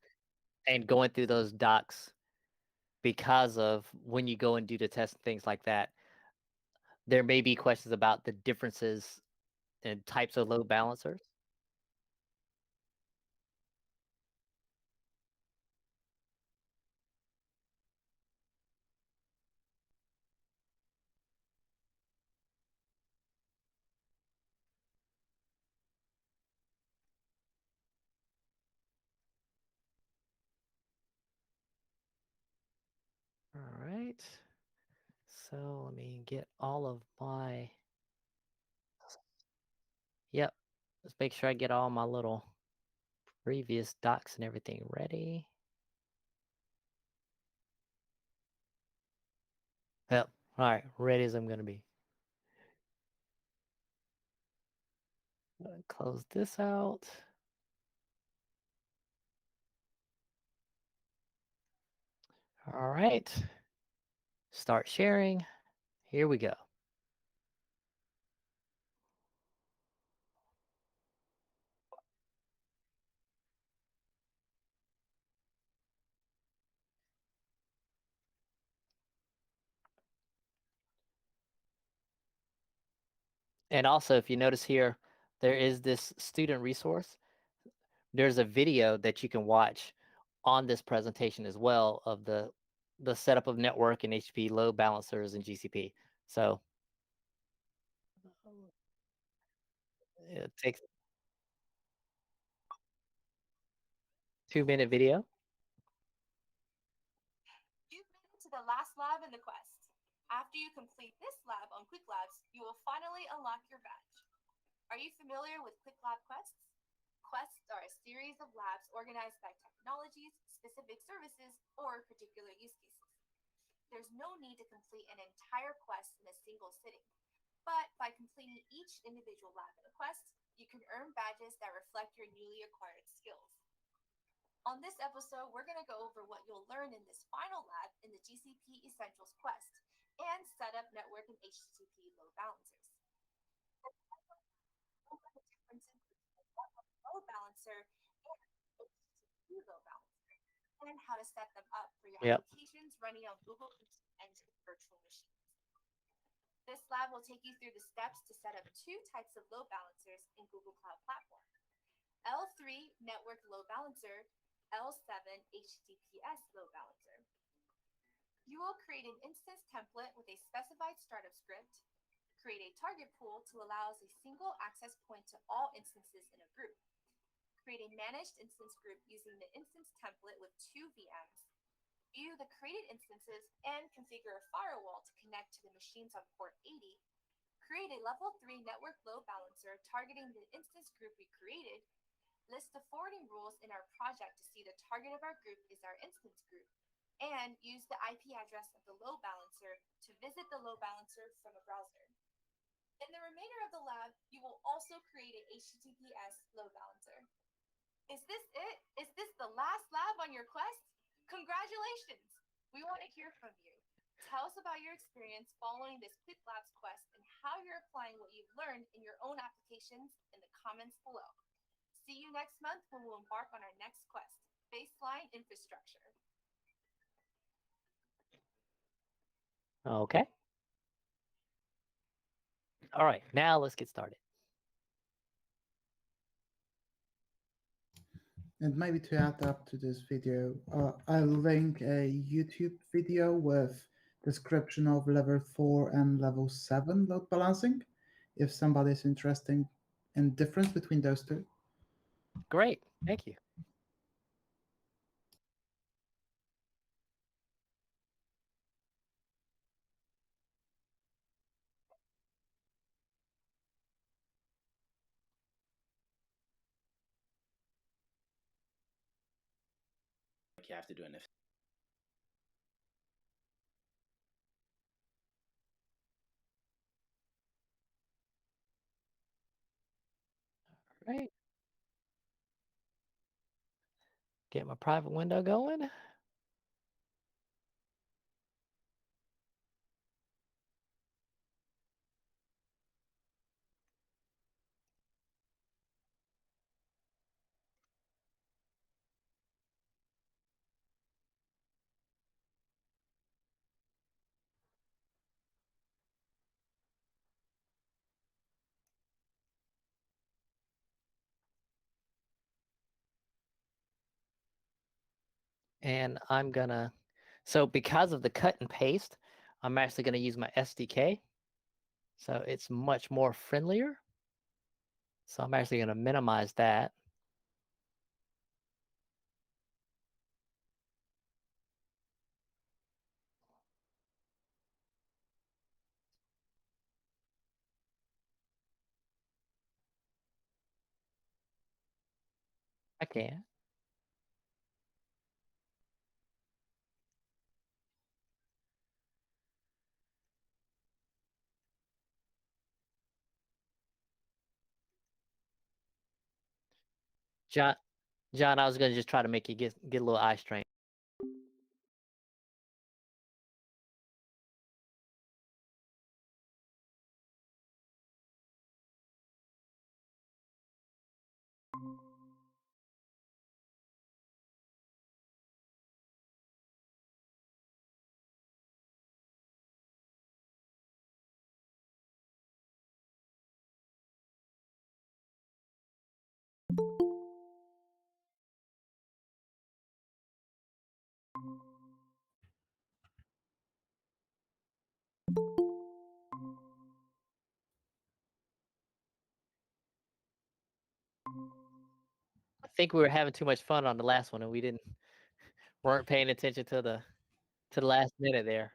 and going through those docs because of when you go and do the test and things like that. There may be questions about the differences in types of load balancers. All right. So let me get all of my, yep. Let's make sure I get all my little previous docs and everything ready. Yep. All right. Ready as I'm going to be. Close this out. All right. Start sharing. Here we go. And also, if you notice here, there is this student resource. There's a video that you can watch on this presentation as well of the setup of network and HP load balancers and GCP. So it takes 2-minute video. You've made it to the last lab in the quest. After you complete this lab on Quick Labs, you will finally unlock your badge. Are you familiar with Quick Lab quests? Quests are a series of labs organized by technologies, specific services, or particular use cases. There's no need to complete an entire quest in a single sitting, but by completing each individual lab in a quest, you can earn badges that reflect your newly acquired skills. On this episode, we're going to go over what you'll learn in this final lab in HTTP load balancers. What are the differences between a load balancer and HTTP load balancer, and how to set them up for your Yep. applications running on Google and virtual machines. This lab will take you through the steps to set up two types of load balancers in Google Cloud Platform: L3 Network Load Balancer, L7 HTTPS Load Balancer. You will create an instance template with a specified startup script, create a target pool to allow us a single access point to all instances in a group, create a managed instance group using the instance template with 2 VMs, view the created instances, and configure a firewall to connect to the machines on port 80, create a level 3 network load balancer targeting the instance group we created, list the forwarding rules in our project to see the target of our group is our instance group, and use the IP address of the load balancer to visit the load balancer from a browser. In the remainder of the lab, you will also create an HTTPS load balancer. Is this it? Is this the last lab on your quest? Congratulations! We want to hear from you. Tell us about your experience following this Quick Labs quest and how you're applying what you've learned in your own applications in the comments below. See you next month when we'll embark on our next quest, Baseline Infrastructure. Okay. All right. Now let's get started. And maybe to add up to this video, I'll link a YouTube video with description of level 4 and level 7 load balancing, if somebody's interested in difference between those two. Great. Thank you. You have to do an if. All right. Get my private window going. And I'm gonna, so because of the cut and paste, I'm actually gonna use my SDK. So it's much more friendlier. So I'm actually gonna minimize that. I can. John, John, I was gonna just try to make you get a little eye strain. I think we were having too much fun on the last one, and we didn't weren't paying attention to the last minute there.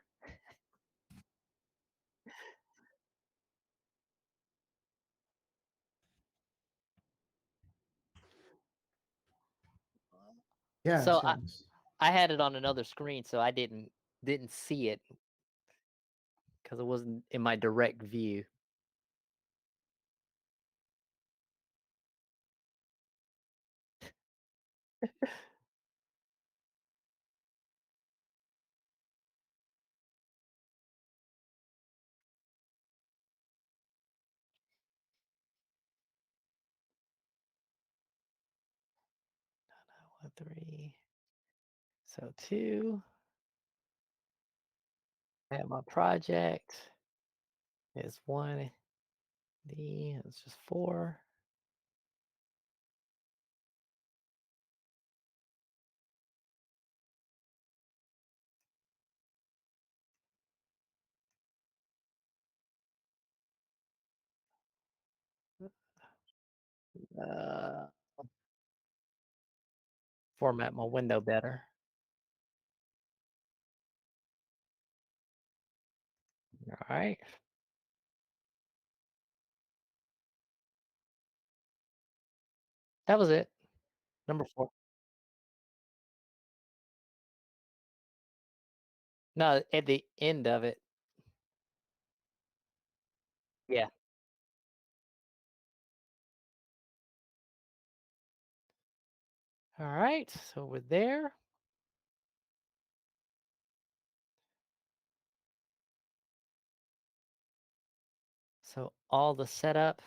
Yeah, So sounds. I had it on another screen, so I didn't see it because it wasn't in my direct view. 3. So 2. And my project is 1D. It's just 4. Uh, Format my window better. All right. That was it. Number 4. No, at the end of it. Yeah. All right. So we're there. So all the setup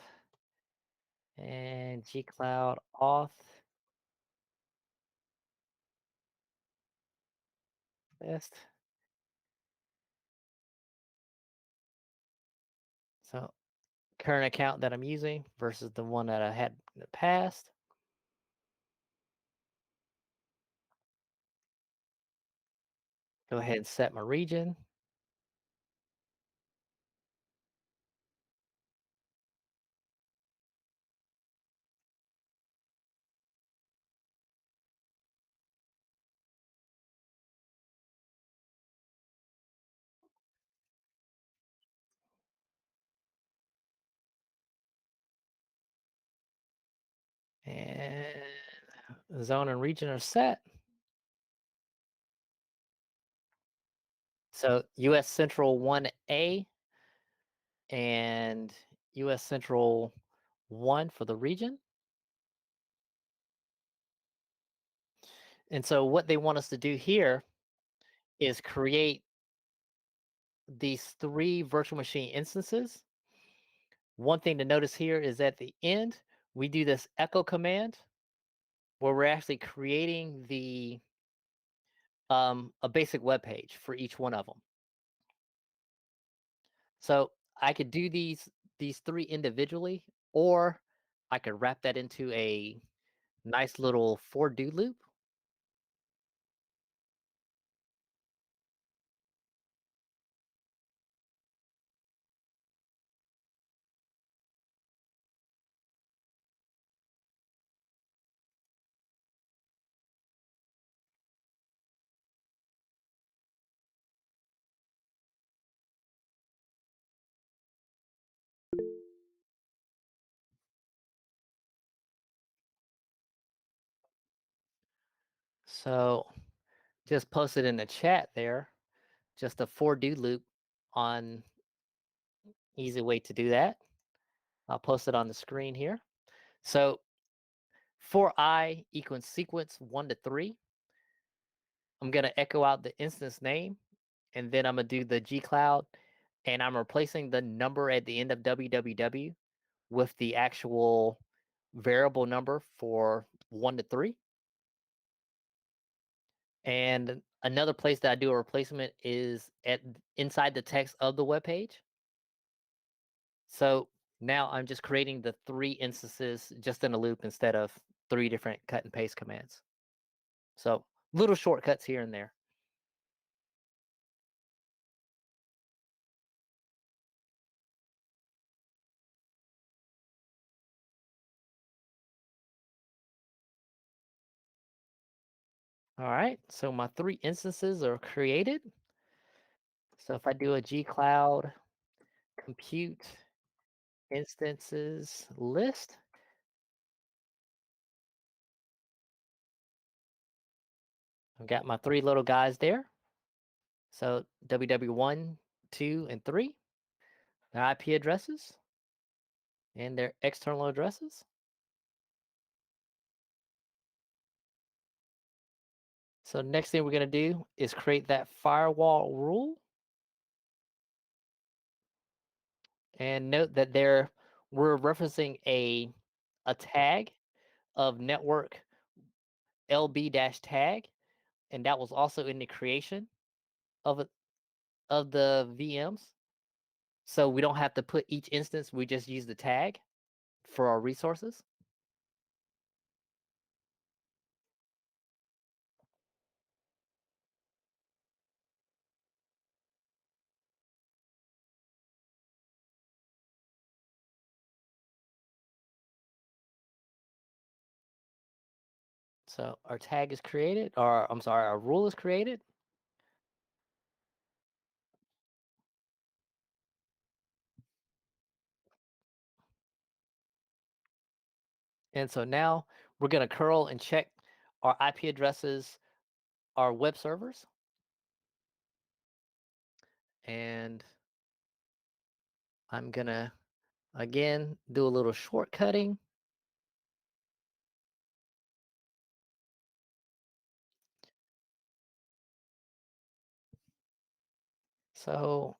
and gcloud auth list. So current account that I'm using versus the one that I had in the past. Go ahead and set my region. And zone and region are set. So US Central 1A and US Central 1 for the region. And so what they want us to do here is create these 3 virtual machine instances. One thing to notice here is at the end, we do this echo command where we're actually creating a basic web page for each one of them. So I could do these 3 individually, or I could wrap that into a nice little for do loop. So just post it in the chat there, just a for do loop on easy way to do that. I'll post it on the screen here. So for I equals sequence 1 to 3, I'm going to echo out the instance name, and then I'm going to do the gcloud, and I'm replacing the number at the end of www with the actual variable number for 1 to 3. And another place that I do a replacement is inside the text of the web page. So now I'm just creating the 3 instances just in a loop instead of 3 different cut and paste commands. So little shortcuts here and there. All right, so my 3 instances are created. So if I do a gcloud compute instances list, I've got my 3 little guys there. So ww1, 2, and 3, their IP addresses and their external addresses. So next thing we're going to do is create that firewall rule. And note that we're referencing a tag of network lb-tag, and that was also in the creation of it of the VMs. So we don't have to put each instance, we just use the tag for our resources. So our tag is created, or I'm sorry, our rule is created. And so now we're going to curl and check our IP addresses, our web servers. And I'm going to, again, do a little shortcutting. So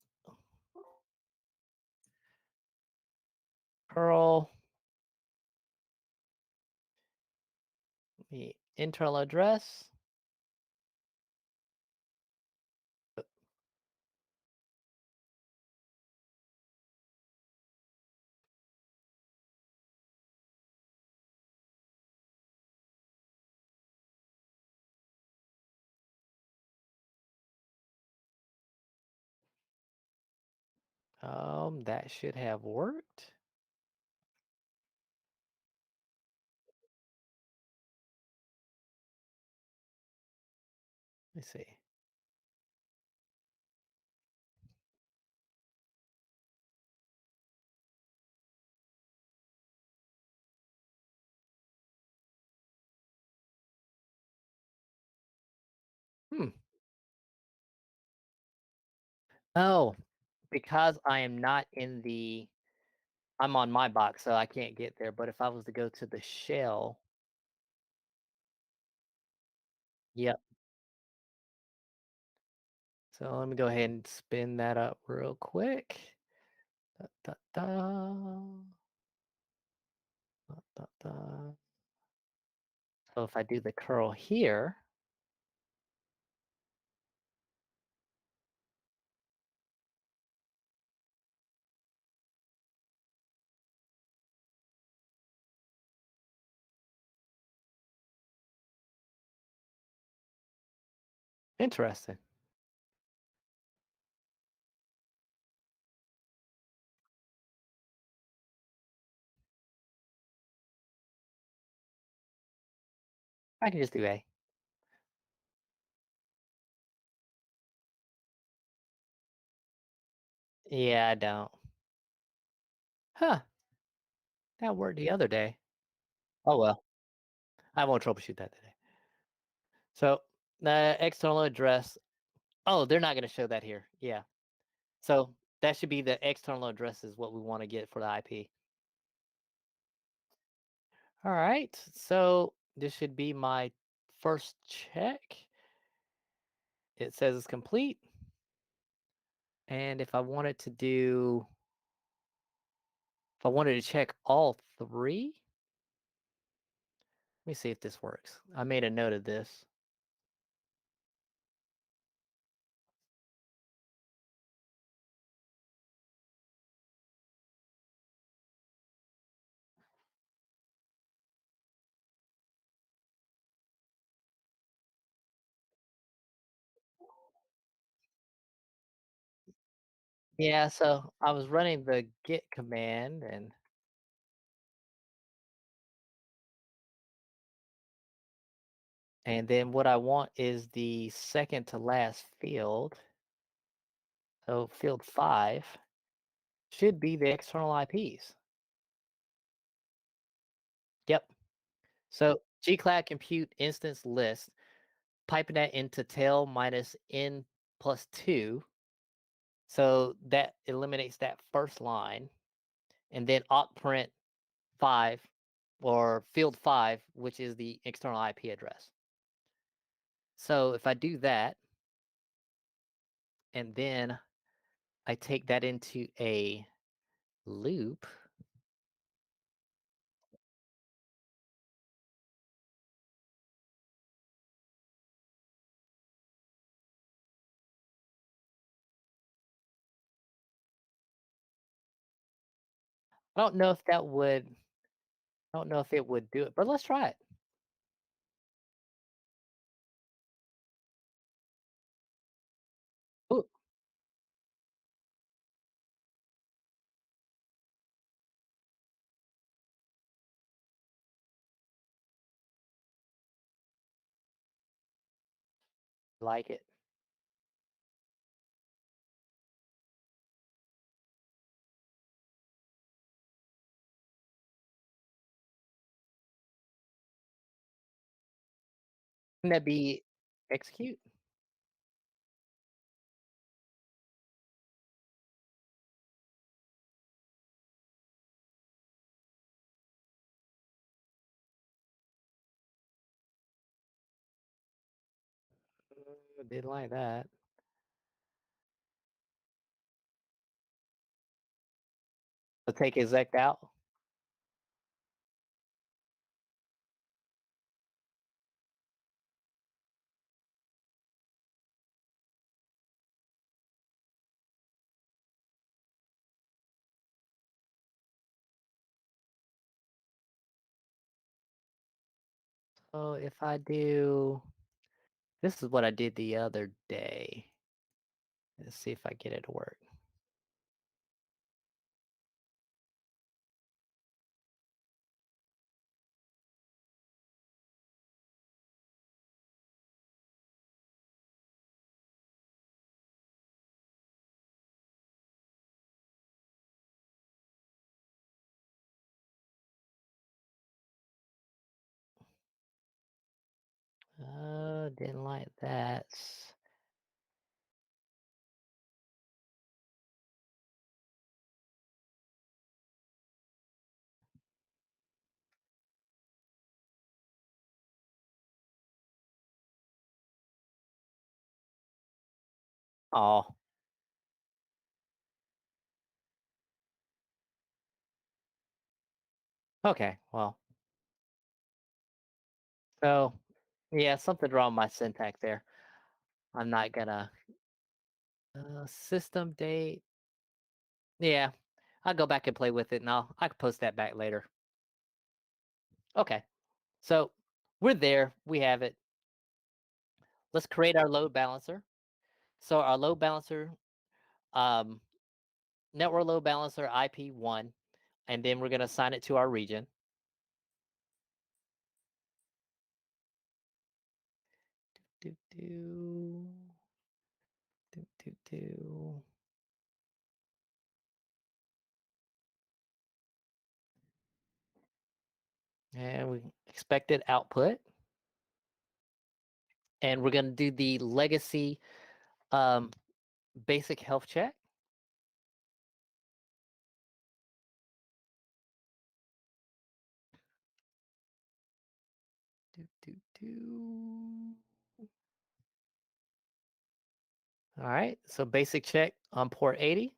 curl the internal address. That should have worked. Let's see. Hmm. Oh, because I am not in the, I'm on my box, so I can't get there. But if I was to go to the shell, yep. So let me go ahead and spin that up real quick. Da, da, da, da, da, da. So if I do the curl here, interesting. I can just do A. Yeah, I don't. Huh, that worked the other day. Oh well, I won't troubleshoot that today. So the external address, oh, they're not going to show that here. Yeah. So that should be the external address is what we want to get for the IP. All right. So this should be my first check. It says it's complete. And if I wanted to do, if I wanted to check all three, let me see if this works. I made a note of this. Yeah, so I was running the git command and then what I want is the second to last field. So field 5 should be the external IPs. Yep. So gcloud compute instance list, piping that into tail minus n plus 2. So that eliminates that first line. And then awk print 5 or field 5, which is the external IP address. So if I do that, and then I take that into a loop, I don't know if that would. I don't know if it would do it, but let's try it. Ooh, like it. Can that be execute? Didn't like that. So take exec out. So if I do, this is what I did the other day. Let's see if I get it to work. Didn't like that. Oh, okay. Well, so yeah, something wrong with my syntax there. I'm not gonna system date. Yeah, I'll go back and play with it, and I can post that back later. Okay, so we're there. We have it. Let's create our load balancer. So our load balancer, um, network load balancer IP1, and then we're gonna assign it to our region. Do do do do do. And we expected output. And we're going to do the legacy um, basic health check. Do, do, do. All right, so basic check on port 80.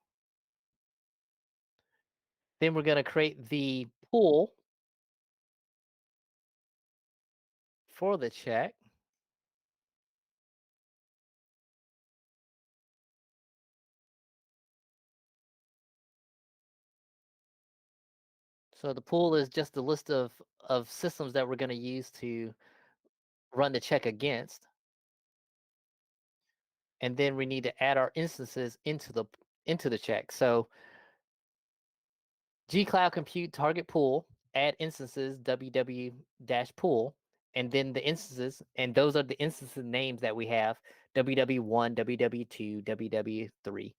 Then we're going to create the pool for the check. So the pool is just a list of systems that we're going to use to run the check against. And then we need to add our instances into the check. So G-Cloud Compute target pool, add instances www-pool, and then the instances, and those are the instances names that we have, www1, www2, www3.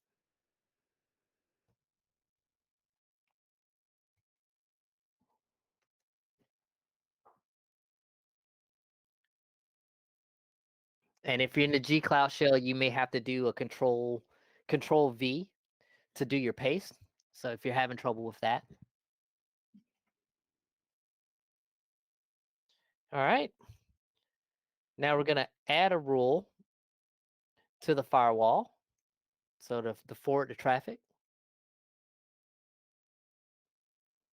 And if you're in the G-Cloud shell, you may have to do a control V to do your paste. So if you're having trouble with that. All right. Now we're going to add a rule to the firewall. So to forward the traffic.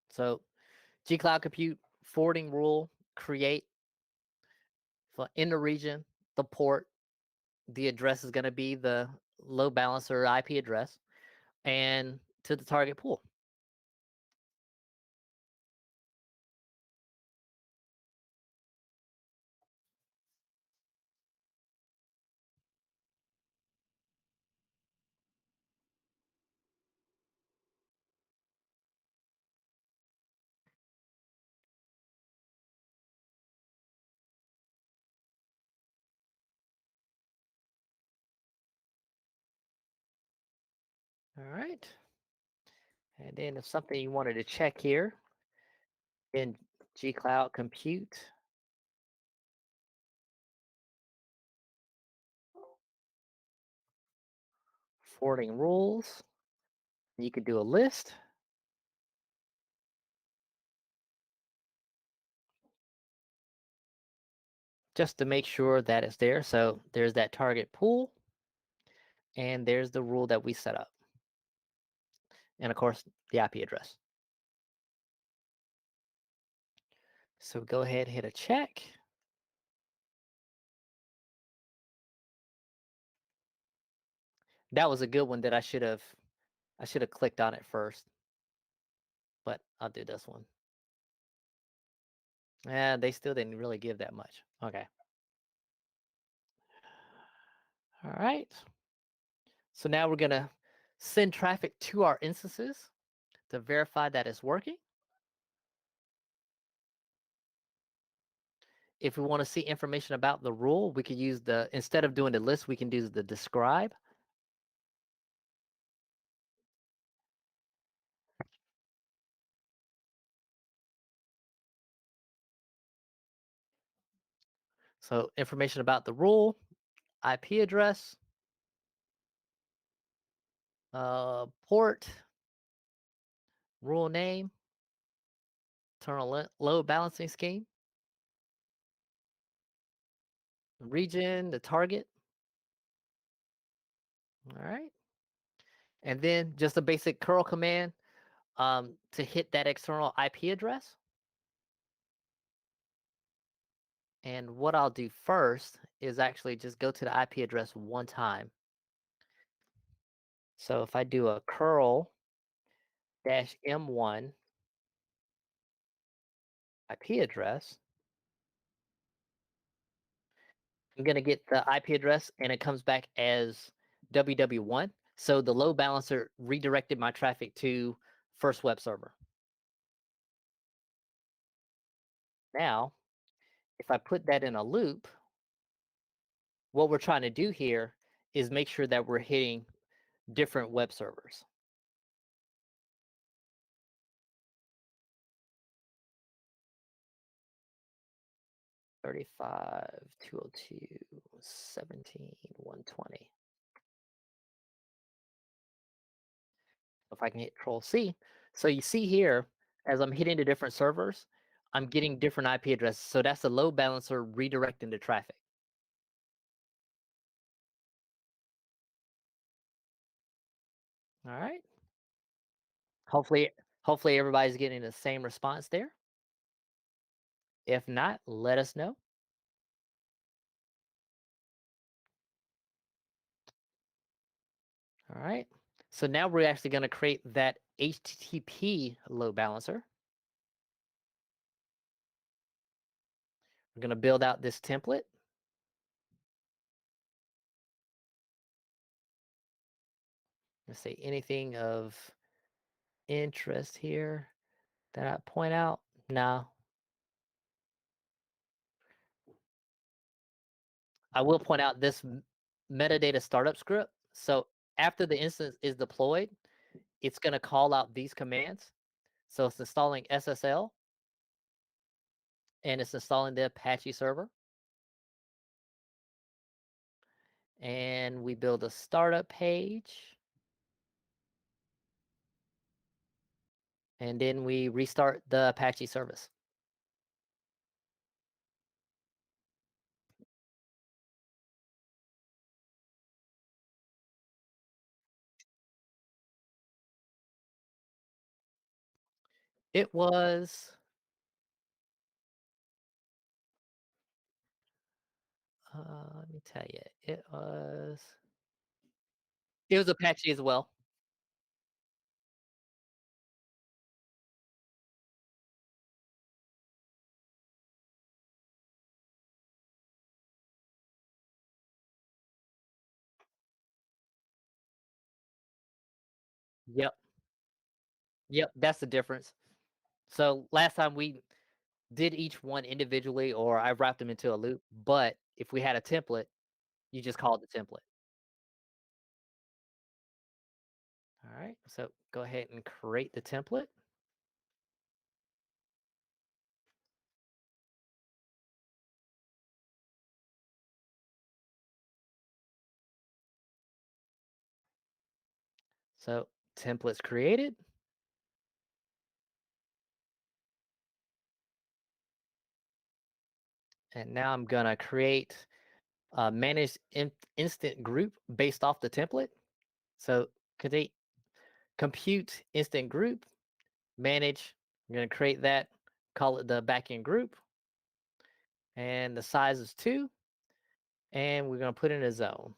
So G-Cloud Compute forwarding rule, create for in the region, the port, the address is going to be the load balancer IP address, and to the target pool. All right. And then if something you wanted to check here in G-Cloud Compute, forwarding rules, you could do a list. Just to make sure that it's there. So there's that target pool, and there's the rule that we set up. And of course, the IP address. So go ahead, hit a check. That was a good one that I should have clicked on it first. But I'll do this one. Yeah, they still didn't really give that much. Okay. All right. So now we're gonna send traffic to our instances to verify that it's working. If we want to see information about the rule, we could use instead of doing the list, we can do the describe. So information about the rule, IP address, port, rule name, internal load balancing scheme, region, the target. All right. And then just a basic curl command to hit that external IP address. And what I'll do first is actually just go to the IP address one time. So if I do a curl -m1 IP address, I'm going to get the IP address and it comes back as ww1. So the load balancer redirected my traffic to first web server. Now, if I put that in a loop, what we're trying to do here is make sure that we're hitting different web servers. "35, 202, 17, 120." If I can hit Control C. So you see here, as I'm hitting the different servers, I'm getting different IP addresses. So that's the load balancer redirecting the traffic. All right. Hopefully everybody's getting the same response there. If not, let us know. All right. So now we're actually going to create that HTTP load balancer. We're going to build out this template. Let's say anything of interest here that I point out. No. I will point out this metadata startup script. So after the instance is deployed, it's going to call out these commands. So it's installing SSL and it's installing the Apache server. And we build a startup page. And then we restart the Apache service. It was let me tell you, it was Apache as well. Yep. Yep, that's the difference. So last time we did each one individually, or I wrapped them into a loop. But if we had a template, you just call it the template. All All right, so go ahead and create the template. So templates created. And now I'm gonna create a managed instant group based off the template. So create compute instant group, manage. I'm gonna create that, call it the backend group, and the size is 2, and we're gonna put in a zone.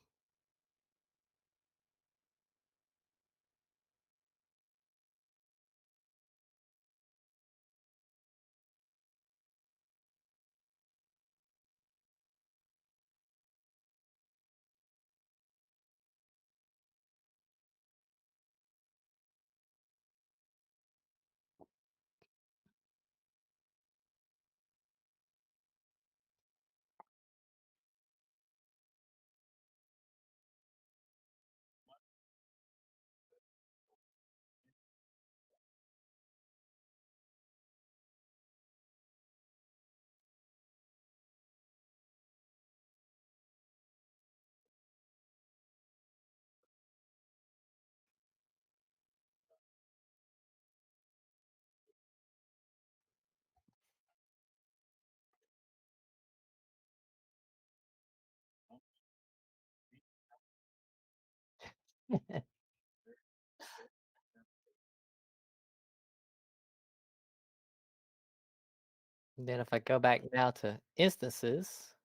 Then if I go back now to instances,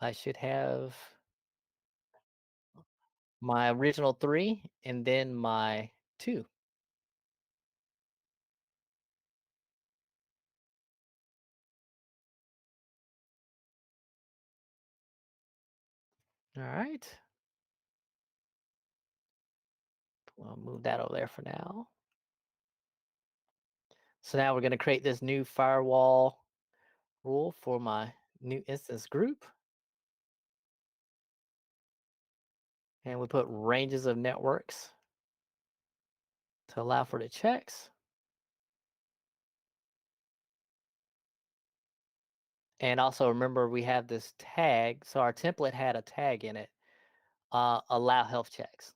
I should have my original 3 and then my 2. All right. I'll move that over there for now. So now we're going to create this new firewall rule for my new instance group. And we put ranges of networks to allow for the checks. And also remember we have this tag. So our template had a tag in it, allow health checks.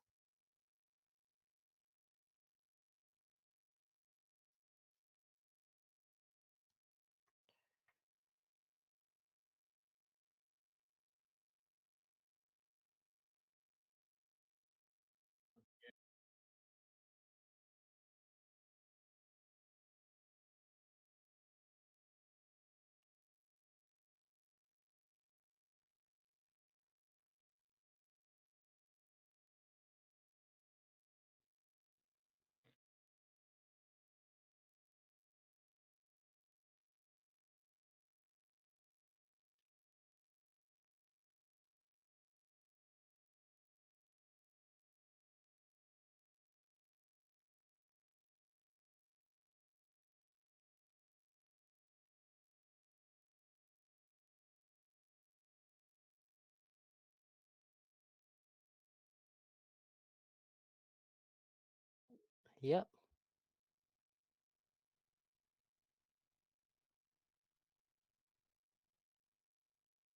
Yep.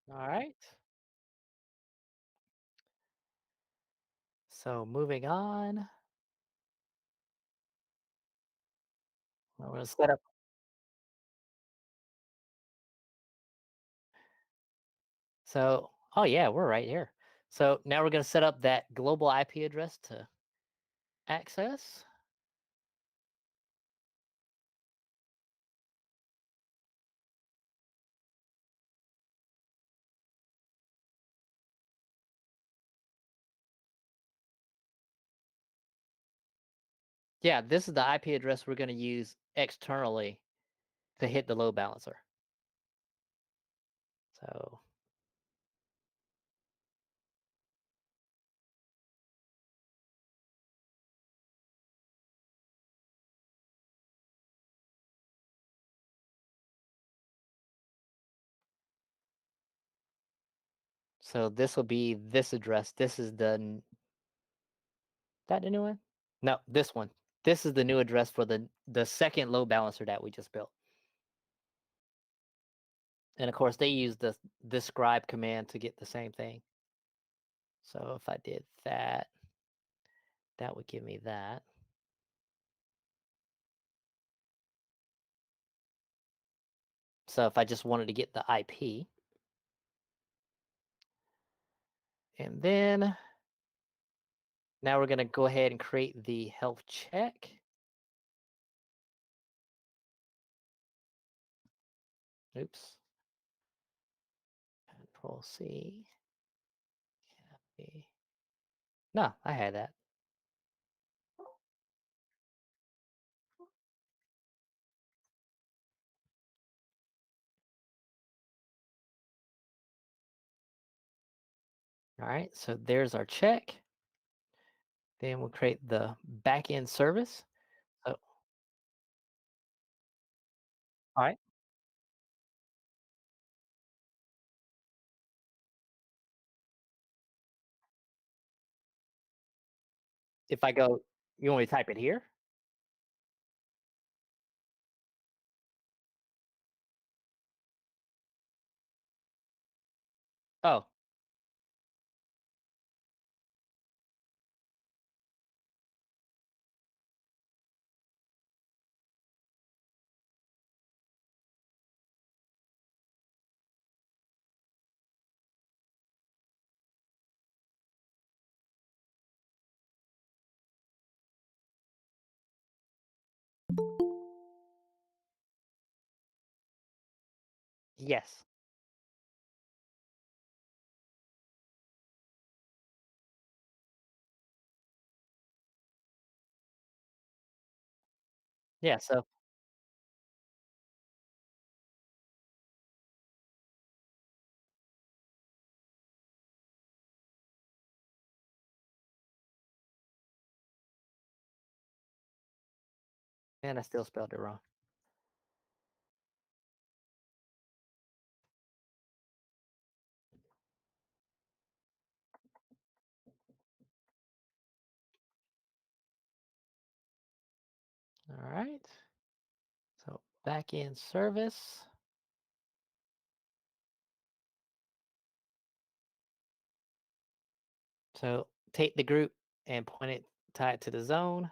All right. So moving on, we're going to set up. So, oh yeah, we're right here. So now we're going to set up that global IP address to access. Yeah, this is the IP address we're going to use externally to hit the load balancer. So this will be this address. This is the That the new one? No, this one. This is the new address for the second load balancer that we just built. And of course, they use the describe command to get the same thing. So if I did that, that would give me that. So if I just wanted to get the IP, and then now we're going to go ahead and create the health check. Oops. Control C. Copy. No, I had that. All right, so there's our check. Then we'll create the backend service. So, all right, if I go, you want me to type it here? Oh, yes. Yeah, so and I still spelled it wrong. All right. So backend service. So take the group and point it, tie it to the zone.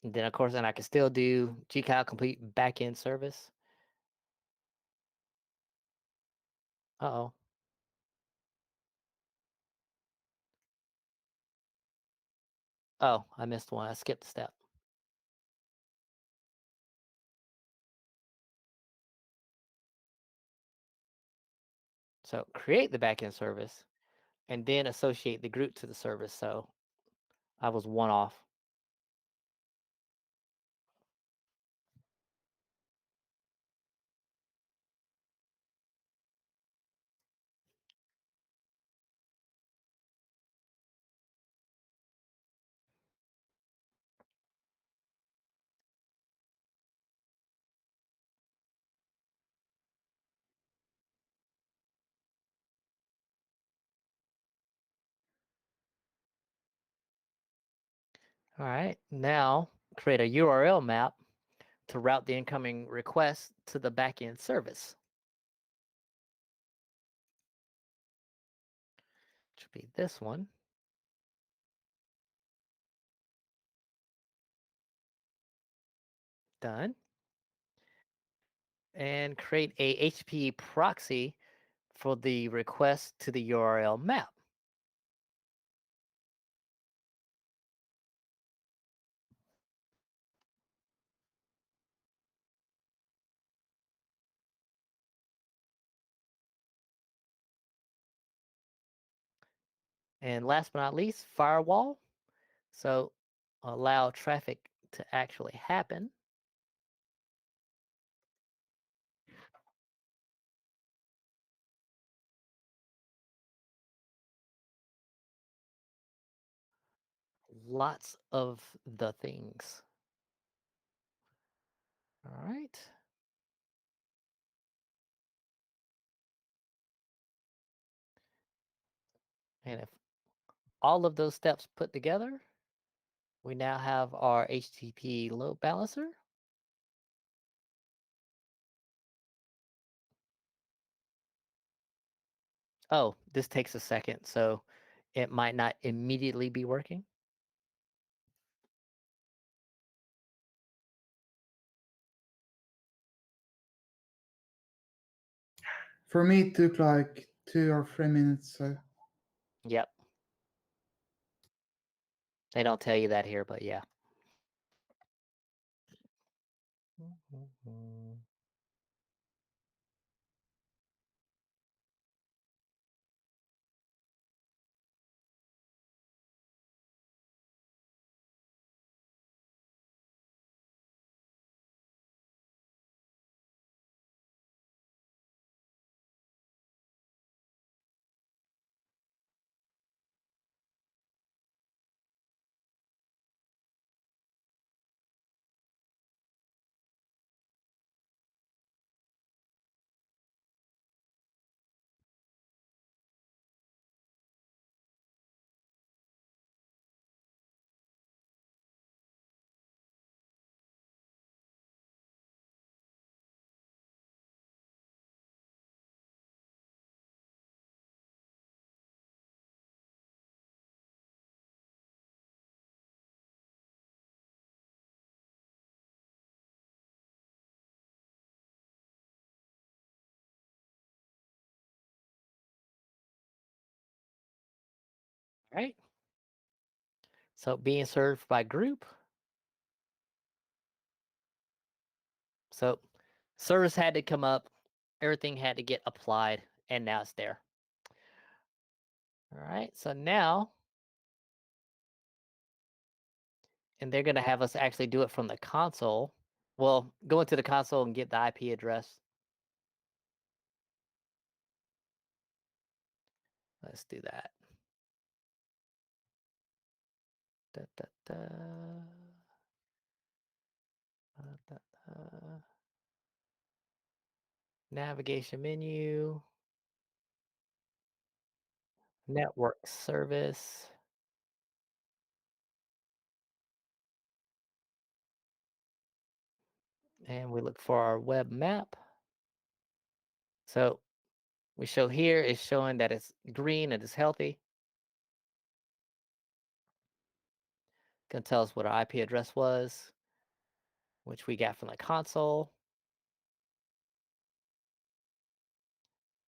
And then of course, and I can still do gcal complete backend service. Uh-oh. Oh, I missed one. I skipped a step. So create the backend service and then associate the group to the service. So I was one off. All right, now create a URL map to route the incoming request to the backend service. Which would be this one. Done. And create a HTTP proxy for the request to the URL map. And last but not least, firewall. So allow traffic to actually happen. Lots of the things. All right. And if all of those steps put together, we now have our HTTP load balancer. Oh, this takes a second, so it might not immediately be working. For me, it took like 2 or 3 minutes. So Yep. They don't tell you that here, but yeah. All right. So being served by group. So service had to come up, everything had to get applied, and now it's there. All right. So now, and they're going to have us actually do it from the console. Well, go into the console and get the IP address. Let's do that. Da, da, da. Da, da. Navigation menu, network service, and we look for our web map. So we show here is showing that it's green and it's healthy. Gonna tell us what our IP address was, which we got from the console.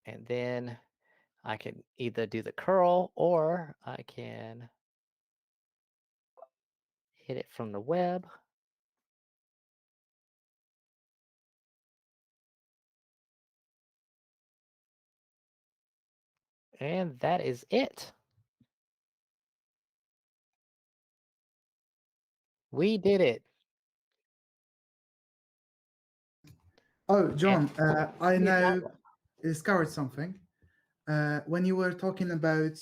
And then I can either do the curl or I can hit it from the web. And that is it. We did it. Oh, John, I Yeah. now discovered something. When you were talking about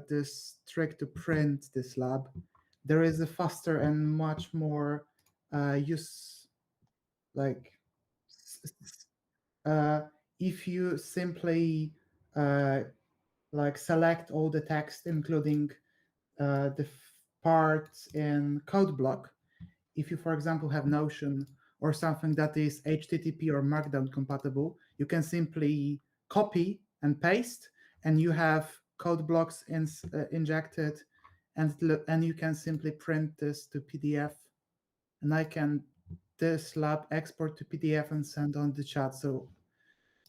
this trick to print this lab, there is a faster and much more use like s- s- uh, if you simply uh, like select all the text, including the parts in code block. If you, for example, have Notion or something that is HTTP or Markdown compatible, you can simply copy and paste, and you have code blocks injected, and you can simply print this to PDF. And I can this lab export to PDF and send on the chat so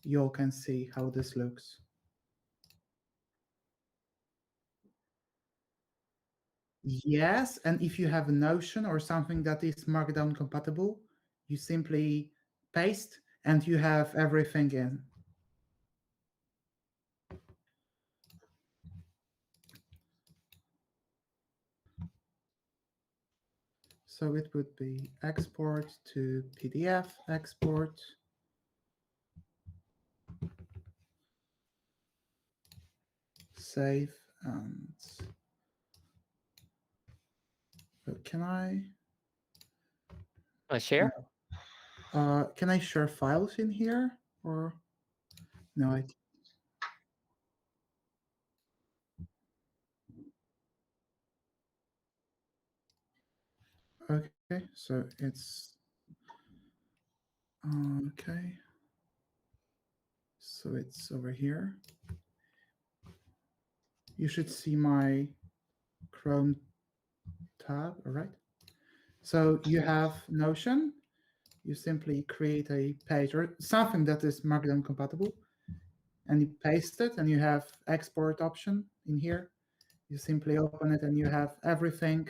you all can see how this looks. Yes, and if you have a Notion or something that is Markdown compatible, you simply paste and you have everything in. So it would be export to PDF, export, save, and can I? Share? Can I share files in here or no? Okay, so it's okay. So it's over here. You should see my Chrome tab, all right? So you have Notion. You simply create a page or something that is Markdown compatible, and you paste it, and you have export option in here. You simply open it, and you have everything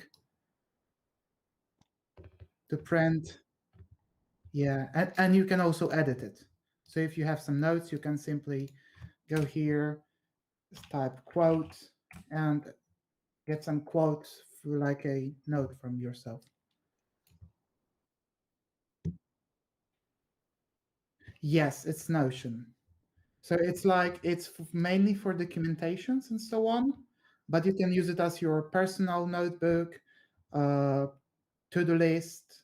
to print. Yeah, and you can also edit it. So if you have some notes, you can simply go here, type quote, and get some quotes for like a note from yourself. Yes, it's Notion. So it's like it's mainly for documentations and so on, but you can use it as your personal notebook, uh, to-do list.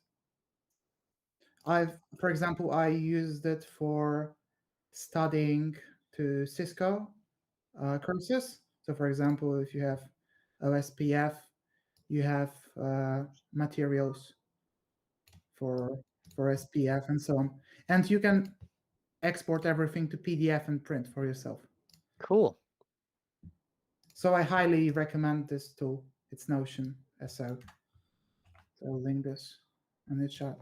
For example, I used it for studying to Cisco courses. So, for example, if you have OSPF, you have materials for SPF and so on, and you can export everything to PDF and print for yourself. Cool. So I highly recommend this tool. It's Notion SO. So I'll link this in the chat.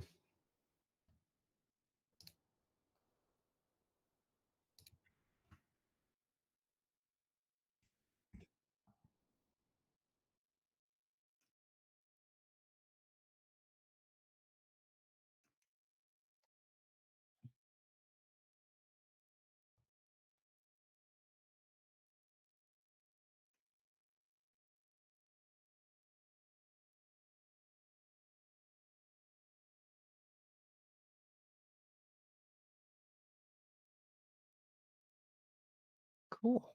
Cool.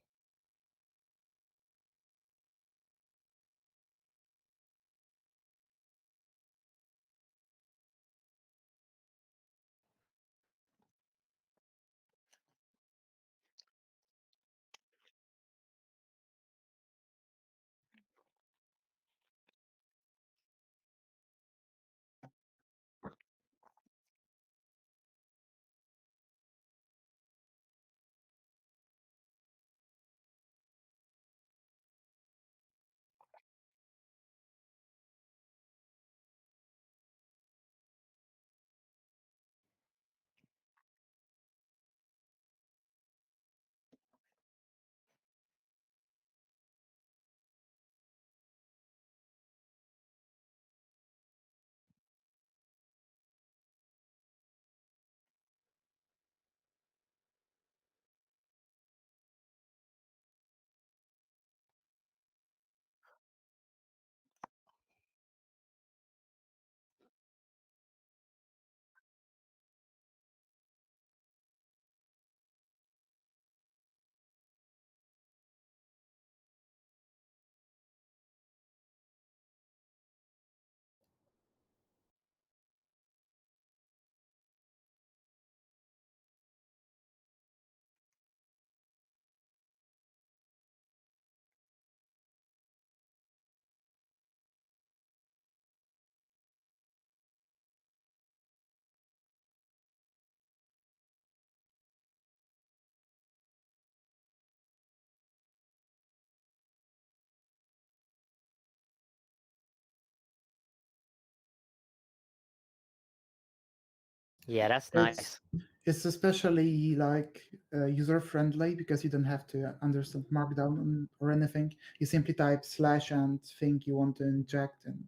Yeah, that's It's nice. it's especially like user friendly because you don't have to understand Markdown or anything. You simply type slash and thing you want to inject, and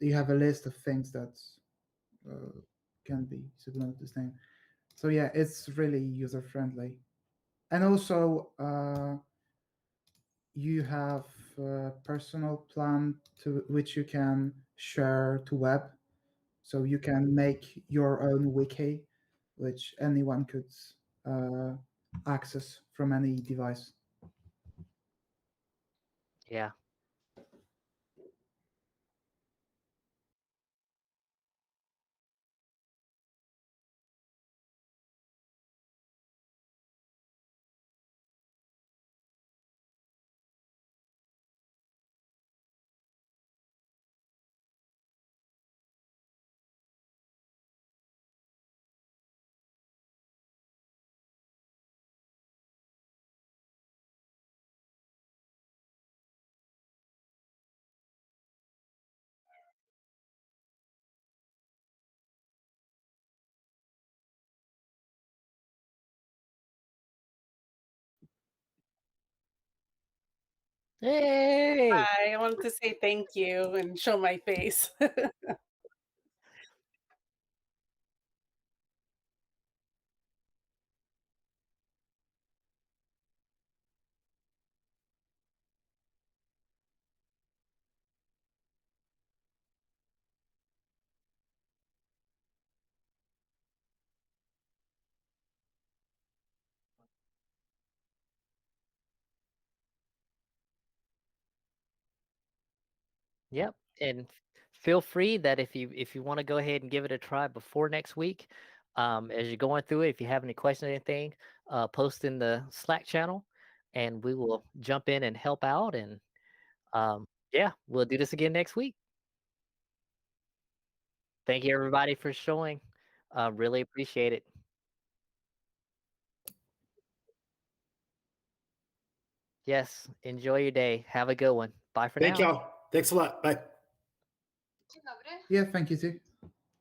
you have a list of things that uh, can be supplemented this name. So yeah, it's really user friendly, and also you have a personal plan to which you can share to web. So you can make your own wiki, which anyone could uh, access from any device. Yeah. Hey. I wanted to say thank you and show my face. Yep. And feel free that if you want to go ahead and give it a try before next week, as you're going through it, if you have any questions or anything, post in the Slack channel, and we will jump in and help out. And yeah, we'll do this again next week. Thank you everybody for showing. Really appreciate it. Yes. Enjoy your day. Have a good one. Bye for Thank now. y'all. Thanks a lot. Bye. Yeah, thank you too.